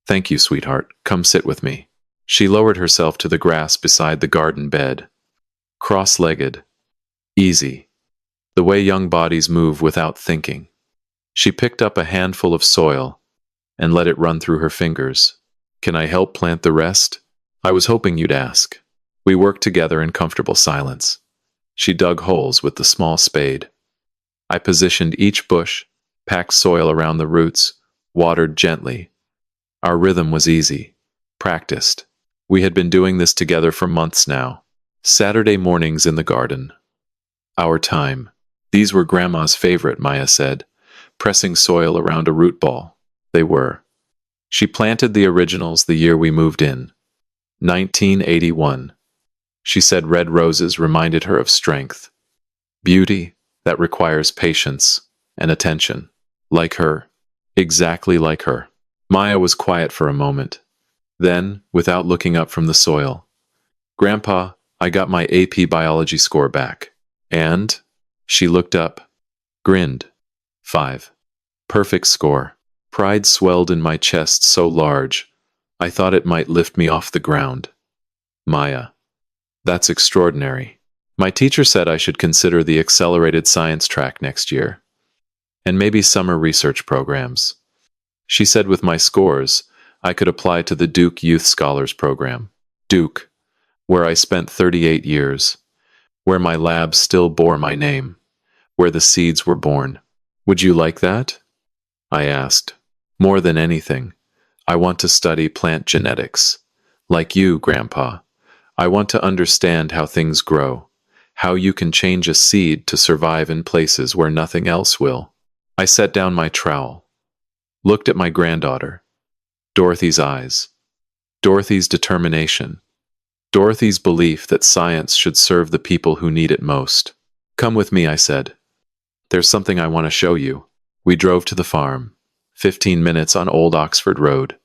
Thank you, sweetheart. Come sit with me. She lowered herself to the grass beside the garden bed. Cross-legged. Easy. the way young bodies move without thinking. She picked up a handful of soil and let it run through her fingers. Can I help plant the rest? I was hoping you'd ask. We worked together in comfortable silence. She dug holes with the small spade. I positioned each bush, packed soil around the roots, watered gently. Our rhythm was easy, practiced. We had been doing this together for months now. Saturday mornings in the garden. Our time. These were Grandma's favorite, Maya said, pressing soil around a root ball. They were. She planted the originals the year we moved in. 1981. She said red roses reminded her of strength. Beauty that requires patience and attention. Like her. Exactly like her. Maya was quiet for a moment. Then, without looking up from the soil, Grandpa, I got my AP biology score back. And? She looked up, grinned. 5. Perfect score. Pride swelled in my chest so large, I thought it might lift me off the ground. Maya. That's extraordinary. My teacher said I should consider the accelerated science track next year. And maybe summer research programs. She said with my scores, I could apply to the Duke Youth Scholars Program. Duke, where I spent 38 years. Where my lab still bore my name. Where the seeds were born. Would you like that? I asked. More than anything, I want to study plant genetics. Like you, Grandpa. I want to understand how things grow. How you can change a seed to survive in places where nothing else will. I set down my trowel. Looked at my granddaughter. Dorothy's eyes. Dorothy's determination. Dorothy's belief that science should serve the people who need it most. Come with me, I said. There's something I want to show you. We drove to the farm. 15 minutes on Old Oxford Road.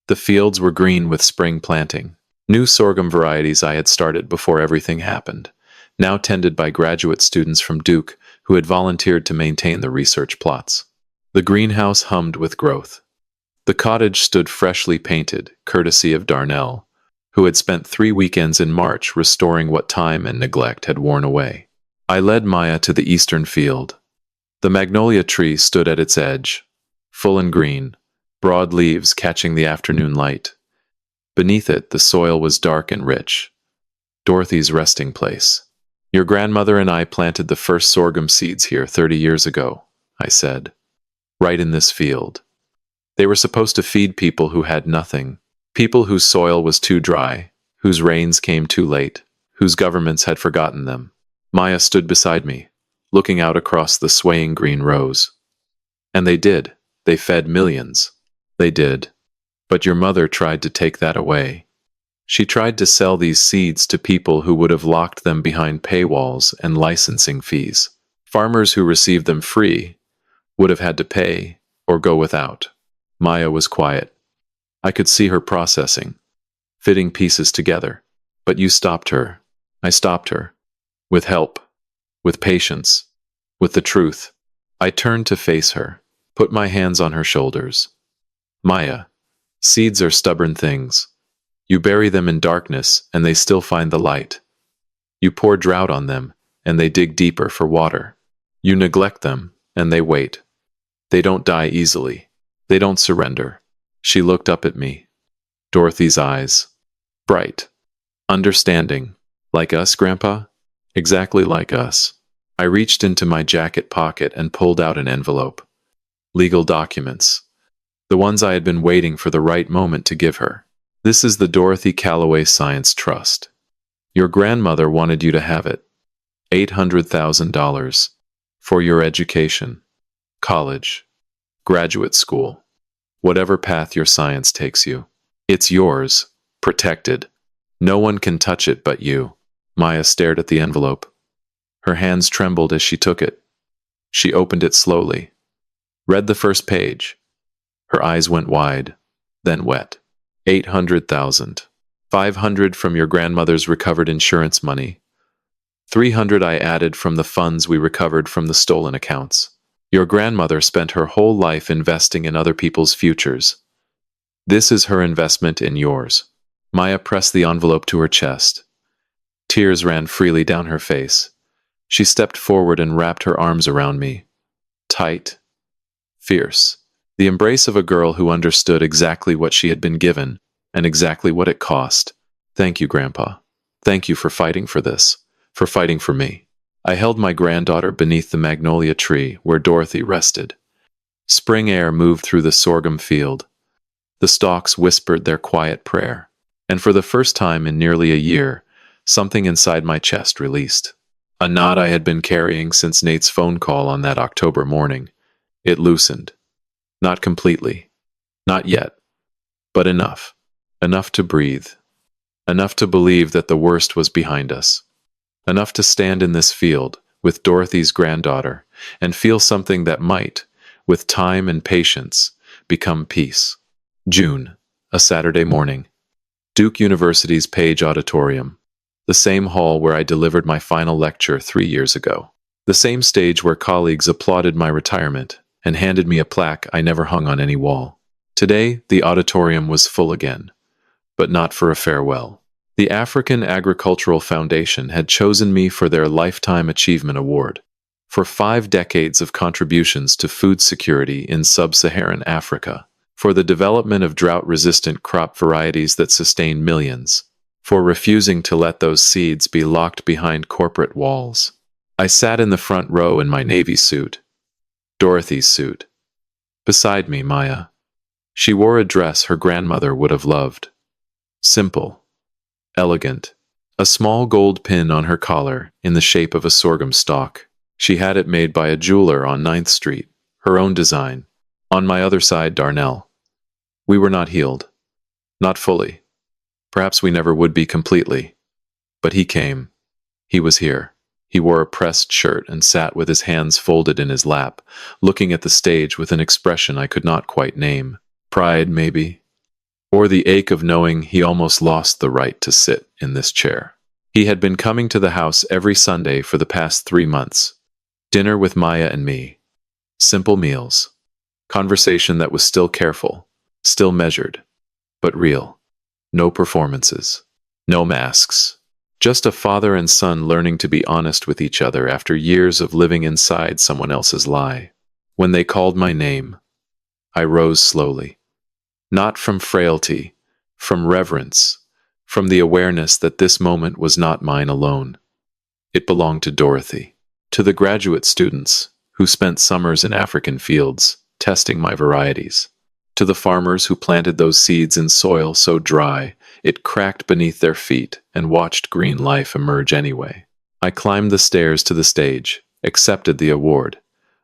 The fields were green with spring planting. New sorghum varieties I had started before everything happened, now tended by graduate students from Duke who had volunteered to maintain the research plots. The greenhouse hummed with growth. The cottage stood freshly painted, courtesy of Darnell, who had spent 3 weekends in March restoring what time and neglect had worn away. I led Maya to the eastern field. The magnolia tree stood at its edge, full and green, broad leaves catching the afternoon light. Beneath it, the soil was dark and rich. Dorothy's resting place. Your grandmother and I planted the first sorghum seeds here 30 years ago, I said. Right in this field. They were supposed to feed people who had nothing, people whose soil was too dry, whose rains came too late, whose governments had forgotten them. Maya stood beside me, looking out across the swaying green rows. And they did. They fed millions. They did. But your mother tried to take that away. She tried to sell these seeds to people who would have locked them behind paywalls and licensing fees. Farmers who received them free would have had to pay or go without. Maya was quiet. I could see her processing, fitting pieces together. But you stopped her. I stopped her. With help. With patience. With the truth. I turned to face her, put my hands on her shoulders. Maya, seeds are stubborn things. You bury them in darkness, and they still find the light. You pour drought on them, and they dig deeper for water. You neglect them, and they wait. They don't die easily. They don't surrender. She looked up at me. Dorothy's eyes. Bright. Understanding. Like us, Grandpa? Exactly like us. I reached into my jacket pocket and pulled out an envelope. Legal documents. The ones I had been waiting for the right moment to give her. This is the Dorothy Calloway Science Trust. Your grandmother wanted you to have it. $800,000. For your education. College. Graduate school. Whatever path your science takes you. It's yours. Protected. No one can touch it but you. Maya stared at the envelope. Her hands trembled as she took it. She opened it slowly. Read the first page. Her eyes went wide, then wet. 800,000. 500 from your grandmother's recovered insurance money. 300 I added from the funds we recovered from the stolen accounts. Your grandmother spent her whole life investing in other people's futures. This is her investment in yours. Maya pressed the envelope to her chest. Tears ran freely down her face. She stepped forward and wrapped her arms around me. Tight, fierce. The embrace of a girl who understood exactly what she had been given and exactly what it cost. Thank you, Grandpa. Thank you for fighting for this, for fighting for me. I held my granddaughter beneath the magnolia tree where Dorothy rested. Spring air moved through the sorghum field. The stalks whispered their quiet prayer. And for the first time in nearly a year, something inside my chest released. A knot I had been carrying since Nate's phone call on that October morning. It loosened. Not completely. Not yet. But enough. Enough to breathe. Enough to believe that the worst was behind us. Enough to stand in this field with Dorothy's granddaughter and feel something that might, with time and patience, become peace. June, a Saturday morning. Duke University's Page Auditorium. The same hall where I delivered my final lecture 3 years ago. The same stage where colleagues applauded my retirement and handed me a plaque I never hung on any wall. Today, the auditorium was full again, but not for a farewell. The African Agricultural Foundation had chosen me for their Lifetime Achievement Award for 5 decades of contributions to food security in sub-Saharan Africa, for the development of drought-resistant crop varieties that sustain millions, for refusing to let those seeds be locked behind corporate walls. I sat in the front row in my navy suit, Dorothy's suit. Beside me, Maya. She wore a dress her grandmother would have loved. Simple. Elegant. A small gold pin on her collar in the shape of a sorghum stalk. She had it made by a jeweler on 9th Street, her own design. On my other side, Darnell. We were not healed. Not fully. Perhaps we never would be completely. But he came. He was here. He wore a pressed shirt and sat with his hands folded in his lap, looking at the stage with an expression I could not quite name. Pride, maybe? Or the ache of knowing he almost lost the right to sit in this chair. He had been coming to the house every Sunday for the past 3 months. Dinner with Maya and me. Simple meals. Conversation that was still careful, still measured, but real. No performances. No masks. Just a father and son learning to be honest with each other after years of living inside someone else's lie. When they called my name, I rose slowly. Not from frailty, from reverence, from the awareness that this moment was not mine alone. It belonged to Dorothy, to the graduate students who spent summers in African fields testing my varieties, to the farmers who planted those seeds in soil so dry it cracked beneath their feet and watched green life emerge anyway. I climbed the stairs to the stage, accepted the award,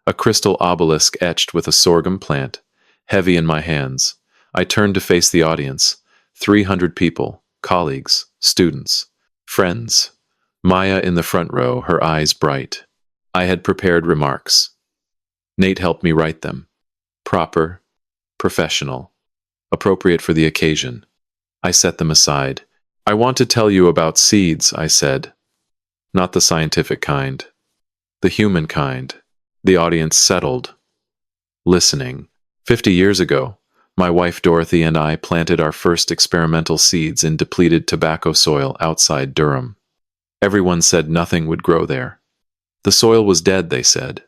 a crystal obelisk etched with a sorghum plant, heavy in my hands. I turned to face the audience, 300 people, colleagues, students, friends. Maya in the front row, her eyes bright. I had prepared remarks. Nate helped me write them. Proper, professional, appropriate for the occasion. I set them aside. I want to tell you about seeds, I said. Not the scientific kind. The human kind. The audience settled. Listening. 50 years ago, my wife Dorothy and I planted our first experimental seeds in depleted tobacco soil outside Durham. Everyone said nothing would grow there. The soil was dead, they said.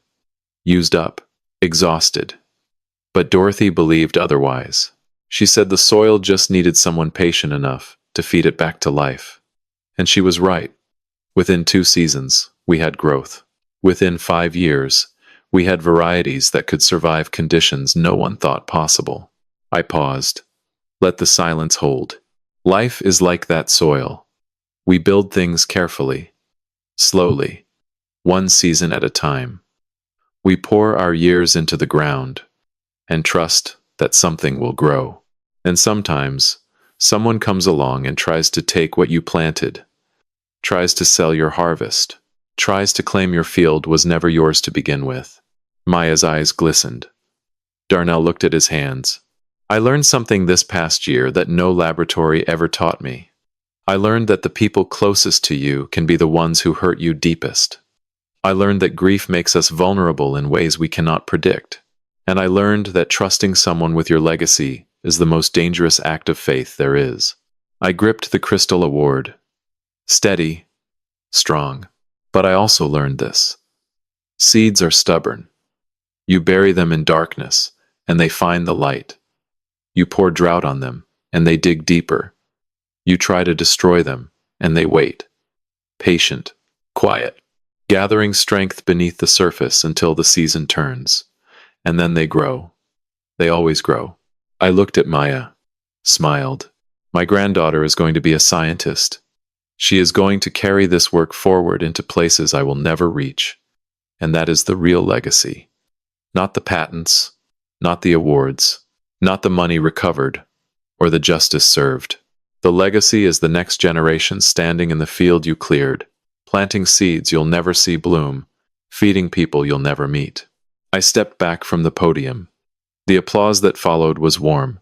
Used up. Exhausted. But Dorothy believed otherwise. She said the soil just needed someone patient enough to feed it back to life. And she was right. Within 2 seasons, we had growth. Within 5 years, we had varieties that could survive conditions no one thought possible. I paused. Let the silence hold. Life is like that soil. We build things carefully, slowly, 1 season at a time. We pour our years into the ground and trust that something will grow. And sometimes, someone comes along and tries to take what you planted, tries to sell your harvest, tries to claim your field was never yours to begin with. Maya's eyes glistened. Darnell looked at his hands. I learned something this past year that no laboratory ever taught me. I learned that the people closest to you can be the ones who hurt you deepest. I learned that grief makes us vulnerable in ways we cannot predict. And I learned that trusting someone with your legacy is the most dangerous act of faith there is. I gripped the crystal award. Steady, strong. But I also learned this. Seeds are stubborn. You bury them in darkness, and they find the light. You pour drought on them, and they dig deeper. You try to destroy them, and they wait. Patient, quiet, gathering strength beneath the surface until the season turns. And then they grow. They always grow. I looked at Maya, smiled. My granddaughter is going to be a scientist. She is going to carry this work forward into places I will never reach. And that is the real legacy. Not the patents, not the awards, not the money recovered, or the justice served. The legacy is the next generation standing in the field you cleared, planting seeds you'll never see bloom, feeding people you'll never meet. I stepped back from the podium. The applause that followed was warm.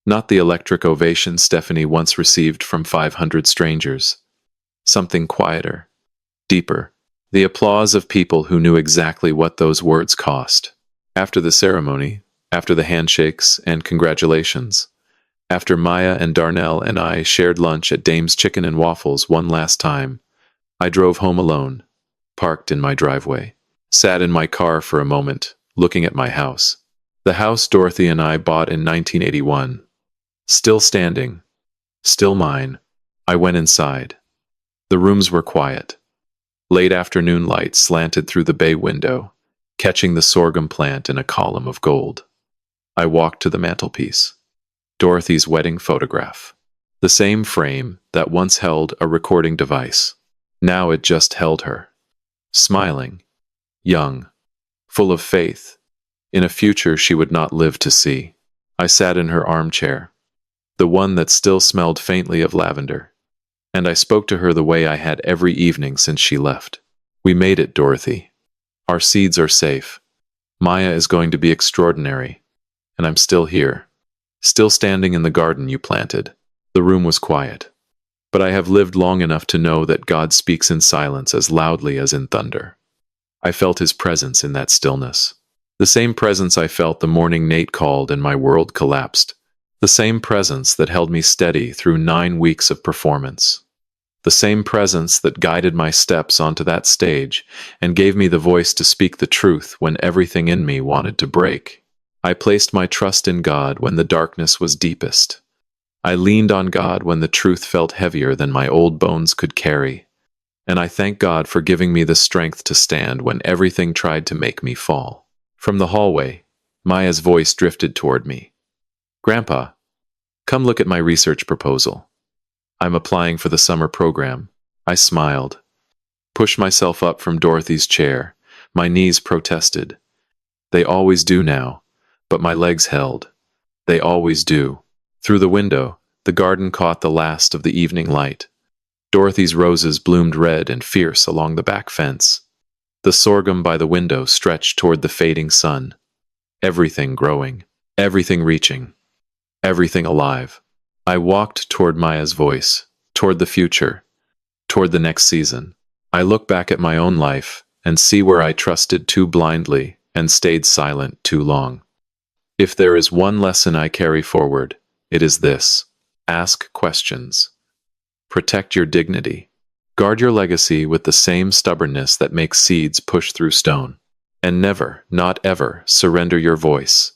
Not the electric ovation Stephanie once received from 500 strangers. Something quieter, deeper. The applause of people who knew exactly what those words cost. After the ceremony, after the handshakes and congratulations, after Maya and Darnell and I shared lunch at Dame's Chicken and Waffles one last time, I drove home alone, parked in my driveway, sat in my car for a moment, looking at my house. The house Dorothy and I bought in 1981. Still standing, still mine. I went inside. The rooms were quiet. Late afternoon light slanted through the bay window, catching the sorghum plant in a column of gold. I walked to the mantelpiece. Dorothy's wedding photograph. The same frame that once held a recording device. Now it just held her. Smiling, young, full of faith, in a future she would not live to see. I sat in her armchair, the one that still smelled faintly of lavender, and I spoke to her the way I had every evening since she left. We made it, Dorothy. Our seeds are safe. Maya is going to be extraordinary, and I'm still here. Still standing in the garden you planted. The room was quiet. But I have lived long enough to know that God speaks in silence as loudly as in thunder. I felt his presence in that stillness. The same presence I felt the morning Nate called and my world collapsed. The same presence that held me steady through 9 weeks of performance. The same presence that guided my steps onto that stage and gave me the voice to speak the truth when everything in me wanted to break. I placed my trust in God when the darkness was deepest. I leaned on God when the truth felt heavier than my old bones could carry. And I thank God for giving me the strength to stand when everything tried to make me fall. From the hallway, Maya's voice drifted toward me. Grandpa, come look at my research proposal. I'm applying for the summer program. I smiled, pushed myself up from Dorothy's chair. My knees protested. They always do now. But my legs held. They always do. Through the window, the garden caught the last of the evening light. Dorothy's roses bloomed red and fierce along the back fence. The sorghum by the window stretched toward the fading sun. Everything growing, everything reaching, everything alive. I walked toward Maya's voice, toward the future, toward the next season. I look back at my own life and see where I trusted too blindly and stayed silent too long. If there is one lesson I carry forward, it is this. Ask questions. Protect your dignity. Guard your legacy with the same stubbornness that makes seeds push through stone. And never, not ever, surrender your voice.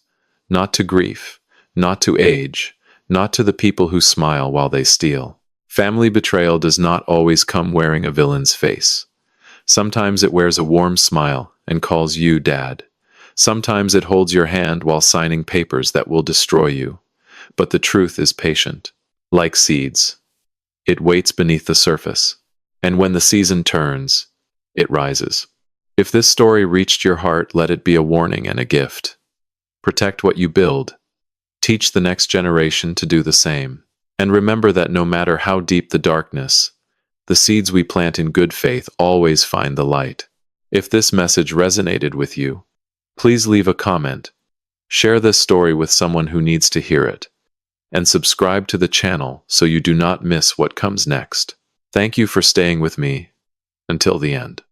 Not to grief, not to age, not to the people who smile while they steal. Family betrayal does not always come wearing a villain's face. Sometimes it wears a warm smile and calls you Dad. Sometimes it holds your hand while signing papers that will destroy you. But the truth is patient. Like seeds, it waits beneath the surface. And when the season turns, it rises. If this story reached your heart, let it be a warning and a gift. Protect what you build. Teach the next generation to do the same. And remember that no matter how deep the darkness, the seeds we plant in good faith always find the light. If this message resonated with you, please leave a comment, share this story with someone who needs to hear it, and subscribe to the channel so you do not miss what comes next. Thank you for staying with me until the end.